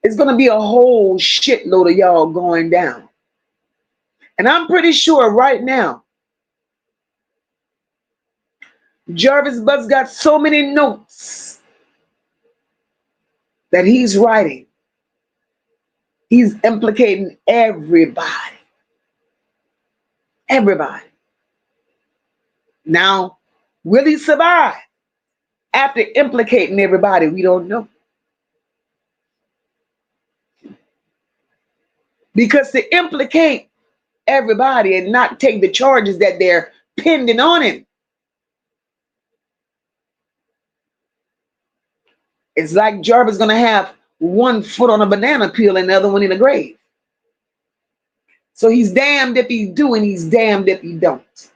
It's going to be a whole shitload of y'all going down. And I'm pretty sure right now, Jarvis Buzz got so many notes that he's writing. He's implicating everybody. Everybody. Now, will he survive after implicating everybody? We don't know. Because to implicate everybody and not take the charges that they're pending on him, it's like Jarvis gonna have one foot on a banana peel and the other one in the grave. So he's damned if he do and he's damned if he don't.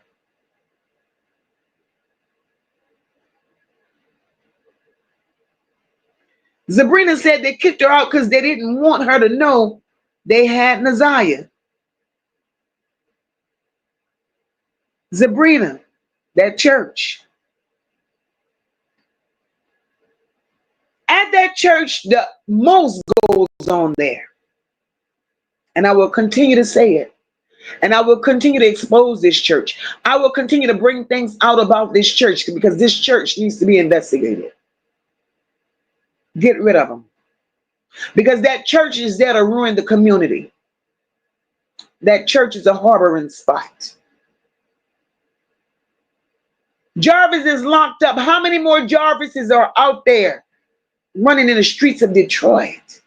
Sabrina said they kicked her out because they didn't want her to know they had Ziyah. Sabrina, that church. At that church, the most goes on there. And I will continue to say it. And I will continue to expose this church. I will continue to bring things out about this church because this church needs to be investigated. Get rid of them. Because that church is there to ruin the community. That church is a harboring spot. Jarvis is locked up. How many more Jarvises are out there running in the streets of Detroit,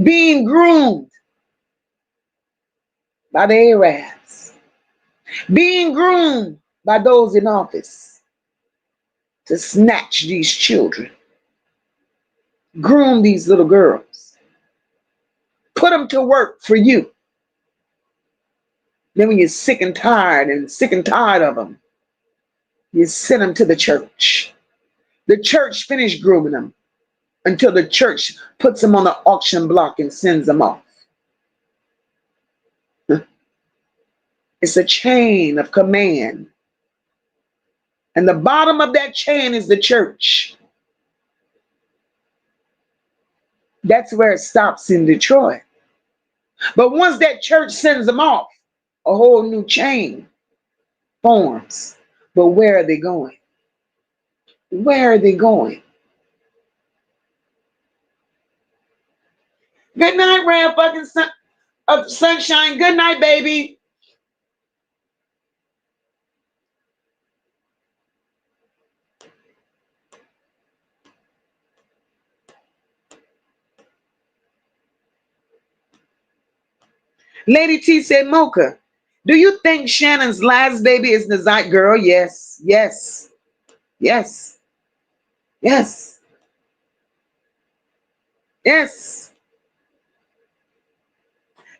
being groomed by the Arabs, being groomed by those in office to snatch these children, groom these little girls, put them to work for you. Then when you're sick and tired of them, you send them to the church. The church finished grooming them until the church puts them on the auction block and sends them off. It's a chain of command. And the bottom of that chain is the church. That's where it stops in Detroit. But once that church sends them off, a whole new chain forms. But where are they going? Where are they going? Good night, ray of fucking sunshine. Good night, baby. Lady T said, MOCA, do you think Shannon's last baby is Ziyah? Girl, yes, yes, yes, yes, yes.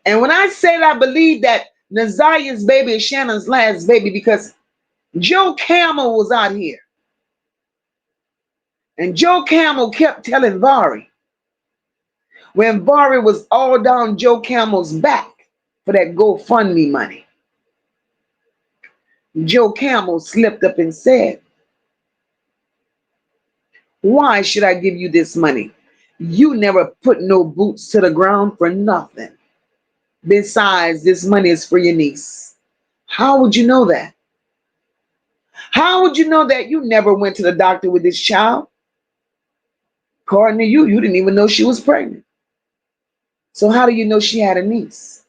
And when I said I believe that Ziyah's baby is Shannon's last baby, because Joe Camel was out here. And Joe Camel kept telling Vari, when Vari was all down Joe Camel's back for that GoFundMe money, Joe Camel slipped up and said, why should I give you this money? You never put no boots to the ground for nothing. Besides, this money is for your niece. How would you know that? How would you know that? You never went to the doctor with this child. According to you, you didn't even know she was pregnant. So how do you know she had a niece?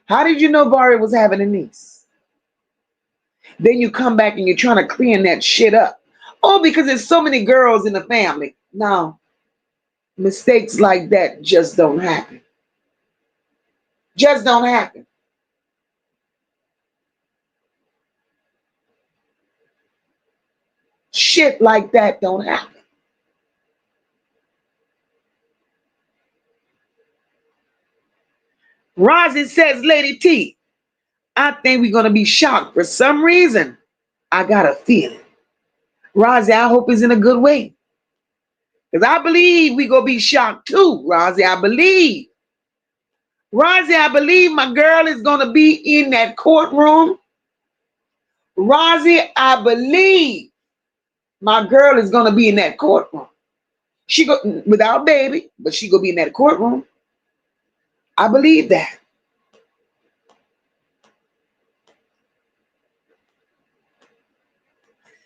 How did you know Vari was having a niece? Then you come back and you're trying to clean that shit up. Oh, because there's so many girls in the family. No, mistakes like that just don't happen. Just don't happen. Shit like that don't happen. Rosie says, Lady T, I think we're going to be shocked for some reason. I got a feeling. Rosie, I hope it's in a good way. Because I believe we're going to be shocked too, Rosie. I believe. Rosie, I believe my girl is going to be in that courtroom. Rosie, I believe my girl is going to be in that courtroom. She go without baby, but she going to be in that courtroom. I believe that.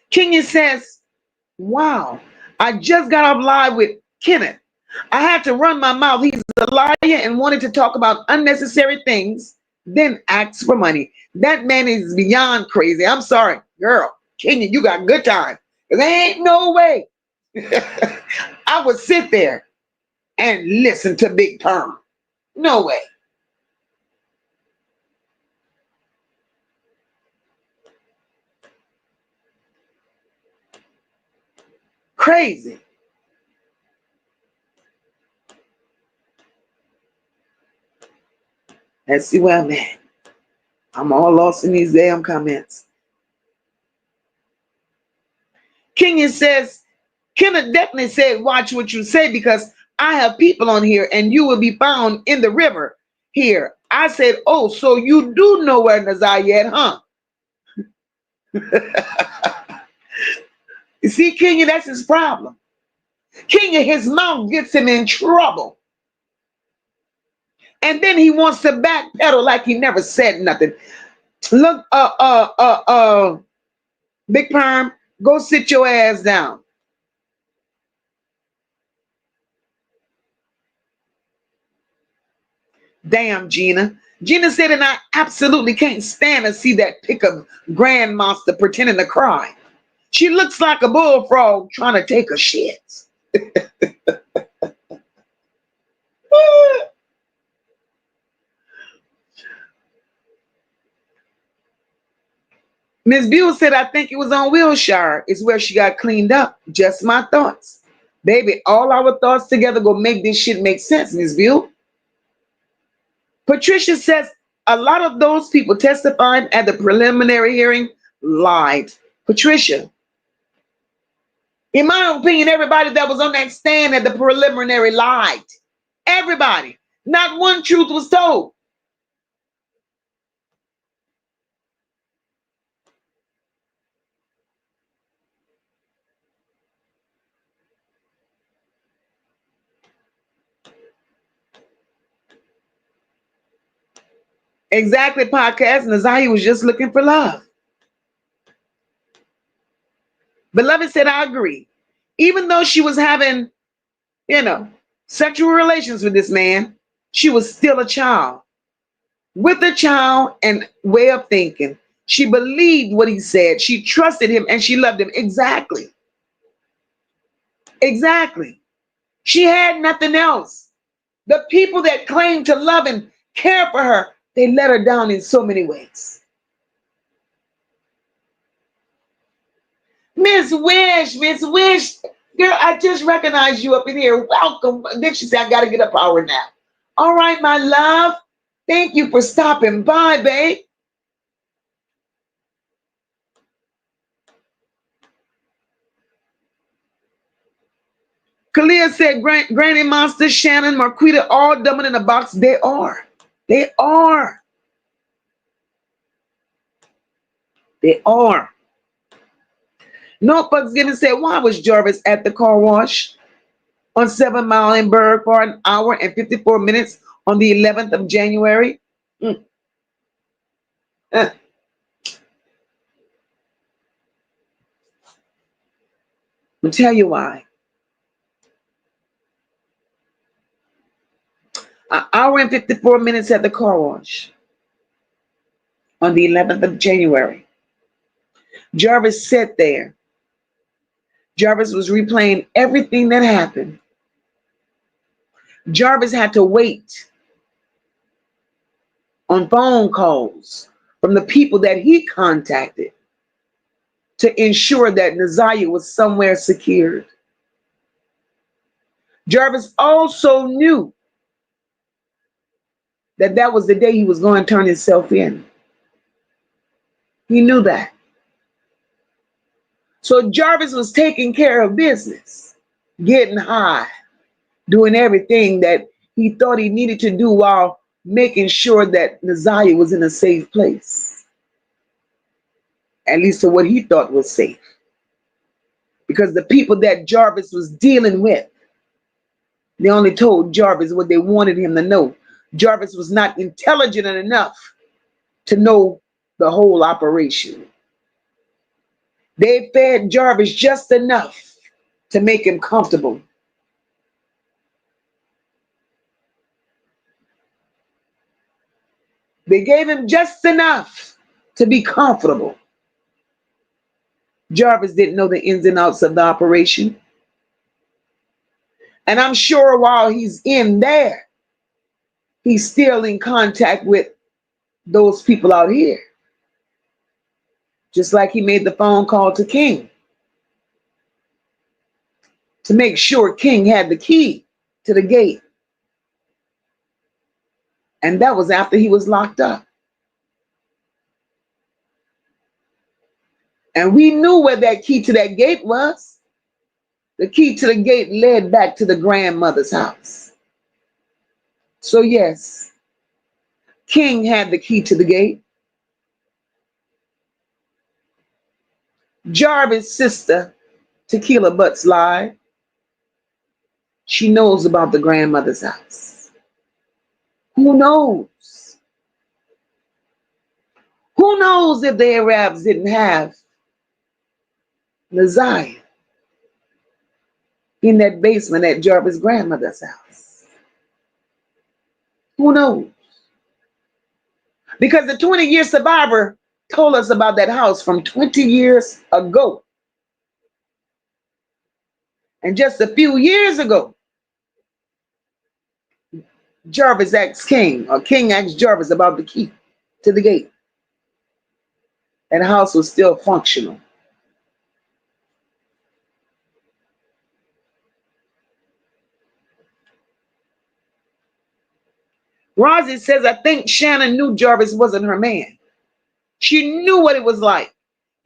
Kenya says, wow, I just got off live with Kenneth. I had to run my mouth. He's a liar and wanted to talk about unnecessary things, then ask for money. That man is beyond crazy. I'm sorry, girl. Kenya, you got good time. There ain't no way I would sit there and listen to Big Term. No way. Crazy. Let's see where I'm at. I'm all lost in these damn comments. Kenya says, Kenneth definitely said, watch what you say because I have people on here and you will be found in the river here. I said, oh, so you do know where Ziyah at, huh? You see, Kenya, that's his problem. Kenya, his mouth gets him in trouble. And then he wants to backpedal like he never said nothing. Look, Big Perm, go sit your ass down. Damn, Gina. Gina said, and I absolutely can't stand to see that pic of Grand Monster pretending to cry. She looks like a bullfrog trying to take a shit. Miss Buell said, I think it was on Wilshire. It's where she got cleaned up. Just my thoughts. Baby, all our thoughts together go make this shit make sense, Miss Buell. Patricia says, a lot of those people testifying at the preliminary hearing lied. Patricia, in my opinion, everybody that was on that stand at the preliminary lied. Everybody. Not one truth was told. Exactly, podcast. And Ziyah was just looking for love. Beloved said, I agree. Even though she was having, sexual relations with this man, she was still a child. With a child and way of thinking. She believed what he said. She trusted him and she loved him. Exactly. Exactly. She had nothing else. The people that claimed to love and care for her, they let her down in so many ways. Miss Wish, girl, I just recognized you up in here. Welcome. Then she said, I got to get up hour now. All right, my love. Thank you for stopping by, babe. Kalia said, Granny Monster, Shannon, Marquita, all dumbing in a box. They are. They are. They are. Notebooks given said, why was Jarvis at the car wash on 7 Mile in Berg for an hour and 54 minutes on the 11th of January? I'll tell you why. An hour and 54 minutes at the car wash on the 11th of January. Jarvis sat there. Jarvis was replaying everything that happened. Jarvis had to wait on phone calls from the people that he contacted to ensure that Ziyah was somewhere secured. Jarvis also knew that that was the day he was going to turn himself in. He knew that. So Jarvis was taking care of business, getting high, doing everything that he thought he needed to do while making sure that Ziyah was in a safe place. At least to what he thought was safe. Because the people that Jarvis was dealing with, they only told Jarvis what they wanted him to know. Jarvis was not intelligent enough to know the whole operation. They fed Jarvis just enough to make him comfortable. They gave him just enough to be comfortable. Jarvis didn't know the ins and outs of the operation. And I'm sure while he's in there, he's still in contact with those people out here. Just like he made the phone call to King to make sure King had the key to the gate. And that was after he was locked up. And we knew where that key to that gate was. The key to the gate led back to the grandmother's house. So yes, King had the key to the gate. Jarvis' sister, Tequila Butts, lied. She knows about the grandmother's house. Who knows? Who knows if the Arabs didn't have Ziyah in that basement at Jarvis' grandmother's house? Who knows? Because the 20-year survivor told us about that house from 20 years ago. And just a few years ago, Jarvis asked King, or King asked Jarvis about the key to the gate. And the house was still functional. Rosie says, I think Shannon knew Jarvis wasn't her man. She knew what it was like.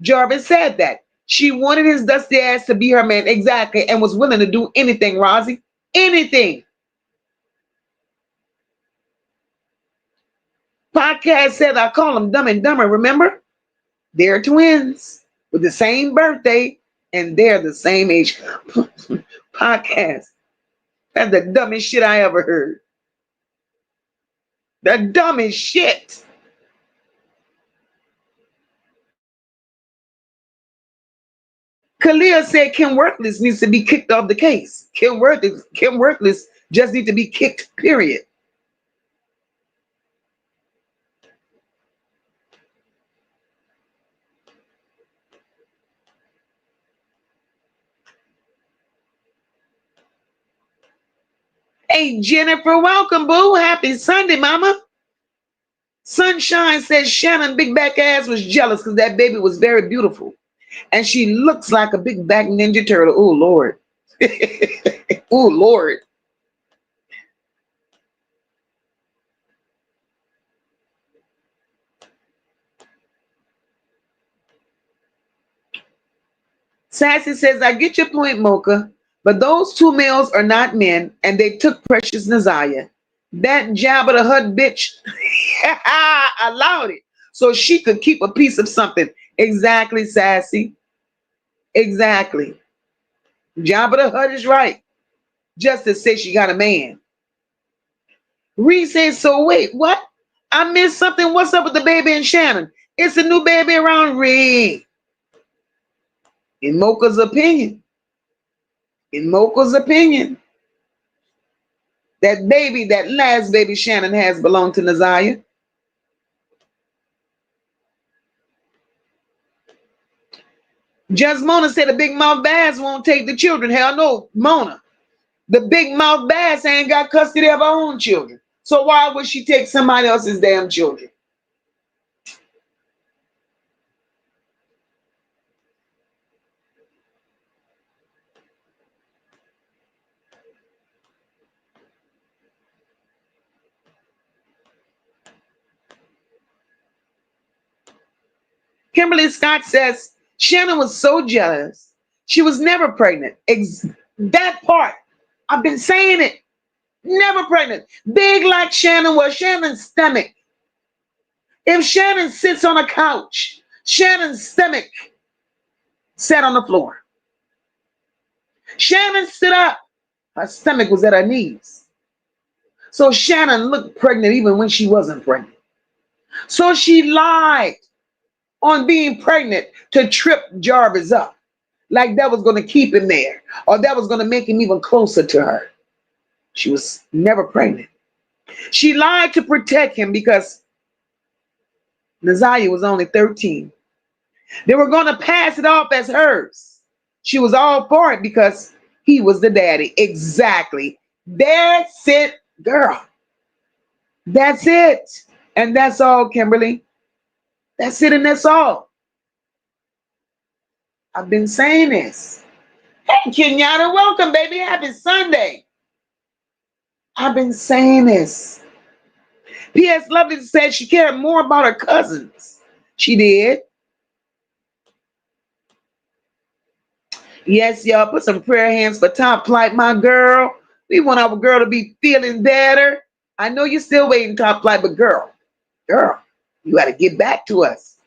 Jarvis said that. She wanted his dusty ass to be her man, exactly, and was willing to do anything, Rosie. Anything. Podcast said, I call them Dumb and Dumber, remember? They're twins with the same birthday, and they're the same age. Podcast. That's the dumbest shit I ever heard. The dumbest shit. Khalil said Kim Worthless needs to be kicked off the case. Kim Worthless just needs to be kicked, period. Hey, Jennifer, welcome, boo. Happy Sunday, mama. Sunshine says Shannon big back ass was jealous because that baby was very beautiful. And she looks like a big back Ninja Turtle. Oh, Lord. Oh, Lord. Sassy says, I get your point, MOCA, but those two males are not men, and they took precious Ziyah. That Jabba the Hutt bitch allowed it so she could keep a piece of something. Exactly, Sassy. Exactly. Jabba the Hutt is right. Justice says she got a man. Reed says, so wait, what? I missed something. What's up with the baby and Shannon? It's a new baby around Reed. In MOCA's opinion, that baby, that last baby Shannon has belonged to Ziyah. Just Mona said the big mouth bass won't take the children. Hell no, Mona. The big mouth bass ain't got custody of her own children. So why would she take somebody else's damn children? Kimberly Scott says Shannon was so jealous. She was never pregnant. That part, I've been saying it. Never pregnant. Big like Shannon was. Shannon's stomach. If Shannon sits on a couch, Shannon's stomach sat on the floor. Shannon stood up. Her stomach was at her knees. So Shannon looked pregnant even when she wasn't pregnant. So she lied on being pregnant to trip Jarvis up. Like that was going to keep him there. Or that was going to make him even closer to her. She was never pregnant. She lied to protect him because Ziyah was only 13. They were going to pass it off as hers. She was all for it because he was the daddy. Exactly. That's it, girl. That's it. And that's all, Kimberly. That's it and that's all. I've been saying this. Hey, Kenyatta, welcome, baby. Happy Sunday. I've been saying this. P.S. Lovely said she cared more about her cousins. She did. Yes, y'all. Put some prayer hands for Top Flight, my girl. We want our girl to be feeling better. I know you're still waiting, Top Flight, but girl, you got to get back to us.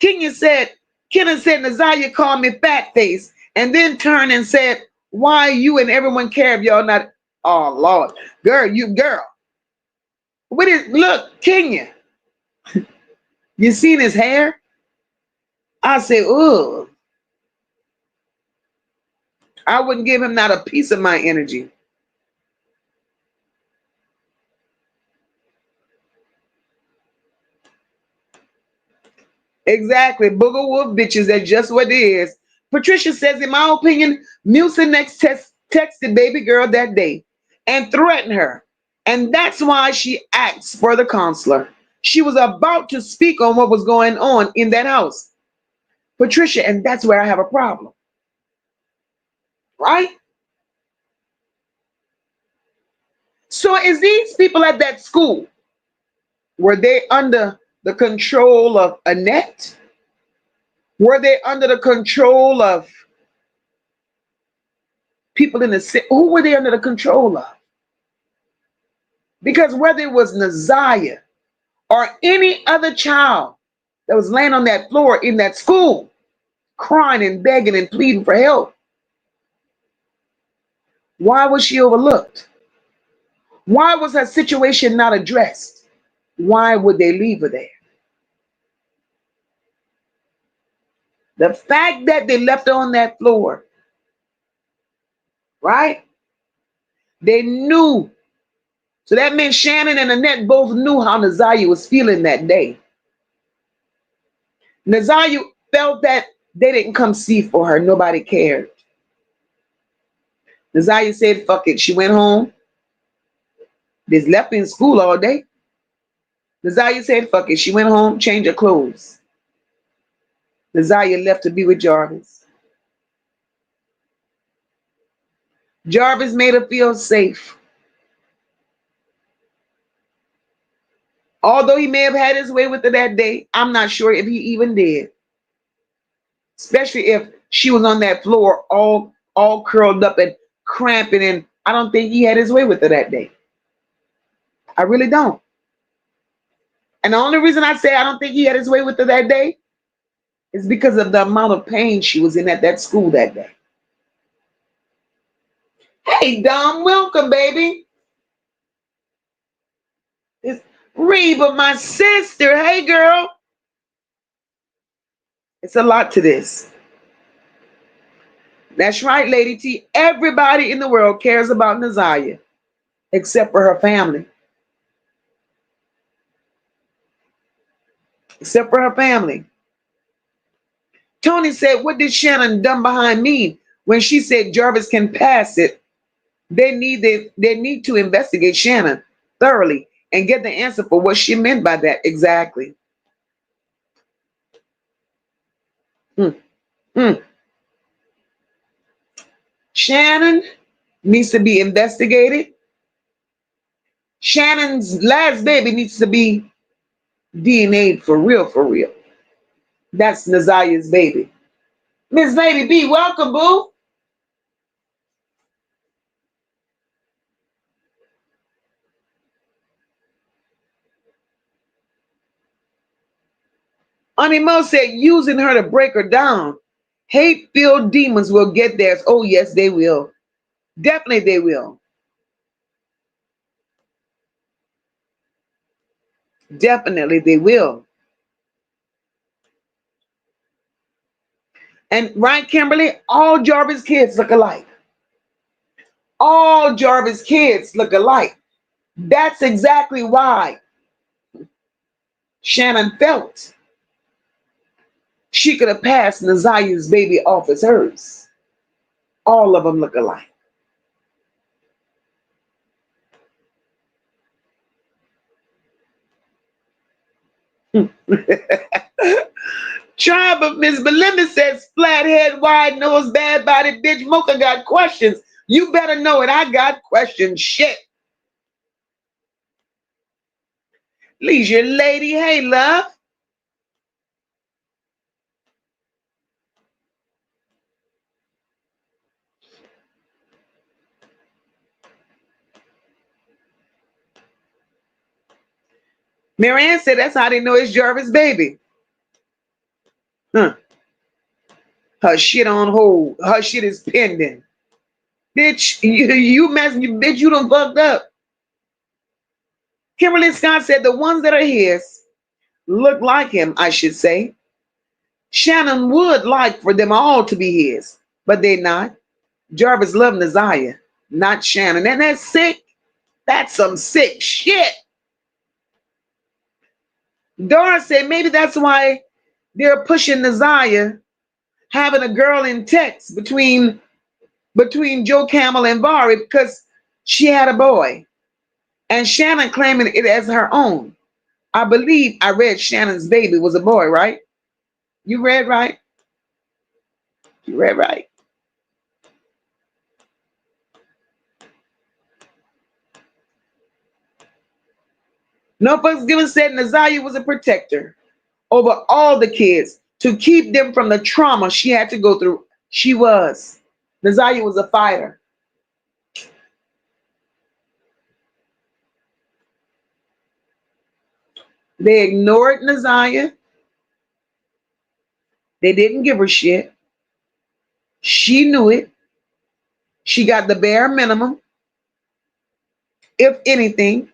Kenna said, Ziyah called me fat face and then turned and said, why you and everyone care if y'all not, oh Lord, girl. What is, look, Kenya, you seen his hair? I said, ugh. I wouldn't give him not a piece of my energy. Exactly. Booger wolf bitches. That's just what it is. Patricia says, in my opinion, Mucinex texted baby girl that day and threatened her. And that's why she asked for the counselor. She was about to speak on what was going on in that house. Patricia, and that's where I have a problem. Right? So is these people at that school, were they under the control of Annette? Were they under the control of people in the city? Who were they under the control of? Because whether it was Ziyah or any other child that was laying on that floor in that school, crying and begging and pleading for help, why was she overlooked? Why was her situation not addressed? Why would they leave her there? The fact that they left her on that floor, right? They knew. So that meant Shannon and Annette both knew how Ziyah was feeling that day. Ziyah felt that they didn't come see for her. Nobody cared. Ziyah said, fuck it. She went home. Just left in school all day. Ziyah said, fuck it. She went home, changed her clothes. Ziyah left to be with Jarvis. Jarvis made her feel safe. Although he may have had his way with her that day, I'm not sure if he even did. Especially if she was on that floor all curled up and cramping, and I don't think he had his way with her that day. I really don't. And the only reason I say I don't think he had his way with her that day is because of the amount of pain she was in at that school that day. Hey, Dom, welcome, baby. It's Reba, my sister. Hey, girl. It's a lot to this. That's right, Lady T. Everybody in the world cares about Ziyah, except for her family. Except for her family. Tony said, what did Shannon done behind me when she said Jarvis can pass it? They need to investigate Shannon thoroughly and get the answer for what she meant by that exactly. Shannon needs to be investigated. Shannon's last baby needs to be DNA'd for real, for real. That's Ziyah's baby. Miss Baby B, welcome, boo. Auntie Mo said using her to break her down. Hate-filled demons will get theirs. Oh, yes, they will. Definitely they will. Definitely they will. And right, Kimberly, all Jarvis kids look alike. All Jarvis kids look alike. That's exactly why Shannon felt she could have passed Ziyah's baby off as hers. All of them look alike. Tribe of Miss Belinda says, flathead, wide nose, bad body bitch. Mocha got questions. You better know it. I got questions. Shit. Leisure lady. Hey, love. Marianne said that's how they know it's Jarvis' baby. Huh. Her shit on hold. Her shit is pending. Bitch, you messing, you bitch, you done fucked up. Kimberly Scott said the ones that are his look like him, I should say. Shannon would like for them all to be his, but they're not. Jarvis loved Ziyah, not Shannon. And that's sick. That's some sick shit. Dora said maybe that's why they're pushing Ziyah, having a girl in text between Joe Camel and Vari because she had a boy. And Shannon claiming it as her own. I believe I read Shannon's baby was a boy, right? You read right? You read right. No fucks given said Ziyah was a protector over all the kids to keep them from the trauma she had to go through. She was. Ziyah was a fighter. They ignored Ziyah. They didn't give her shit. She knew it. She got the bare minimum, if anything.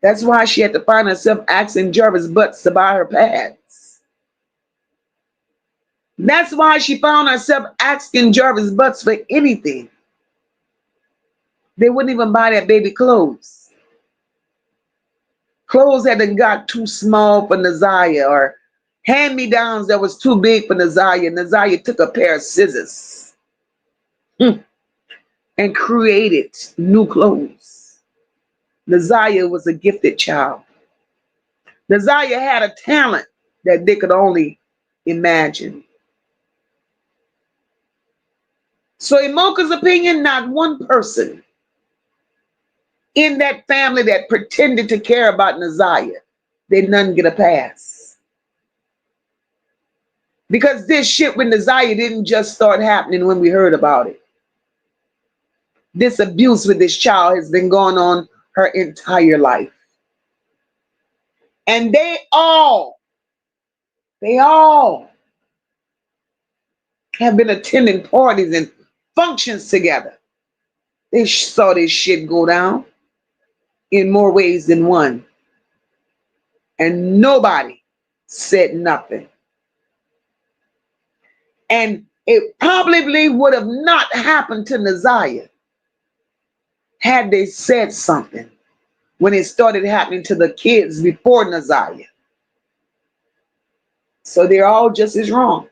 That's why she had to find herself asking Jarvis Butts to buy her pads. That's why she found herself asking Jarvis Butts for anything. They wouldn't even buy that baby clothes. Clothes hadn't got too small for Ziyah, or hand-me-downs that was too big for Ziyah. Ziyah took a pair of scissors and created new clothes. Ziyah was a gifted child. Ziyah had a talent that they could only imagine. So in MOCA's opinion, not one person in that family that pretended to care about Ziyah, they none get a pass. Because this shit with Ziyah didn't just start happening when we heard about it. This abuse with this child has been going on her entire life. And they all have been attending parties and functions together. They saw this shit go down in more ways than one. And nobody said nothing. And it probably would have not happened to Ziyah had they said something when it started happening to the kids before Ziyah. So they're all just as wrong.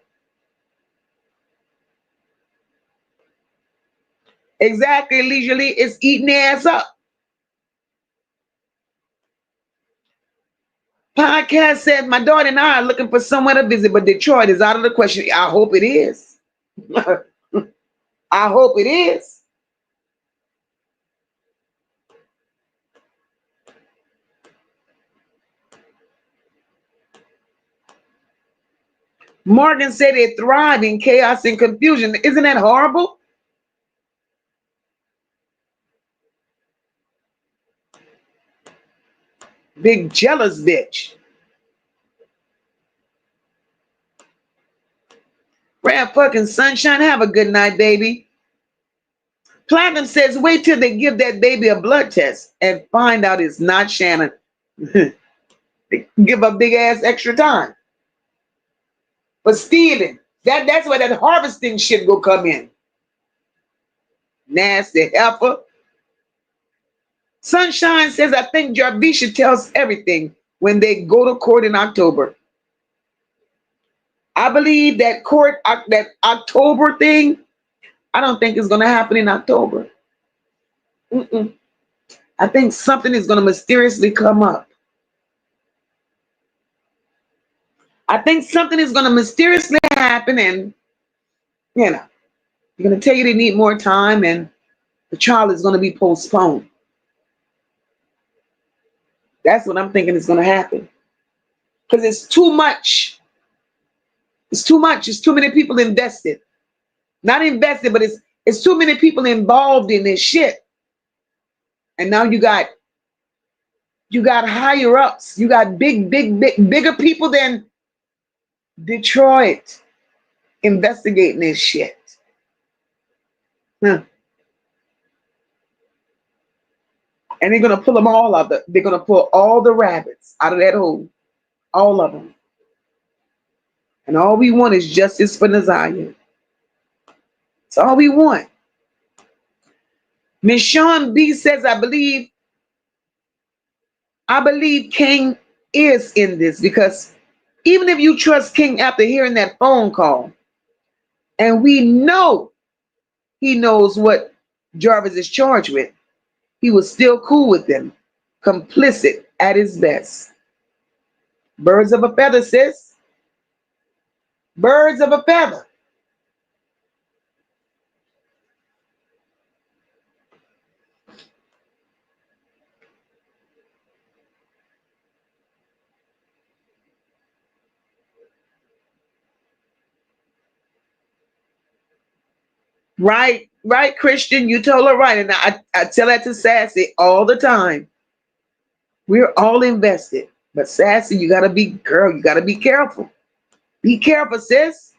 Exactly, leisurely, it's eating their ass up. Podcast said, my daughter and I are looking for somewhere to visit, but Detroit is out of the question. I hope it is. I hope it is. Morgan said they thrive in chaos and confusion. Isn't that horrible? Big jealous bitch. Rap fucking sunshine. Have a good night, baby. Platinum says, wait till they give that baby a blood test and find out it's not Shannon. Give a big ass extra time. But stealing, that's where that harvesting shit will come in. Nasty heifer. Sunshine says, I think Jarvisha tells everything when they go to court in October. I believe that that October thing, I don't think it's going to happen in October. I think something is going to mysteriously come up. I think something is going to mysteriously happen, and you know, they're going to tell you they need more time, and the trial is going to be postponed. That's what I'm thinking is going to happen. Because it's too much. It's too much. It's too many people invested. Not invested, but it's too many people involved in this shit. And now you got higher ups. You got bigger people than Detroit investigating this shit. Huh. And they're gonna pull them all out. They're gonna pull all the rabbits out of that hole. All of them. And all we want is justice for Ziyah. It's all we want. Miss Sean B says, I believe King is in this, because even if you trust King after hearing that phone call, and we know he knows what Jarvis is charged with, he was still cool with them, complicit at his best. Birds of a feather, sis. Birds of a feather. Right, Christian. You told her right. And I tell that to Sassy all the time. We're all invested. But Sassy, you gotta be careful. Be careful, sis.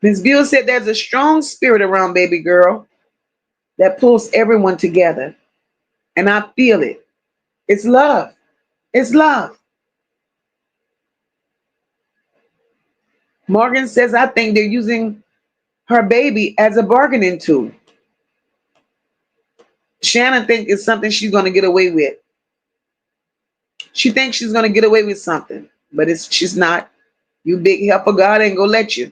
Ms. Buell said there's a strong spirit around baby girl that pulls everyone together. And I feel it. It's love. It's love. Morgan says, I think they're using her baby as a bargaining tool. Shannon thinks it's something she's going to get away with. She thinks she's going to get away with something, but she's not. You big helper, God ain't going to let you.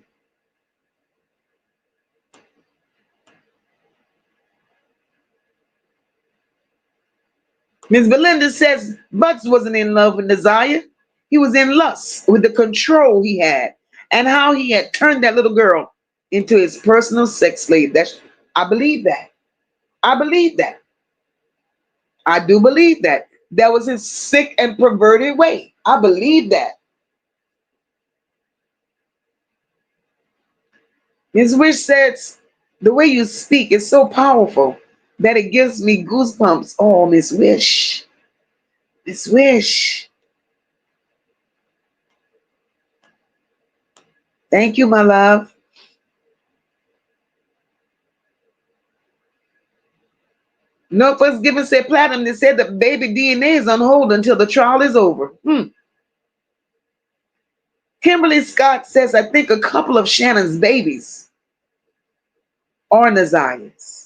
Ms. Belinda says Butts wasn't in love with Ziyah. He was in lust with the control he had and how he had turned that little girl into his personal sex slave. I believe that. I believe that. I do believe that. That was his sick and perverted way. I believe that. Ms. Wish says, the way you speak is so powerful that it gives me goosebumps. Oh, Miss Wish. Miss Wish. Thank you, my love. No first given said Platinum. They said the baby DNA is on hold until the trial is over. Kimberly Scott says, I think a couple of Shannon's babies are Ziyah's.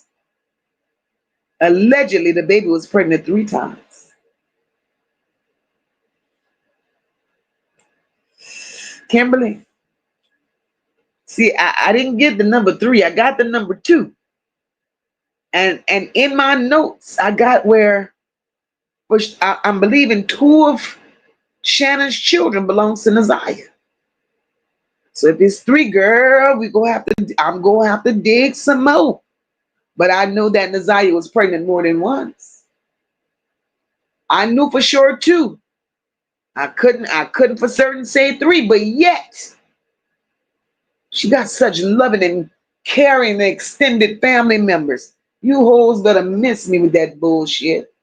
Allegedly, the baby was pregnant 3 times. Kimberly, see, I didn't get the number 3. I got the number 2. And in my notes, I got which I'm believing 2 of Shannon's children belongs to Ziyah. So if it's 3, girl, I'm gonna have to dig some more. But I know that Ziyah was pregnant more than once. I knew for sure 2. I couldn't for certain say 3, but yet she got such loving and caring extended family members. You hoes better miss me with that bullshit.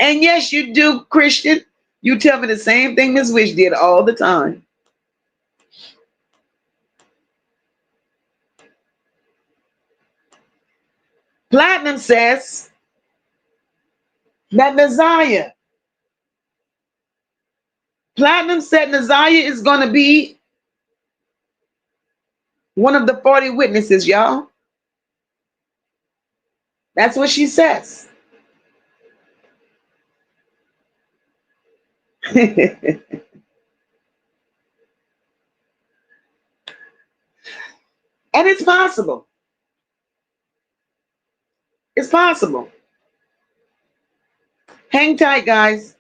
And yes, you do, Christian. You tell me the same thing Miss Wish did all the time. Platinum says that Ziyah. Platinum said Ziyah is going to be one of the 40 witnesses, y'all. That's what she says. And it's possible. It's possible. Hang tight, guys.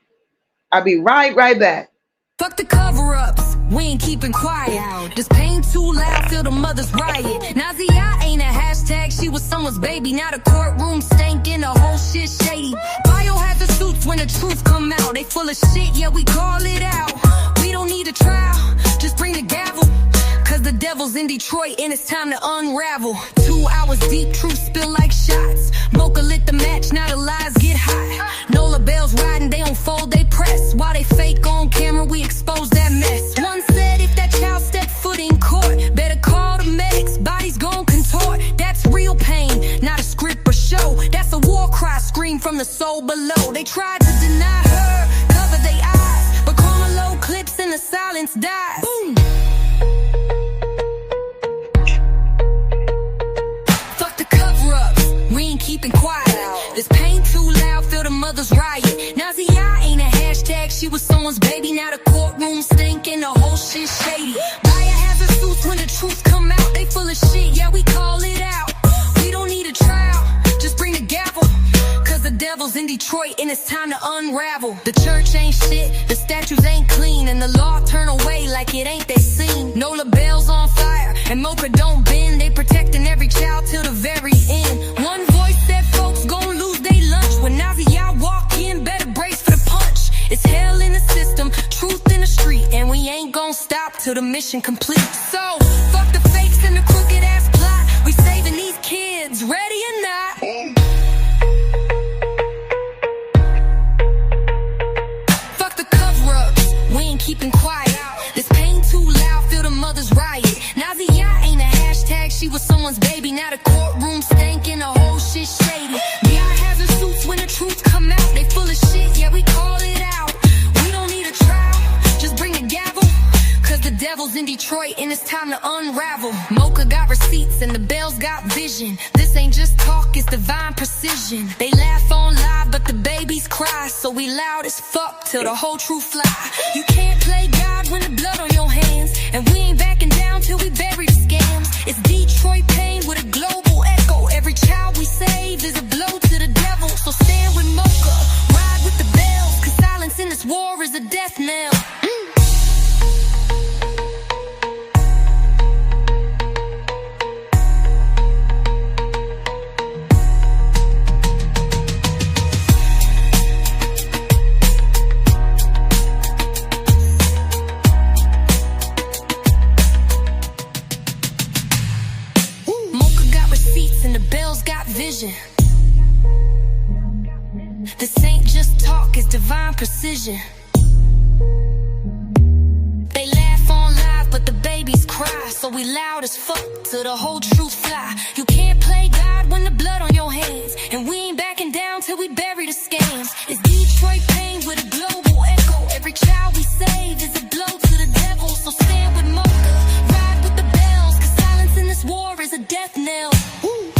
I'll be right back. Fuck the cover-ups, we ain't keeping quiet. This pain too loud, feel the mother's riot. Now Ziyah ain't a hashtag, she was someone's baby. Now the courtroom stankin', the whole shit shady. Biohazard suits when the truth come out. They full of shit, yeah, we call it out. We don't need a trial, just bring the gavel. Cause the devil's in Detroit and it's time to unravel. 2 hours deep, truth spill like shots. MOCA lit the match, now the lies get hot. Nola bells riding, they don't fold, they press. While they fake on camera, we expose that mess. One said if that child stepped foot in court, better call the medics, bodies gon' contort. That's real pain, not a script or show. That's a war cry, scream from the soul below. They tried to deny her, cover their eyes, but karma low clips and the silence dies. Boom. Keeping quiet. This pain too loud, feel the mother's riot. Now Ziyah ain't a hashtag, she was someone's baby. Now the courtroom stinking, the whole shit shady. Biohazard suits when the truth come out. They full of shit, yeah, we call it out. We don't need a trial, just bring the gavel. Cause the devil's in Detroit and it's time to unravel. The church ain't shit, the statues ain't clean, and the law turn away like it ain't they seen. Nola bells on fire, and MOCA don't bend. They protecting every child till the very end. One voice said folks gon' lose they lunch. When now y'all walk in, better brace for the punch. It's hell in the system, truth in the street, and we ain't gon' stop till the mission complete. So, fuck the fakes and the crooked ass plot. We saving these kids, ready or not. Fuck the cover-ups, we ain't keeping quiet. This pain too loud, feel the mother's riot. Now Ziyah ain't a hashtag, she was someone's baby. Now the courtroom stankin', the whole shit shady. Biohazard suits when the truth come out. They full of shit, yeah, we call it out. We don't need a trial, just bring the gavel. Cause the devil's in Detroit and it's time to unravel. MOCA got receipts and the bells got vision. This ain't just talk, it's divine precision. They laugh on live, but the babies cry. So we loud as fuck till the whole truth fly. You can't play God when the blood on your hands, and we ain't backing down till we bury the scams. It's Detroit pain with a global echo. Every child we save is a blow to the devil. So stand with MOCA, ride with the bells. Cause silence in this war is a death knell. Vision. This ain't just talk, it's divine precision. They laugh on live, but the babies cry. So we loud as fuck till the whole truth fly. You can't play God when the blood on your hands, and we ain't backing down till we bury the scams. It's Detroit pain with a global echo. Every child we save is a blow to the devil. So stand with MOCA, ride with the bells. Cause silence in this war is a death knell. Woo.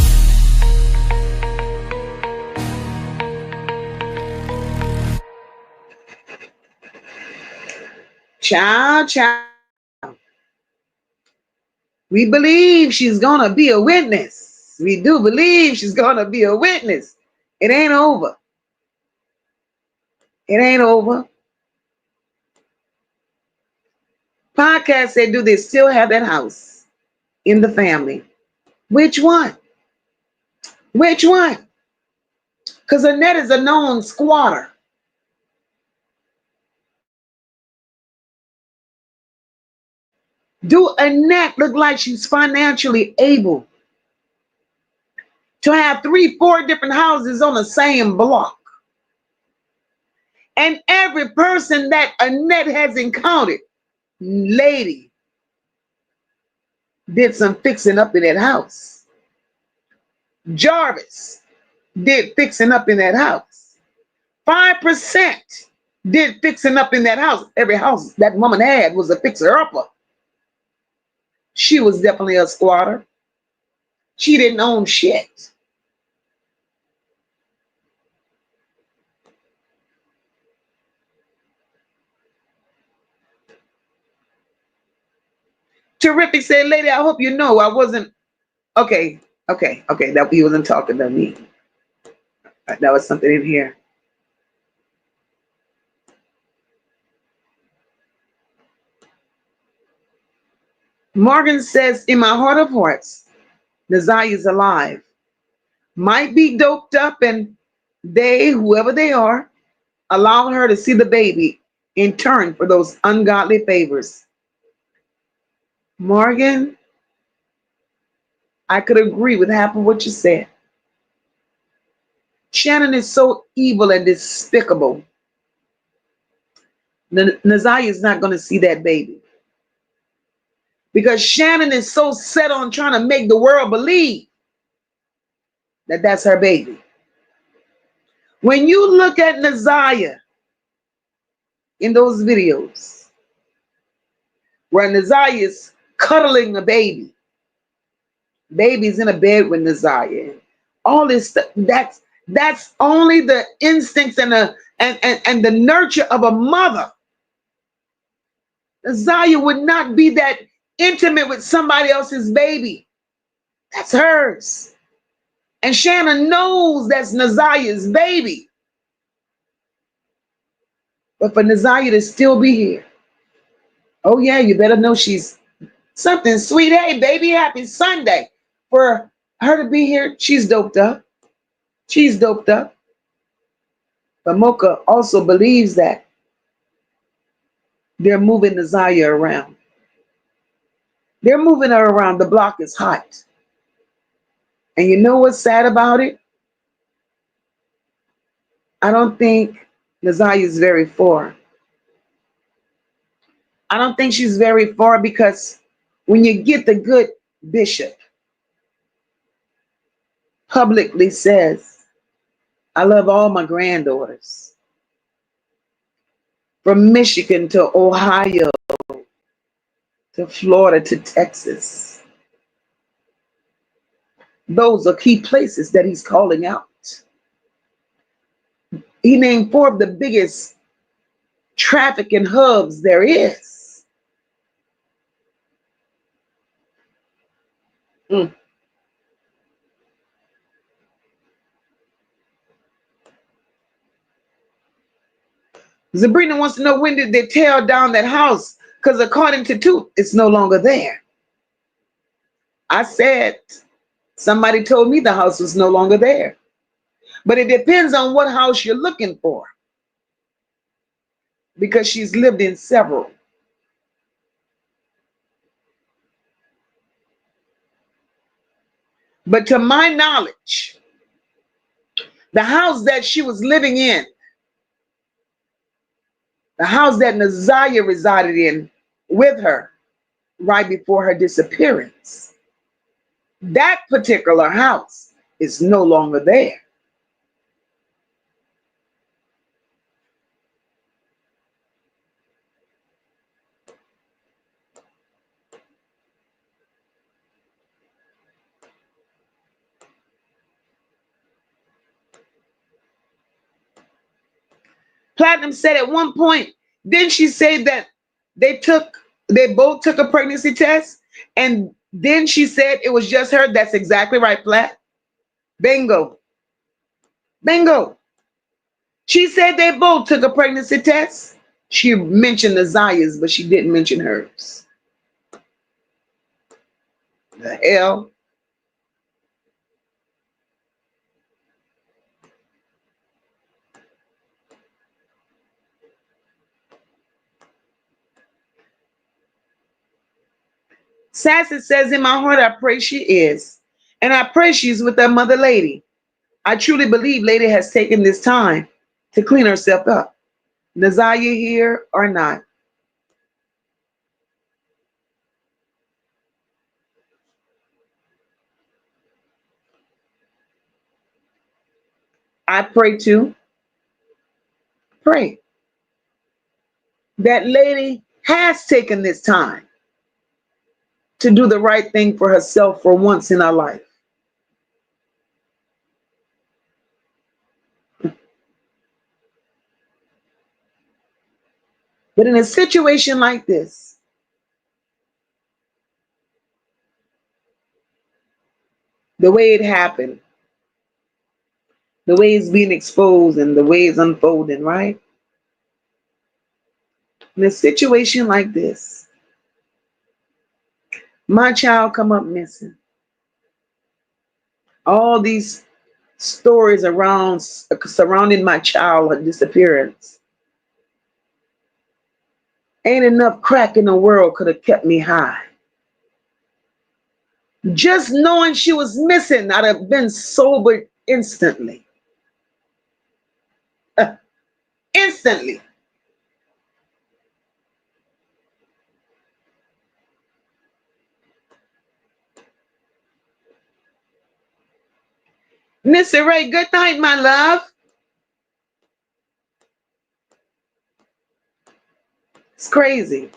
Child. We believe she's gonna be a witness. We do believe she's gonna be a witness. It ain't over. It ain't over. Podcast said, do they still have that house in the family? Which one? Which one? Because Annette is a known squatter. Do Annette look like she's financially able to have 3-4 different houses on the same block? And every person that Annette has encountered, lady, did some fixing up in that house. Jarvis did fixing up in that house. 5% did fixing up in that house. Every house that woman had was a fixer-upper. She was definitely a squatter. She didn't own shit. Terrific said, lady, I hope you know I wasn't. Okay, okay. That he wasn't talking to me. That was something in here. Morgan says, in my heart of hearts, Ziyah is alive. Might be doped up, and they, whoever they are, allowing her to see the baby in turn for those ungodly favors. Morgan, I could agree with half of what you said. Shannon is so evil and despicable. Ziyah is not going to see that baby because Shannon is so set on trying to make the world believe that that's her baby. When you look at Ziyah in those videos where Ziyah is cuddling the baby, baby's in a bed with Ziyah, all this stuff, that's only the instincts and the nurture of a mother. Ziyah would not be that intimate with somebody else's baby. That's hers. And Shannon knows that's Ziyah's baby. But for Ziyah to still be here, oh yeah, you better know she's something sweet. Hey, baby, happy Sunday. For her to be here, she's doped up. She's doped up. But MOCA also believes that they're moving Ziyah around. They're moving her around. The block is hot. And you know what's sad about it? I don't think Ziyah is very far. I don't think she's very far because when you get the good bishop publicly says, I love all my granddaughters, from Michigan to Ohio to Florida to Texas. Those are key places that he's calling out. He named 4 of the biggest trafficking hubs there is. Sabrina wants to know, when did they tear down that house? Because according to Toot, it's no longer there. I said, somebody told me the house was no longer there. But it depends on what house you're looking for, because she's lived in several. But to my knowledge, the house that she was living in, the house that Ziyah resided in with her right before her disappearance, that particular house is no longer there. Platinum said at one point, didn't she say that they both took a pregnancy test? And then she said it was just her. That's exactly right, Plat. Bingo. Bingo. She said they both took a pregnancy test. She mentioned Ziyah's, but she didn't mention hers. The hell? Sassy says, in my heart, I pray she is. And I pray she's with that mother lady. I truly believe lady has taken this time to clean herself up. Ziyah here or not. I pray too. Pray that lady has taken this time to do the right thing for herself for once in her life. But in a situation like this, the way it happened, the way it's being exposed and the way it's unfolding, right? In a situation like this, my child come up missing. All these stories around surrounding my child disappearance. Ain't enough crack in the world could have kept me high. Just knowing she was missing, I'd have been sober instantly. Instantly. Mr. Ray, good night, my love. It's crazy.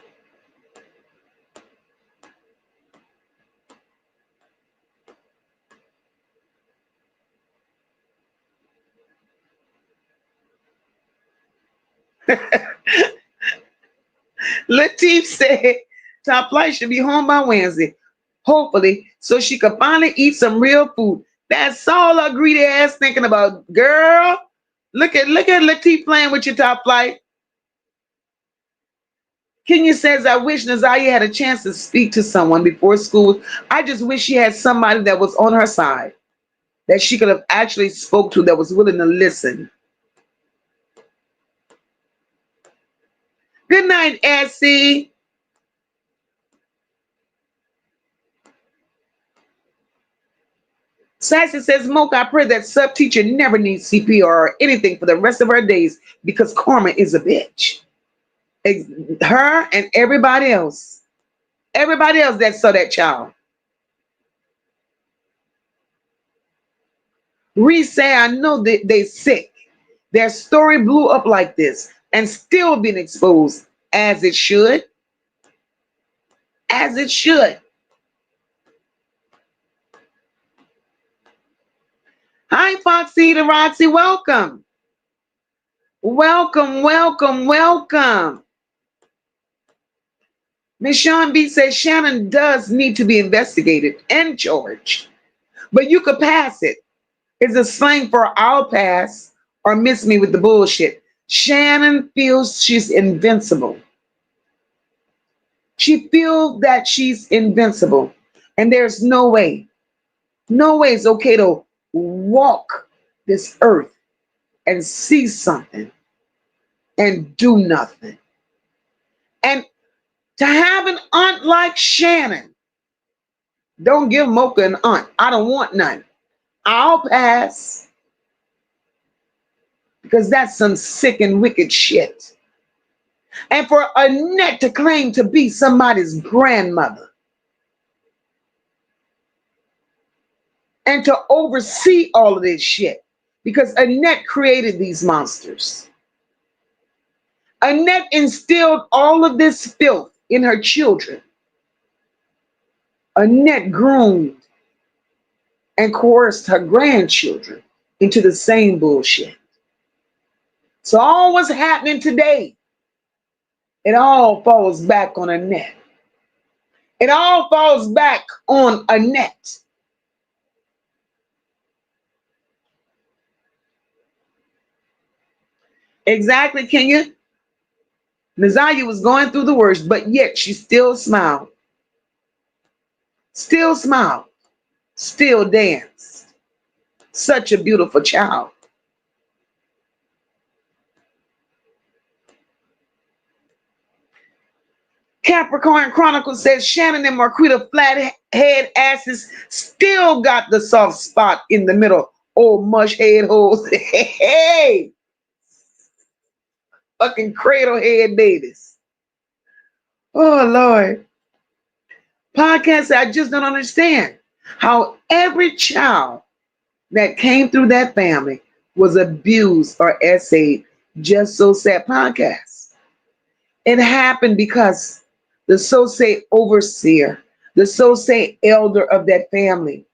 Latif said Top Flight should be home by Wednesday, hopefully, so she could finally eat some real food. That's all her greedy ass thinking about. Girl, look at Latif playing with your Top Flight. Kenya says, I wish Ziyah had a chance to speak to someone before school. I just wish she had somebody that was on her side, that she could have actually spoke to, that was willing to listen. Good night, Essie. Sassy says, Mocha, I pray that sub teacher never needs CPR or anything for the rest of her days because karma is a bitch. Her and everybody else that saw that child. Reese say, I know that they sick. Their story blew up like this and still been exposed as it should. As it should. Hi, Foxy to Roxy. Welcome. Welcome, welcome, welcome. Miss Sean B says Shannon does need to be investigated and charged, but you could pass it. It's a slang for I'll pass or miss me with the bullshit. Shannon feels she's invincible. She feels that she's invincible, and there's no way it's okay to walk this earth and see something and do nothing. And to have an aunt like Shannon, don't give Mocha an aunt. I don't want none. I'll pass. Because that's some sick and wicked shit. And for Annette to claim to be somebody's grandmother and to oversee all of this shit, because Annette created these monsters. Annette instilled all of this filth in her children. Annette groomed and coerced her grandchildren into the same bullshit. So all what's happening today, it all falls back on Annette. It all falls back on Annette. Exactly, Kenya. Ziyah was going through the worst, but yet she still smiled. Still smiled. Still danced. Such a beautiful child. Capricorn Chronicle says Shannon and Marquita flathead asses still got the soft spot in the middle. Oh, mush head holes. Hey! Fucking cradle head babies. Oh, Lord. Podcast, I just don't understand how every child that came through that family was abused or essayed. Just so sad. Podcast. It happened because the so-say overseer, the so-say elder of that family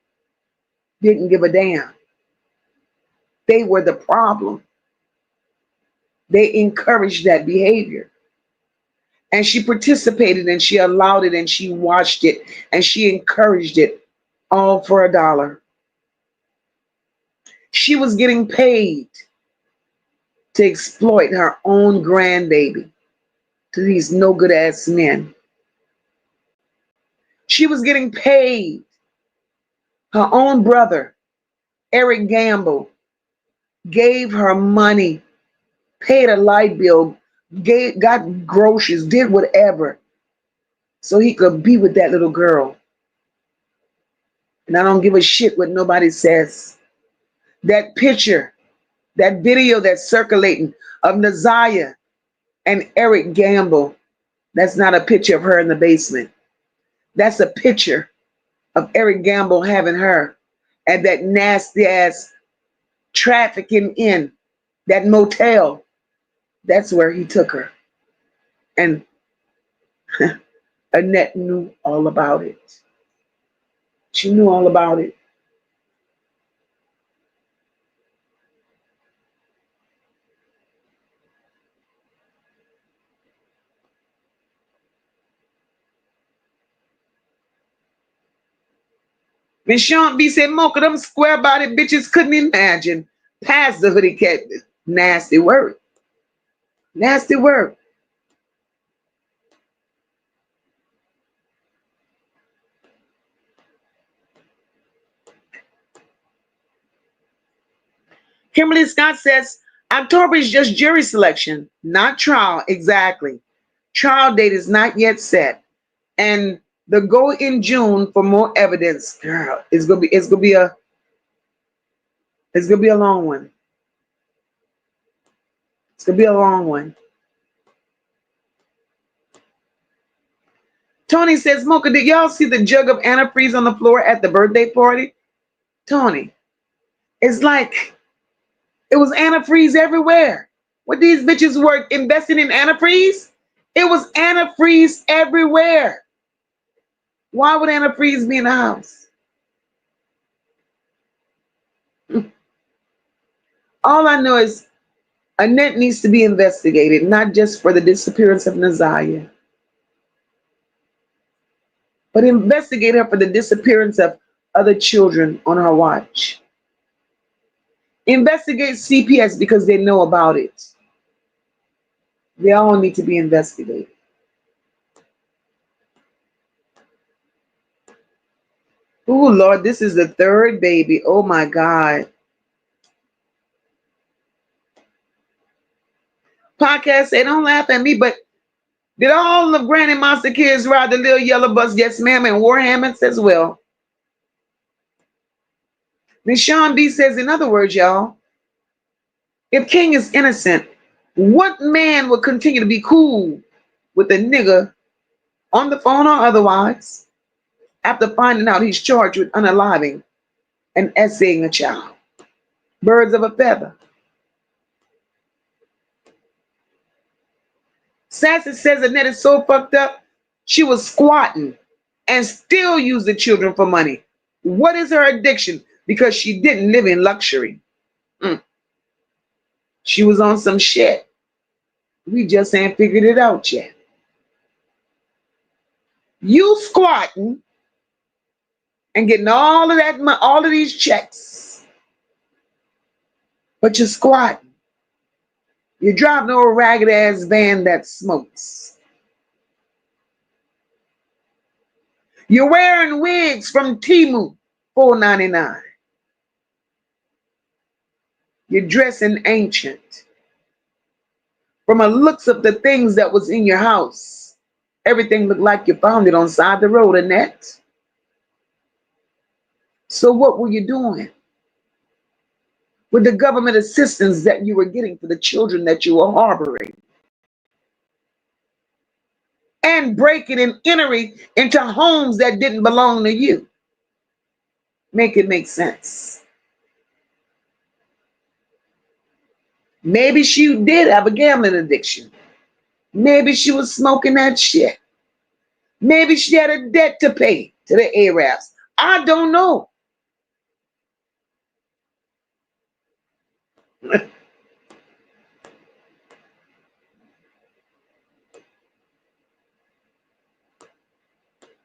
didn't give a damn. They were the problem. They encouraged that behavior. And she participated and she allowed it and she watched it and she encouraged it all for $1. She was getting paid to exploit her own grandbaby to these no good ass men. She was getting paid. Her own brother, Eric Gamble, gave her money, paid a light bill, got groceries, did whatever so he could be with that little girl. And I don't give a shit what nobody says. That picture, that video that's circulating of Ziyah and Eric Gamble, that's not a picture of her in the basement. That's a picture of Eric Gamble having her at that nasty ass trafficking in that motel. That's where he took her. And Annette knew all about it. She knew all about it. When Sean B said, Mocha, them square bodied bitches couldn't imagine. Past the hoodie cat. Nasty work. Nasty work. Kimberly Scott says, October is just jury selection, not trial. Exactly. Trial date is not yet set. And the go in June for more evidence, girl, it's gonna be a long one. It's gonna be a long one. Tony says, Mocha, did y'all see the jug of antifreeze on the floor at the birthday party? Tony, it's like it was antifreeze everywhere. What these bitches were investing in antifreeze? It was antifreeze everywhere. Why would antifreeze be in the house? All I know is Annette needs to be investigated, not just for the disappearance of Ziyah, but investigate her for the disappearance of other children on her watch. Investigate CPS because they know about it. They all need to be investigated. Oh, Lord, this is the third baby. Oh, my God. Podcast say, don't laugh at me, but did all of Granny Monster kids ride the little yellow bus? Yes, ma'am, and wore hammocks as well. Then Sean B says, in other words, y'all, if King is innocent, what man would continue to be cool with a nigga on the phone or otherwise after finding out he's charged with unaliving and essaying a child? Birds of a feather. Sassy says Annette is so fucked up, she was squatting and still used the children for money. What is her addiction? Because she didn't live in luxury. She was on some shit. We just ain't figured it out yet. You squatting and getting all of that, all of these checks, but you're squatting. You're driving a ragged ass van that smokes. You're wearing wigs from Temu, $4.99. You're dressing ancient. From the looks of the things that was in your house, everything looked like you found it on the side of the road, Annette. So what were you doing with the government assistance that you were getting for the children that you were harboring? And breaking and entering into homes that didn't belong to you. Make it make sense. Maybe she did have a gambling addiction. Maybe she was smoking that shit. Maybe she had a debt to pay to the Arabs. I don't know.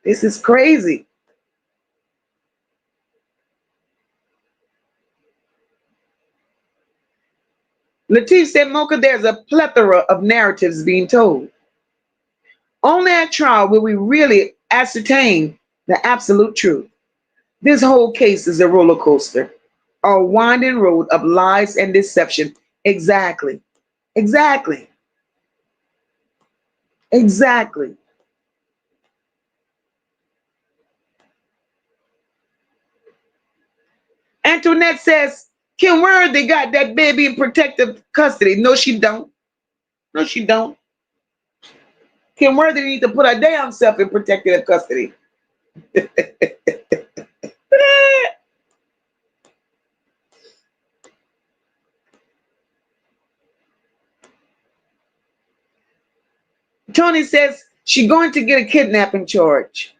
This is crazy. Latif said, Mocha, there's a plethora of narratives being told. Only at trial will we really ascertain the absolute truth. This whole case is a roller coaster, a winding road of lies and deception. Exactly. Exactly. Exactly. Antoinette says, Kim Worthy got that baby in protective custody. No, she don't. No, she don't. Kim Worthy needs to put her damn self in protective custody. Tony says she's going to get a kidnapping charge.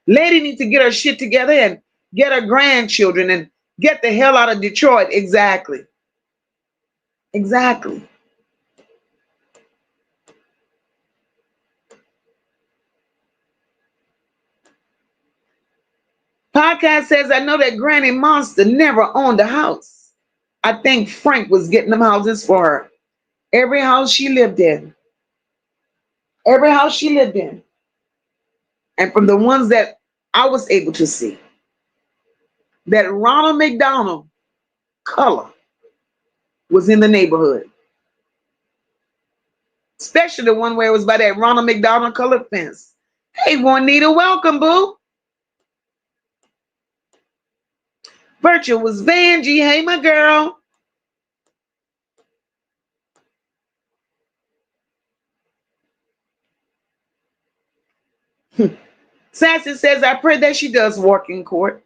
Lady needs to get her shit together and get her grandchildren and get the hell out of Detroit. Exactly. Exactly. Podcast says, I know that Granny Monster never owned a house. I think Frank was getting them houses for her. Every house she lived in. Every house she lived in. And from the ones that I was able to see, that Ronald McDonald color was in the neighborhood. Especially the one where it was by that Ronald McDonald colored fence. Hey, Juanita, welcome, boo. Virtual was Vanjie. Hey, my girl. Sassy says, I pray that she does walk in court,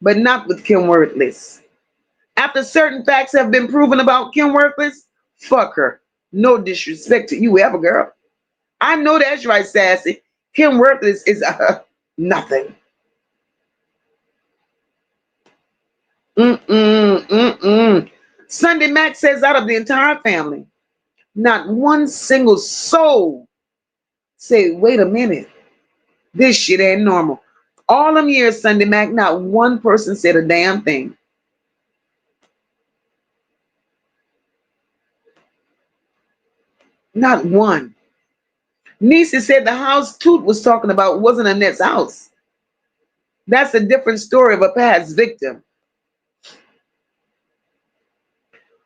but not with Kim Worthless. After certain facts have been proven about Kim Worthless, fuck her. No disrespect to you ever, girl. I know that's right, Sassy. Kim Worthless is nothing. Sunday Mac says, out of the entire family, not one single soul say, wait a minute, this shit ain't normal. All them years, Sunday Mac, not one person said a damn thing. Not one. Nisa said the house Toot was talking about wasn't Annette's house. That's a different story of a past victim.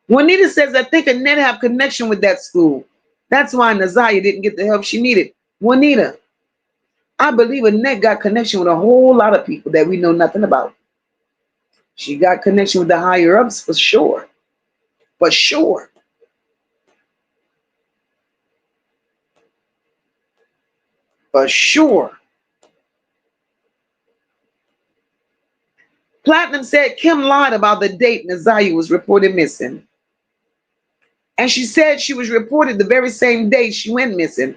Juanita says, I think Annette have connection with that school. That's why Ziyah didn't get the help she needed. Juanita, I believe Annette got connection with a whole lot of people that we know nothing about. She got connection with the higher ups for sure. For sure. For sure. Platinum said Kim lied about the date Ziyah was reported missing. And she said she was reported the very same day she went missing.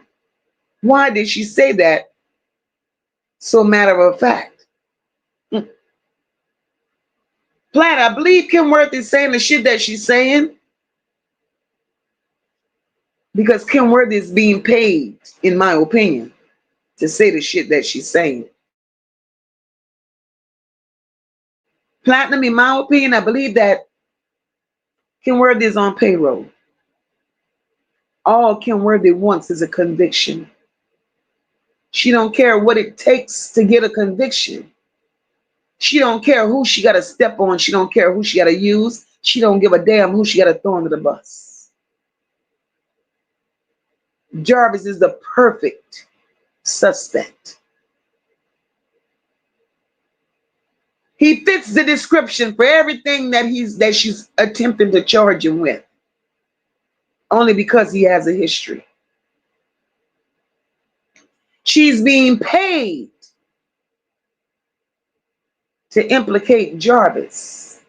Why did she say that? So matter of fact. Platt, I believe Kim Worth is saying the shit that she's saying because Kim Worth is being paid, in my opinion, to say the shit that she's saying. Platinum, in my opinion, I believe that Kim Worthy is on payroll. All Kim Worthy wants is a conviction. She don't care what it takes to get a conviction. She don't care who she got to step on. She don't care who she got to use. She don't give a damn who she got to throw under the bus. Jarvis is the perfect suspect. He fits the description for everything that she's attempting to charge him with. Only because he has a history. She's being paid to implicate Jarvis.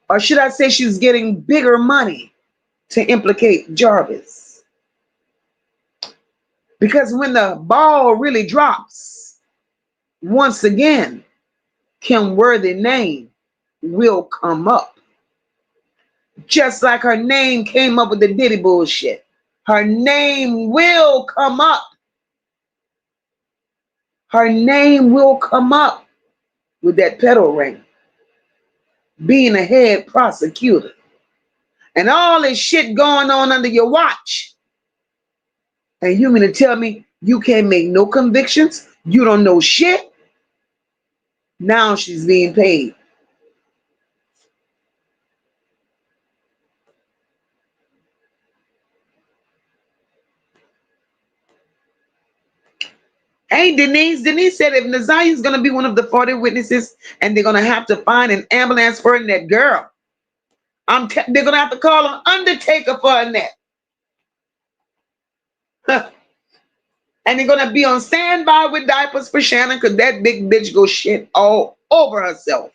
Or should I say she's getting bigger money to implicate Jarvis? Because when the ball really drops, once again, Kim Worthy name will come up. Just like her name came up with the Diddy bullshit. Her name will come up. Her name will come up with that pedal ring. being a head prosecutor and all this shit going on under your watch. And you mean to tell me you can't make no convictions? You don't know shit? Now she's being paid. Hey, Denise. Denise said if Naziah is going to be one of the 40 witnesses and they're going to have to find an ambulance for Annette, girl, they're going to have to call an undertaker for Annette. Huh. And they're going to be on standby with diapers for Shannon because that big bitch go shit all over herself.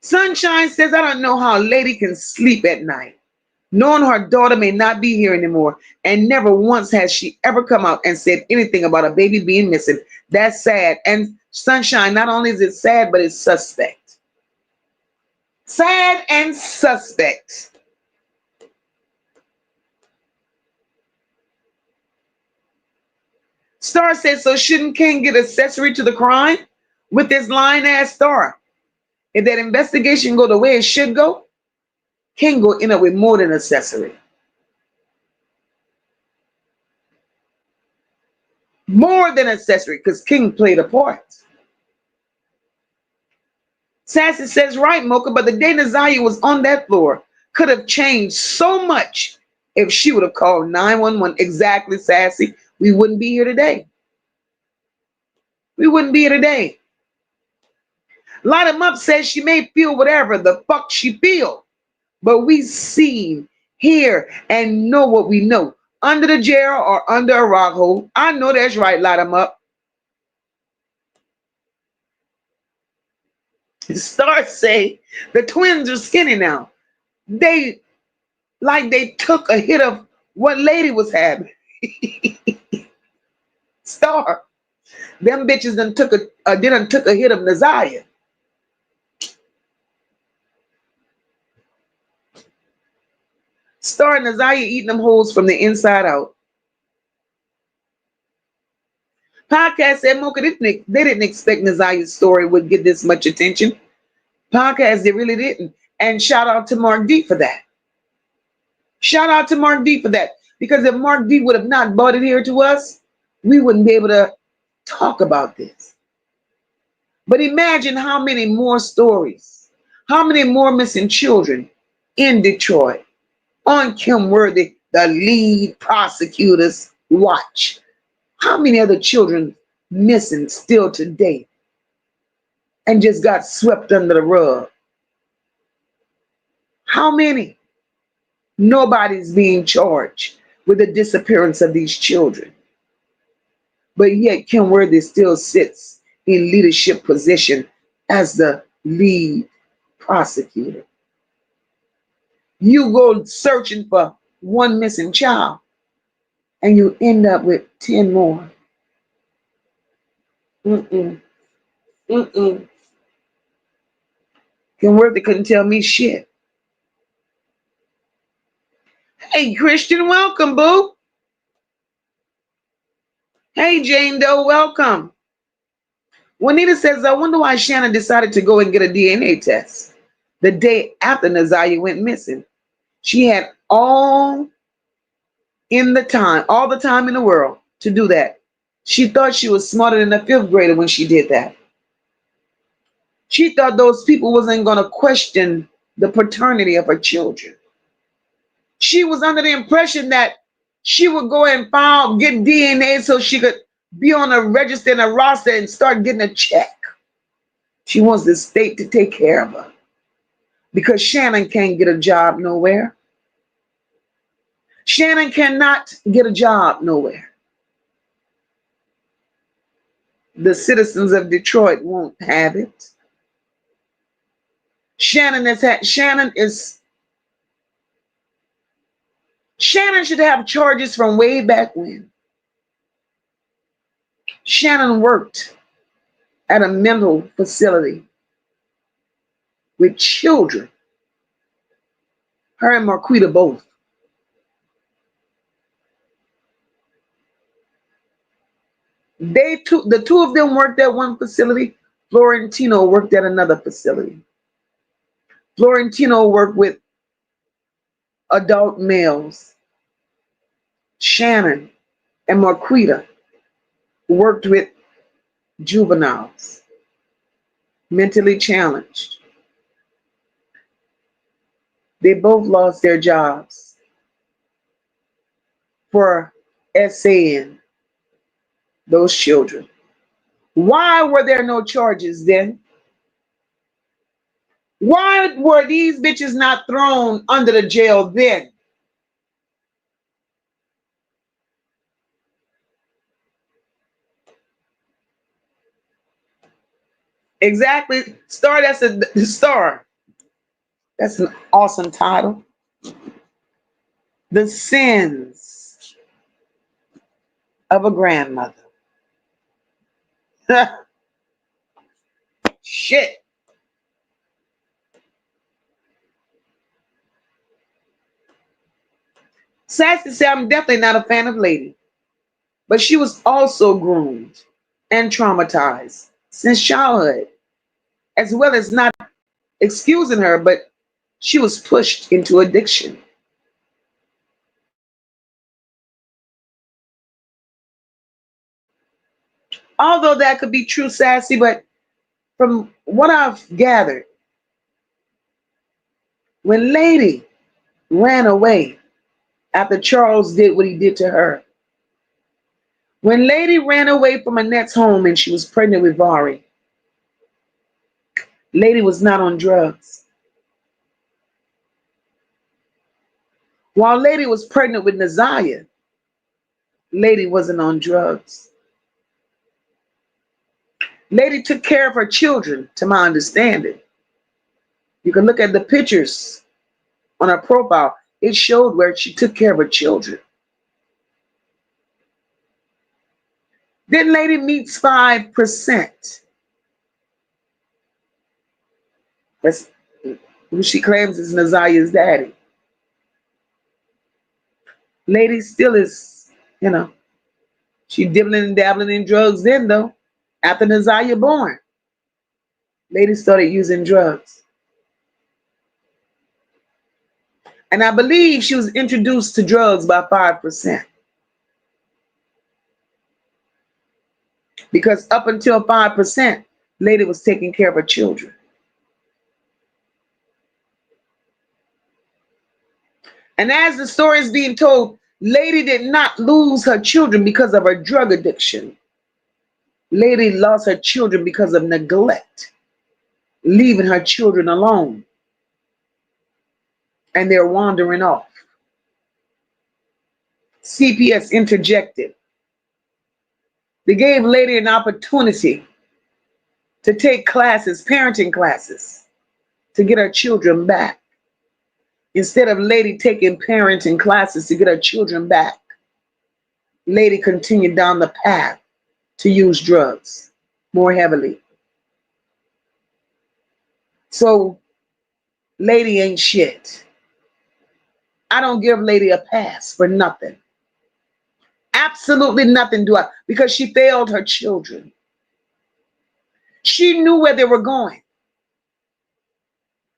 Sunshine says, I don't know how a lady can sleep at night, knowing her daughter may not be here anymore, and never once has she ever come out and said anything about a baby being missing. That's sad. And Sunshine, not only is it sad, but it's suspect. Sad and suspect. Star says, so shouldn't King get accessory to the crime with this lying-ass Star? If that investigation go the way it should go, King go end up with more than accessory. More than accessory, because King played a part. Sassy says, right, MOCA, but the day Ziyah was on that floor could have changed so much if she would have called 911. Exactly, Sassy. We wouldn't be here today. We wouldn't be here today. Light 'em Up says she may feel whatever the fuck she feel, but we see, hear, and know what we know. Under the jail or under a rock hole. I know that's right, Light 'em Up. Start say the twins are skinny now. They took a hit of what Lady was having. Star, them bitches done took a hit of Ziyah. Star and Ziyah eating them holes from the inside out. Podcast said, MOCA, they didn't expect Ziyah's story would get this much attention. Podcast, they really didn't. And shout out to Mark D for that. Shout out to Mark D for that. Because if Mark D would have not brought it here to us, we wouldn't be able to talk about this. But imagine how many more stories, how many more missing children in Detroit on Kim Worthy, the lead prosecutor's watch. How many other children missing still today and just got swept under the rug? How many? Nobody's being charged with the disappearance of these children. But yet Kim Worthy still sits in leadership position as the lead prosecutor. You go searching for one missing child and you end up with 10 more. Kim Worthy couldn't tell me shit. Hey, Christian, welcome, boo. Hey, Jane Doe, welcome. Juanita says, I wonder why Shannon decided to go and get a DNA test the day after Ziyah went missing. She had all the time in the world to do that. She thought she was smarter than a 5th grader when she did that. She thought those people wasn't going to question the paternity of her children. She was under the impression that she would go and get DNA so she could be on a register and a roster and start getting a check. She wants the state to take care of her because Shannon can't get a job nowhere. Shannon cannot get a job nowhere. The citizens of Detroit won't have it. Shannon should have charges from way back when. Shannon worked at a mental facility with children. Her and Marquita both. The two of them worked at one facility. Florentino worked at another facility. Florentino worked with adult males. Shannon and Marquita worked with juveniles, mentally challenged. They both lost their jobs for essaying those children. Why were there no charges then? Why were these bitches not thrown under the jail then? Exactly. Star, that's a star. That's an awesome title. The sins of a grandmother. Shit. Sad to say, I'm definitely not a fan of Lady, but she was also groomed and traumatized since childhood, as well as not excusing her, but she was pushed into addiction. Although that could be true, Sassy, but from what I've gathered, when Lady ran away after Charles did what he did to her, when Lady ran away from Annette's home and she was pregnant with Vari, Lady was not on drugs. While Lady was pregnant with Ziyah, Lady wasn't on drugs. Lady took care of her children, to my understanding. You can look at the pictures on her profile. It showed where she took care of her children. Then Lady meets 5%. That's who she claims is Ziyah's daddy. Lady still is, she dibbling and dabbling in drugs then, though. After Ziyah born, Lady started using drugs. And I believe she was introduced to drugs by 5%. Because up until 5%, Lady was taking care of her children. And as the story is being told, Lady did not lose her children because of her drug addiction. Lady lost her children because of neglect, leaving her children alone. And they're wandering off. CPS interjected. They gave Lady an opportunity to take classes, parenting classes, to get her children back. Instead of Lady taking parenting classes to get her children back, Lady continued down the path to use drugs more heavily. So Lady ain't shit. I don't give Lady a pass for nothing. Absolutely nothing do I, because she failed her children. She knew where they were going.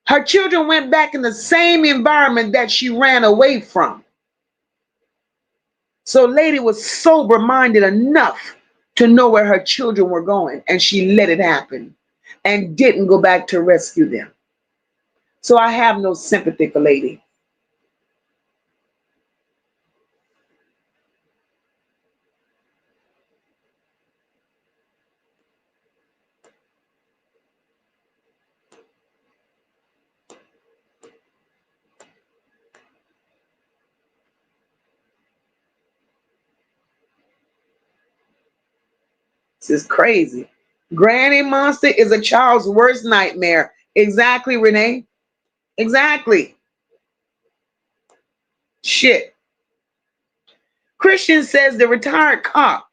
Her children went back in the same environment that she ran away from. So Lady was sober-minded enough to know where her children were going, and she let it happen and didn't go back to rescue them. So I have no sympathy for Lady. This is crazy. Granny Monster is a child's worst nightmare. Exactly, Renee. Exactly. Shit. Christian says the retired cop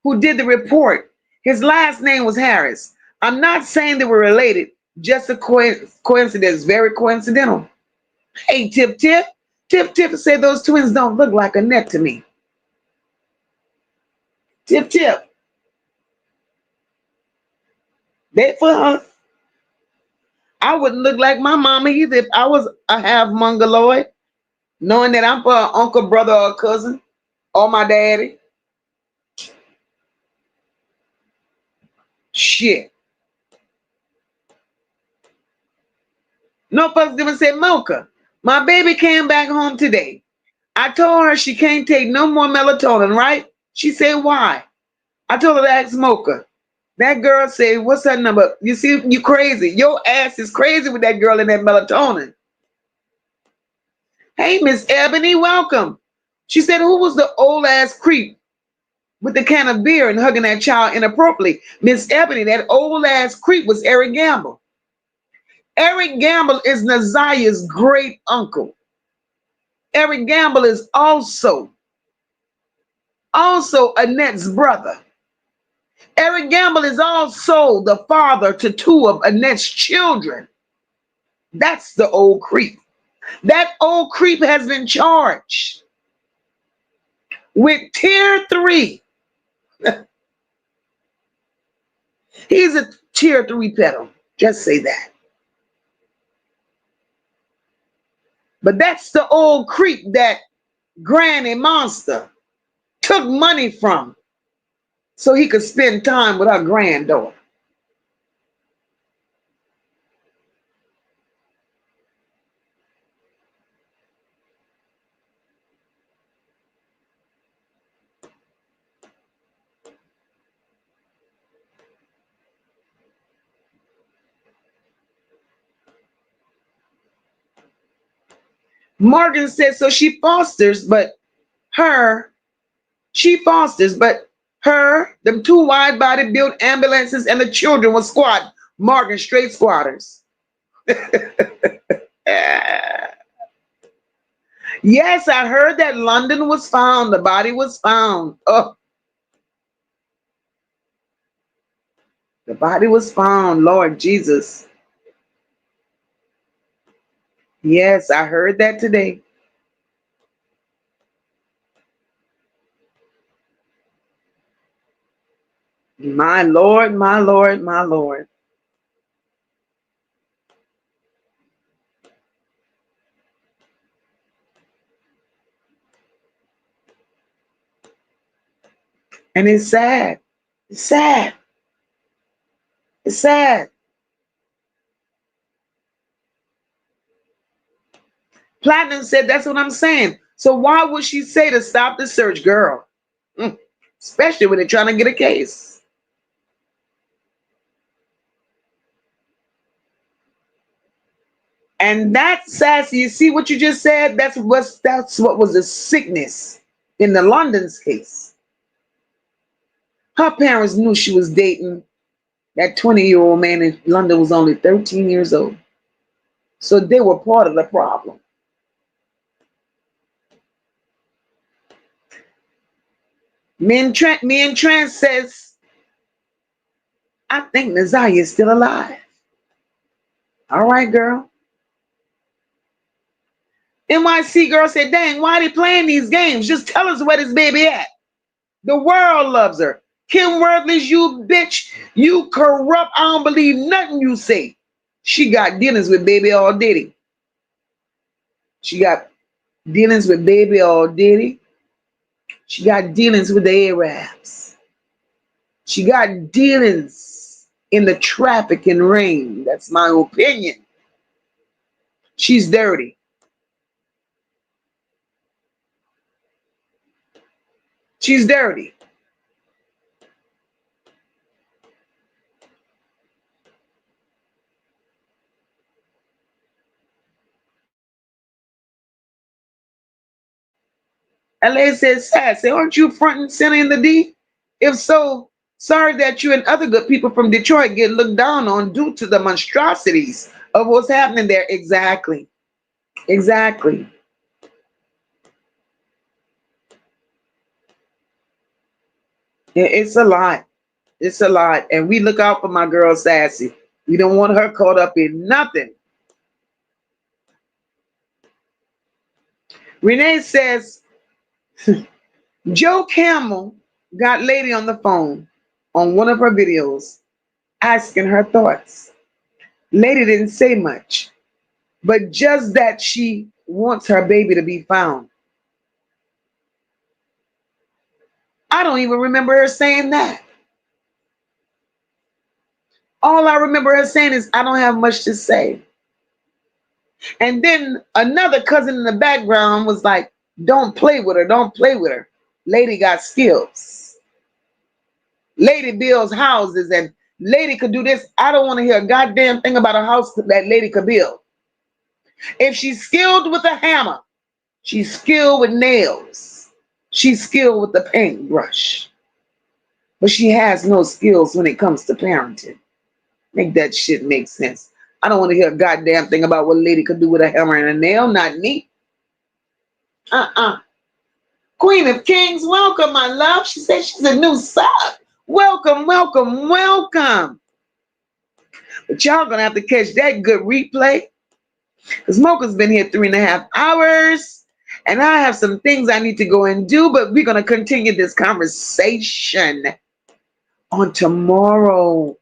who did the report, his last name was Harris. I'm not saying they were related, just a coincidence, very coincidental. Hey, Tip Tip. Tip Tip said those twins don't look like Annette to me. Tip Tip. They for her. I wouldn't look like my mama either if I was a half mongoloid, knowing that I'm for an uncle, brother, or cousin, or my daddy. Shit. No folks gonna say, MOCA, my baby came back home today. I told her she can't take no more melatonin, right? She said, why? I told her to ask MOCA. That girl said, what's her number? You see, you crazy. Your ass is crazy with that girl and that melatonin. Hey, Miss Ebony, welcome. She said, who was the old ass creep with the can of beer and hugging that child inappropriately? Miss Ebony, that old ass creep was Eric Gamble. Eric Gamble is Naziah's great uncle. Eric Gamble is also Annette's brother. Eric Gamble is also the father to two of Annette's children. That's the old creep. That old creep has been charged with tier 3. He's a tier 3 pedo. Just say that. But that's the old creep that Granny Monster took money from so he could spend time with her granddaughter. Morgan said, so she fosters, but her, them two wide-body built ambulances and the children were squat. Morgan, straight squatters. Yes, I heard that London was found. The body was found. Oh, the body was found, Lord Jesus. Yes, I heard that today. My Lord, my Lord, my Lord. And it's sad. It's sad. It's sad. Platinum said, that's what I'm saying. So why would she say to stop the search, girl? Especially when they're trying to get a case. And that's sassy. You see what you just said? That's what was the sickness in the London's case. Her parents knew she was dating that 20-year-old man in London was only 13 years old. So they were part of the problem. Me and Trent says, I think Ziyah is still alive. All right, girl. NYC girl said, dang, why are they playing these games? Just tell us where this baby at. The world loves her. Kim Worthless, you bitch. You corrupt. I don't believe nothing you say. She got dealings with baby all diddy. She got dealings with baby all diddy. She got dealings with the Arabs. She got dealings in the trafficking ring. That's my opinion. She's dirty. She's dirty. LA says, Sassy, aren't you front and center in the D? If so, sorry that you and other good people from Detroit get looked down on due to the monstrosities of what's happening there. Exactly. Exactly. It's a lot. It's a lot. And we look out for my girl Sassy. We don't want her caught up in nothing. Renee says, Joe Camel got lady on the phone on one of her videos asking her thoughts. Lady didn't say much, but just that she wants her baby to be found. I don't even remember her saying that. All I remember her saying is, I don't have much to say. And then another cousin in the background was like, don't play with her, don't play with her. Lady got skills. Lady builds houses and lady could do this. I don't want to hear a goddamn thing about a house that lady could build. If she's skilled with a hammer, she's skilled with nails, she's skilled with the paintbrush. But she has no skills when it comes to parenting. Make that shit make sense. I don't want to hear a goddamn thing about what a lady could do with a hammer and a nail. Not me. Queen of Kings, welcome, my love. She said she's a new sub. Welcome, welcome, welcome. But y'all gonna have to catch that good replay, because MOCA's been here 3.5 hours, and I have some things I need to go and do, but we're gonna continue this conversation on tomorrow.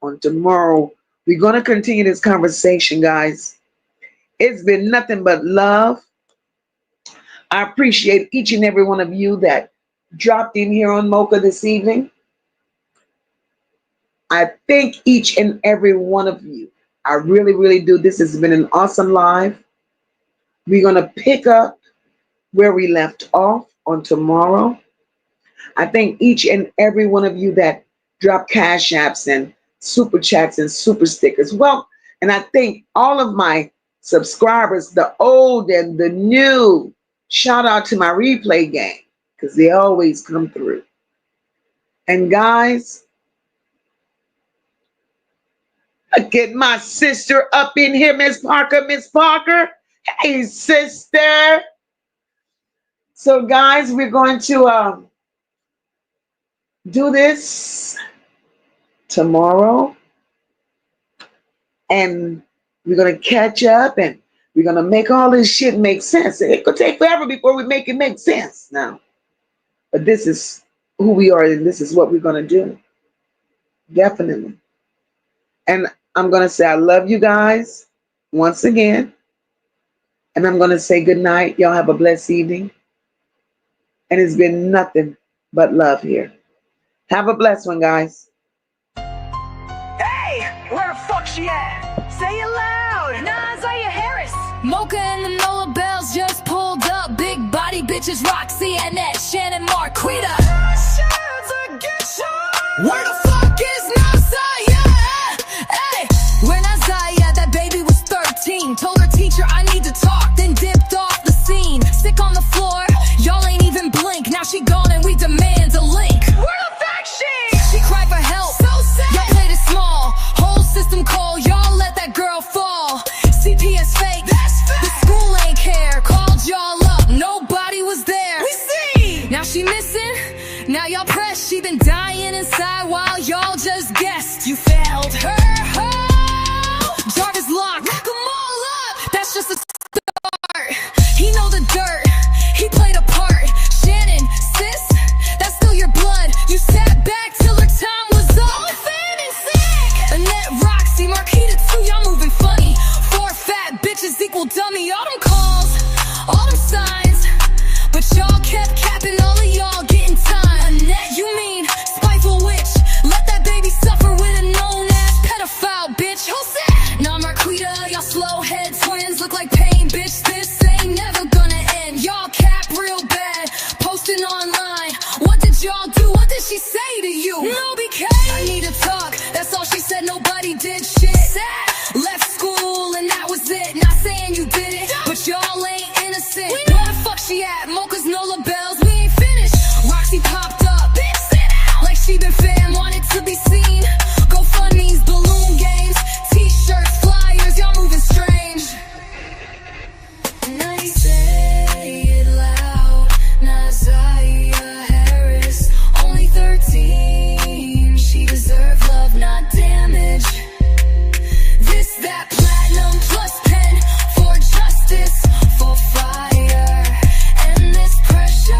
We're going to continue this conversation, guys. It's been nothing but love. I appreciate each and every one of you that dropped in here on MOCA this evening. I thank each and every one of you. I really, really do. This has been an awesome live. We're going to pick up where we left off on tomorrow. I thank each and every one of you that dropped cash apps and super chats and super stickers. Well, and I thank all of my subscribers, the old and the new. Shout out to my replay gang, because they always come through. And guys, look at my sister up in here, Miss Parker. Miss Parker, hey sister. So guys, we're going to do this tomorrow, and we're going to catch up, and we're going to make all this shit make sense. It could take forever before we make it make sense now, but this is who we are, and this is what we're going to do. Definitely. And I'm going to say I love you guys once again, and I'm going to say good night. Y'all have a blessed evening, and it's been nothing but love here. Have a blessed one, guys. Where the fuck she at? Say it loud! Nah, Ziyah Harris. MOCA and the NOLA bells just pulled up. Big body bitches, Roxy, Annette, Shannon, Marquita. Where the fuck is Ziyah? Hey, we're not Ziyah. That baby was 13. Told her teacher I need to talk, then dipped off the scene. Sick on the floor, y'all ain't even blink. Now she gone and we demand a link. Where the fuck She cried for help. So sad. Y'all played it small. Whole system call. Y'all let that girl fall. CPS fake. The school ain't care. Called y'all up. Nobody was there. We see. Now she missing. Now y'all press. She been dying inside while y'all just guessed. You failed her. Jarvis locked. Lock 'em all up. That's just a start. He know the dirt. He played a part. Shannon, sis, that's still your blood. You sat back till her time was up. Annette, Roxy, Marquita too, y'all moving funny. 4 fat bitches equal dummy. All them calls, all them signs, but y'all kept capping. All of y'all getting time. Annette, you mean spiteful witch? Let that baby suffer with a known-ass pedophile, bitch. Who's that? Nah, Marquita, y'all slow head twins look like pain, bitch. This ain't never gonna end. Y'all cap real bad, posting online. What did y'all do? What did she say to you? No, because I need to talk. That's all she said. Nobody did shit. Left school and that was it. Not saying you did it, but y'all ain't innocent. Where the fuck she at? MOCA's NOLA bells. We ain't finished. Roxy popped up. Bitch, sit out. Like she been fan, wanted to be seen. GoFundMe's, balloon games, t-shirts, flyers. Y'all moving strange. Now you say it loud. Not Ziyah Harris. Only 13. She deserved love, not damage. This, that, platinum plus pen for justice, for fire. And this pressure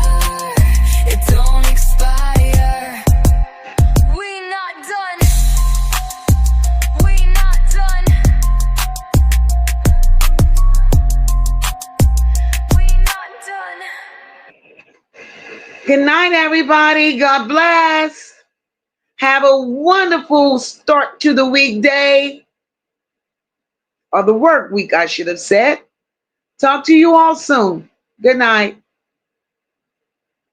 Good night, everybody. God bless. Have a wonderful start to the weekday, or the work week, I should have said. Talk to you all soon. Good night.